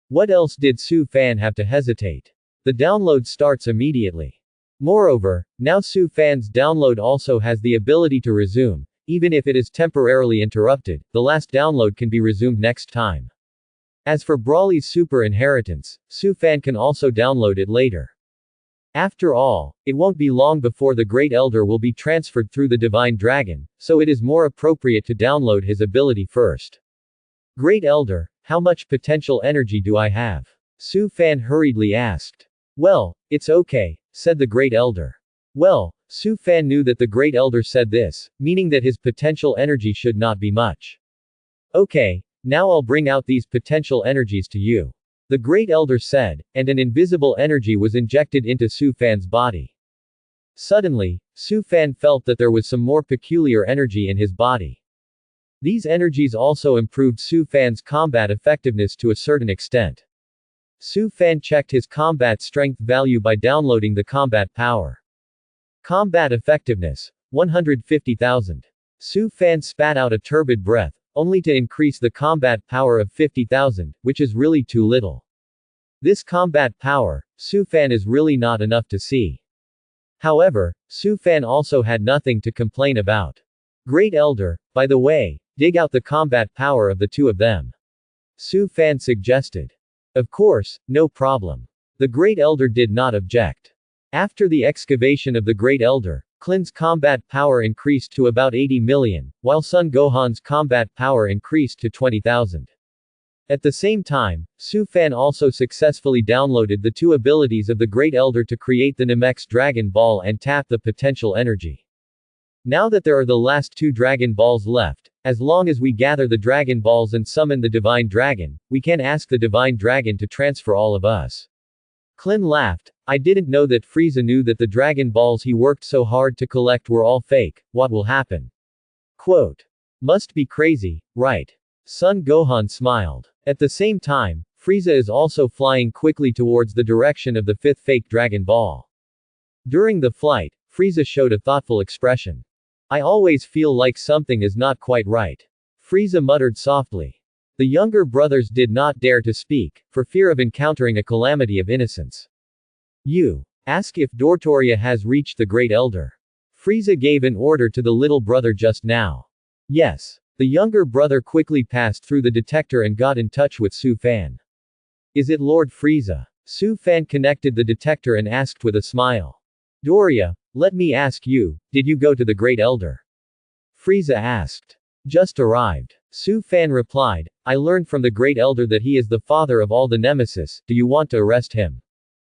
A: What else did Su Fan have to hesitate? The download starts immediately. Moreover, now Su Fan's download also has the ability to resume, even if it is temporarily interrupted, the last download can be resumed next time. As for Broly's super inheritance, Su Fan can also download it later. After all, it won't be long before the Great Elder will be transferred through the Divine Dragon, so it is more appropriate to download his ability first. Great Elder, how much potential energy do I have? Su Fan hurriedly asked. Well, it's okay, said the Great Elder. Well, Su Fan knew that the Great Elder said this, meaning that his potential energy should not be much. Okay, now I'll bring out these potential energies to you. The Great Elder said, and an invisible energy was injected into Su Fan's body. Suddenly, Su Fan felt that there was some more peculiar energy in his body. These energies also improved Su Fan's combat effectiveness to a certain extent. Su Fan checked his combat strength value by downloading the combat power. Combat effectiveness, 150,000. Su Fan spat out a turbid breath, only to increase the combat power of 50,000, which is really too little. This combat power, Su Fan is really not enough to see. However, Su Fan also had nothing to complain about. Great Elder, by the way, dig out the combat power of the 2 of them. Su Fan suggested. Of course, no problem. The Great Elder did not object. After the excavation of the Great Elder, Clint's combat power increased to about 80 million, while Son Gohan's combat power increased to 20,000. At the same time, Su Fan also successfully downloaded the two abilities of the Great Elder to create the Namex Dragon Ball and tap the potential energy. Now that there are the last two Dragon Balls left, as long as we gather the Dragon Balls and summon the Divine Dragon, we can ask the Divine Dragon to transfer all of us. Klin laughed. I didn't know that Frieza knew that the Dragon Balls he worked so hard to collect were all fake. What will happen? Quote. Must be crazy, right? Son Gohan smiled. At the same time, Frieza is also flying quickly towards the direction of the fifth fake Dragon Ball. During the flight, Frieza showed a thoughtful expression. I always feel like something is not quite right. Frieza muttered softly. The younger brothers did not dare to speak, for fear of encountering a calamity of innocence. You. Ask if Dotoria has reached the Great Elder. Frieza gave an order to the little brother just now. Yes. The younger brother quickly passed through the detector and got in touch with Su Fan. Is it Lord Frieza? Su Fan connected the detector and asked with a smile. Doria, let me ask you, did you go to the Great Elder? Frieza asked. Just arrived. Su Fan replied, I learned from the Great Elder that he is the father of all the Nemesis, do you want to arrest him?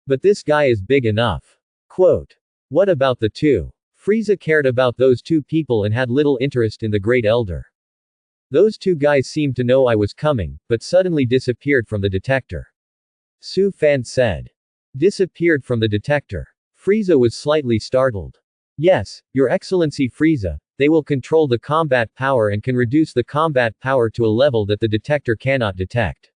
A: But this guy is big enough. Quote. What about the two? Frieza cared about those two people and had little interest in the Great Elder. Those two guys seemed to know I was coming, but suddenly disappeared from the detector. Su Fan said. Disappeared from the detector. Frieza was slightly startled. Yes, Your Excellency Frieza, they will control the combat power and can reduce the combat power to a level that the detector cannot detect.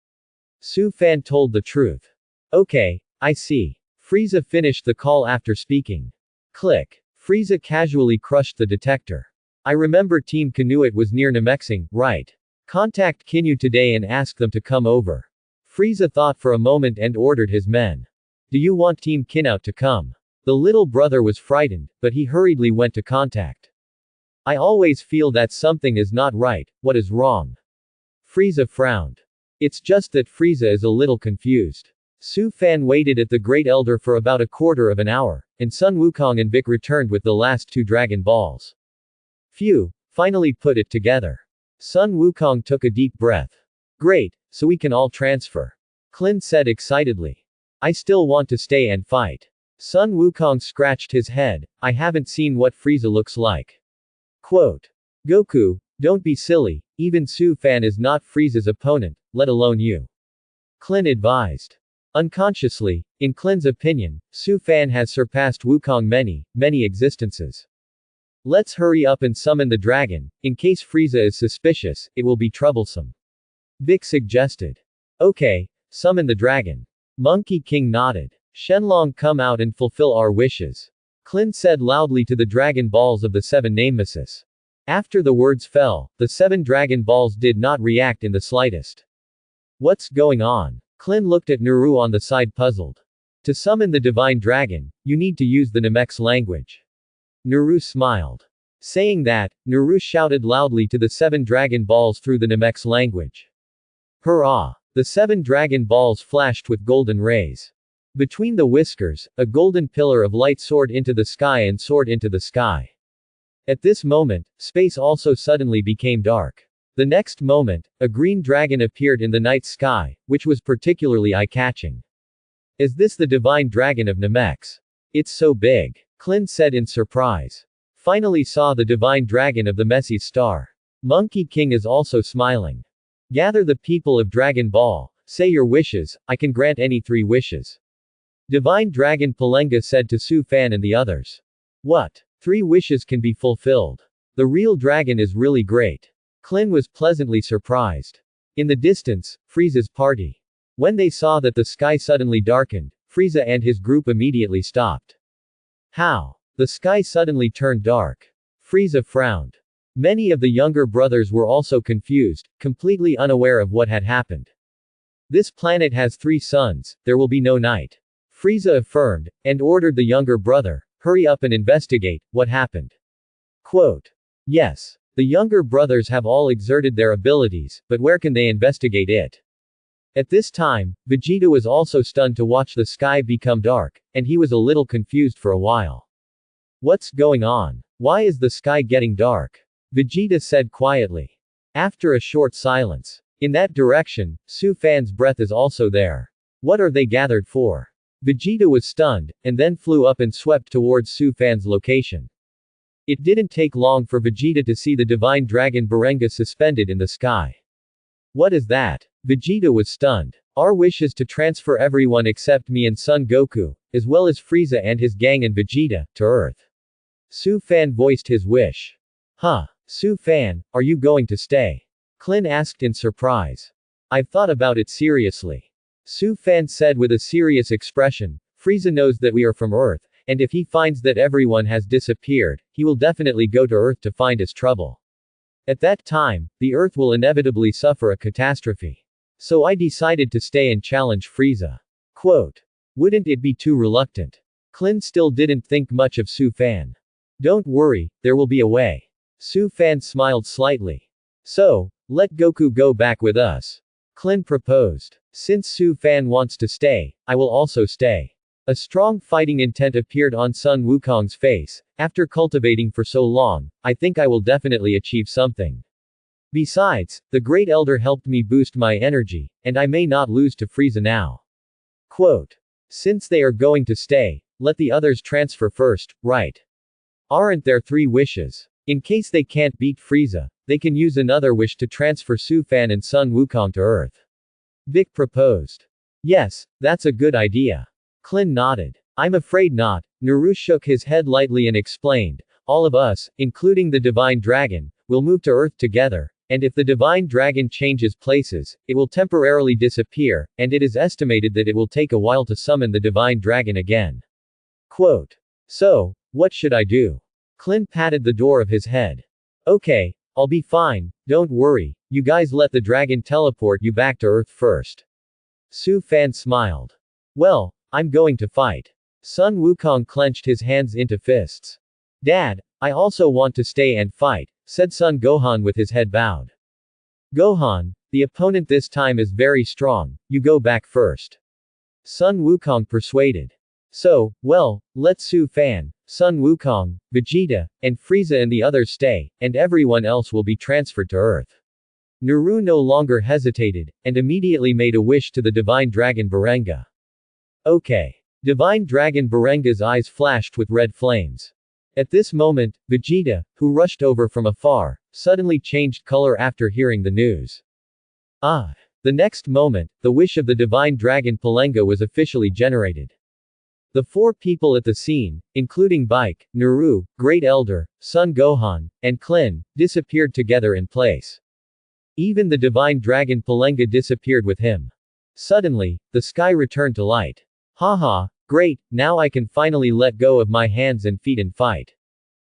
A: Su Fan told the truth. Okay, I see. Frieza finished the call after speaking. Click. Frieza casually crushed the detector. I remember Team Kanuit was near Namexing, right? Contact Kinyu today and ask them to come over. Frieza thought for a moment and ordered his men. Do you want Team Kinout to come? The little brother was frightened, but he hurriedly went to contact. I always feel that something is not right. What is wrong? Frieza frowned. It's just that Frieza is a little confused. Su Fan waited at the Great Elder for about a quarter of an hour, and Sun Wukong and Vic returned with the last two Dragon Balls. Phew, finally put it together. Sun Wukong took a deep breath. Great, so we can all transfer. Klin said excitedly. I still want to stay and fight. Sun Wukong scratched his head. I haven't seen what Frieza looks like. Quote. Goku, don't be silly, even Su Fan is not Frieza's opponent, let alone you. Klin advised. Unconsciously, in Klin's opinion, Su Fan has surpassed Wukong many existences. Let's hurry up and summon the dragon, in case Frieza is suspicious, it will be troublesome. Vic suggested. Okay, summon the dragon. Monkey King nodded. Shenlong, come out and fulfill our wishes. Klin said loudly to the Dragon Balls of the seven Nemesis. After the words fell, the seven Dragon Balls did not react in the slightest. What's going on? Klin looked at Naru on the side puzzled. To summon the Divine Dragon, you need to use the Namex language. Naru smiled. Saying that, Naru shouted loudly to the seven Dragon Balls through the Namex language. Hurrah! The seven Dragon Balls flashed with golden rays. Between the whiskers, a golden pillar of light soared into the sky and soared into the sky. At this moment, space also suddenly became dark. The next moment, a green dragon appeared in the night sky, which was particularly eye-catching. Is this the Divine Dragon of Namex? It's so big. Klin said in surprise. Finally saw the Divine Dragon of the Messi's Star. Monkey King is also smiling. Gather the people of Dragon Ball, say your wishes, I can grant any 3 wishes. Divine Dragon Palenga said to Su Fan and the others. What? 3 wishes can be fulfilled. The real dragon is really great. Klin was pleasantly surprised. In the distance, Frieza's party. When they saw that the sky suddenly darkened, Frieza and his group immediately stopped. How? The sky suddenly turned dark. Frieza frowned. Many of the younger brothers were also confused, completely unaware of what had happened. This planet has 3 suns, there will be no night. Frieza affirmed, and ordered the younger brother, hurry up and investigate what happened. Quote. Yes. The younger brothers have all exerted their abilities, but where can they investigate it? At this time, Vegeta was also stunned to watch the sky become dark, and he was a little confused for a while. What's going on? Why is the sky getting dark? Vegeta said quietly. After a short silence. In that direction, Su Fan's breath is also there. What are they gathered for? Vegeta was stunned, and then flew up and swept towards Su Fan's location. It didn't take long for Vegeta to see the divine dragon Barenga suspended in the sky. What is that? Vegeta was stunned. Our wish is to transfer everyone except me and Son Goku, as well as Frieza and his gang and Vegeta, to Earth. Su Fan voiced his wish. Huh? Su Fan, are you going to stay? Klin asked in surprise. I've thought about it seriously. Su Fan said with a serious expression. Frieza knows that we are from Earth, and if he finds that everyone has disappeared, he will definitely go to Earth to find us trouble. At that time, the Earth will inevitably suffer a catastrophe. So I decided to stay and challenge Frieza. Quote. Wouldn't it be too reluctant? Klin still didn't think much of Su Fan. Don't worry, there will be a way. Su Fan smiled slightly. So, let Goku go back with us. Klin proposed. Since Su Fan wants to stay, I will also stay. A strong fighting intent appeared on Sun Wukong's face. After cultivating for so long, I think I will definitely achieve something. Besides, the Great Elder helped me boost my energy, and I may not lose to Frieza now. Quote. Since they are going to stay, let the others transfer first, right? Aren't there 3 wishes? In case they can't beat Frieza, they can use another wish to transfer Su Fan and Sun Wukong to Earth. Vic proposed. Yes, that's a good idea. Klin nodded. I'm afraid not. Naru shook his head lightly and explained. All of us, including the Divine Dragon, will move to Earth together, and if the Divine Dragon changes places, it will temporarily disappear, and it is estimated that it will take a while to summon the Divine Dragon again. Quote. So, what should I do? Klin patted the door of his head. Okay, I'll be fine, don't worry, you guys let the dragon teleport you back to Earth first. Su Fan smiled. Well, I'm going to fight. Sun Wukong clenched his hands into fists. Dad, I also want to stay and fight, said Son Gohan with his head bowed. Gohan, the opponent this time is very strong, you go back first. Sun Wukong persuaded. So, well, let Su Fan, Sun Wukong, Vegeta, and Frieza and the others stay, and everyone else will be transferred to Earth. Naru no longer hesitated, and immediately made a wish to the Divine Dragon Barenga. Okay. Divine Dragon Barenga's eyes flashed with red flames. At this moment, Vegeta, who rushed over from afar, suddenly changed color after hearing the news. Ah! The next moment, the wish of the Divine Dragon Palenga was officially generated. The 4 people at the scene, including Bike, Naru, Great Elder, Son Gohan, and Klin, disappeared together in place. Even the Divine Dragon Palenga disappeared with him. Suddenly, the sky returned to light. Haha, great, now I can finally let go of my hands and feet and fight.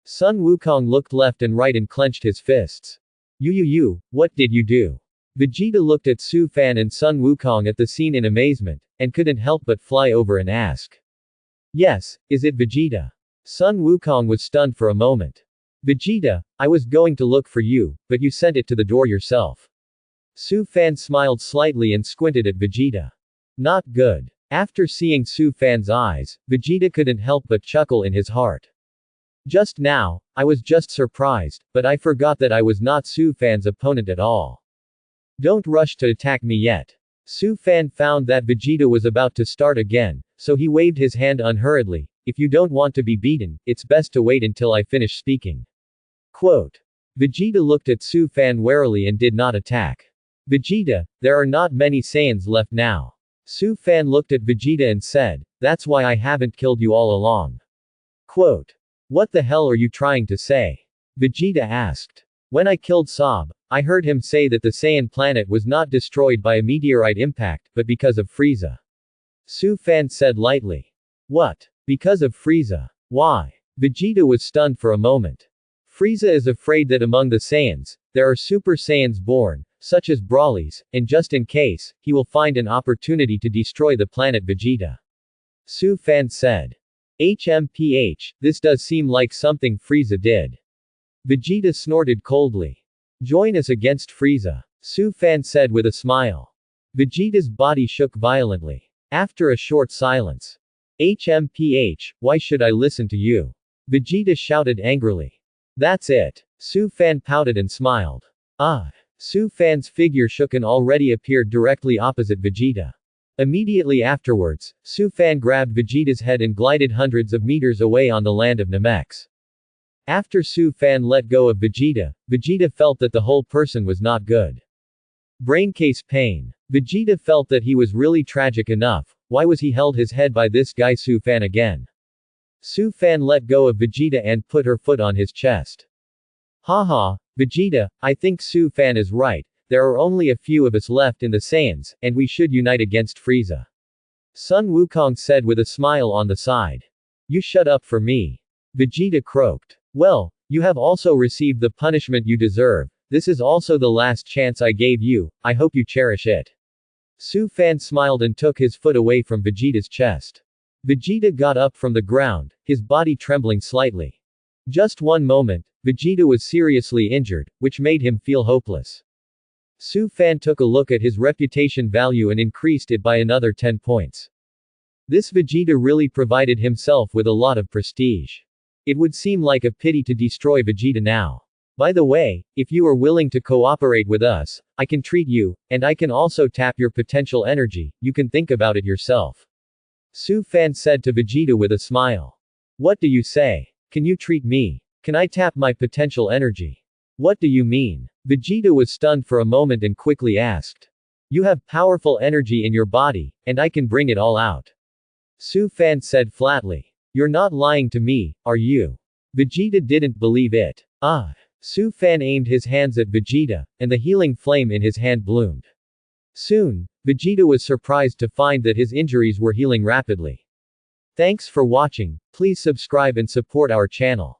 A: Sun Wukong looked left and right and clenched his fists. You, what did you do? Vegeta looked at Su Fan and Sun Wukong at the scene in amazement, and couldn't help but fly over and ask. Yes, is it Vegeta? Sun Wukong was stunned for a moment. Vegeta, I was going to look for you, but you sent it to the door yourself. Su Fan smiled slightly and squinted at Vegeta. Not good. After seeing Su Fan's eyes, Vegeta couldn't help but chuckle in his heart. Just now, I was just surprised, but I forgot that I was not Su Fan's opponent at all. Don't rush to attack me yet. Su Fan found that Vegeta was about to start again, so he waved his hand unhurriedly. If you don't want to be beaten, it's best to wait until I finish speaking. Quote. Vegeta looked at Su Fan warily and did not attack. Vegeta, there are not many Saiyans left now. Su Fan looked at Vegeta and said, that's why I haven't killed you all along. Quote. What the hell are you trying to say? Vegeta asked. When I killed Sob, I heard him say that the Saiyan planet was not destroyed by a meteorite impact, but because of Frieza. Su Fan said lightly. What? Because of Frieza? Why? Vegeta was stunned for a moment. Frieza is afraid that among the Saiyans, there are Super Saiyans born, such as Broly's, and just in case, he will find an opportunity to destroy the planet Vegeta. Su Fan said. HMPH, this does seem like something Frieza did. Vegeta snorted coldly. Join us against Frieza. Su Fan said with a smile. Vegeta's body shook violently. After a short silence. HMPH, why should I listen to you? Vegeta shouted angrily. That's it. Su Fan pouted and smiled. Ah. Su Fan's figure shook and already appeared directly opposite Vegeta. Immediately afterwards, Su Fan grabbed Vegeta's head and glided hundreds of meters away on the land of Namex. After Su Fan let go of Vegeta, Vegeta felt that the whole person was not good. Braincase pain. Vegeta felt that he was really tragic enough. Why was he held his head by this guy Su Fan again? Su Fan let go of Vegeta and put her foot on his chest. Haha, Vegeta, I think Su Fan is right. There are only a few of us left in the Saiyans, and we should unite against Frieza. Sun Wukong said with a smile on the side. You shut up for me. Vegeta croaked. Well, you have also received the punishment you deserve. This is also the last chance I gave you, I hope you cherish it. Su Fan smiled and took his foot away from Vegeta's chest. Vegeta got up from the ground, his body trembling slightly. Just one moment, Vegeta was seriously injured, which made him feel hopeless. Su Fan took a look at his reputation value and increased it by another 10 points. This Vegeta really provided himself with a lot of prestige. It would seem like a pity to destroy Vegeta now. By the way, if you are willing to cooperate with us, I can treat you, and I can also tap your potential energy, you can think about it yourself. Su Fan said to Vegeta with a smile. What do you say? Can you treat me? Can I tap my potential energy? What do you mean? Vegeta was stunned for a moment and quickly asked. You have powerful energy in your body, and I can bring it all out. Su Fan said flatly. You're not lying to me, are you? Vegeta didn't believe it. Su Fan aimed his hands at Vegeta, and the healing flame in his hand bloomed. Soon, Vegeta was surprised to find that his injuries were healing rapidly. Thanks for watching, please subscribe and support our channel.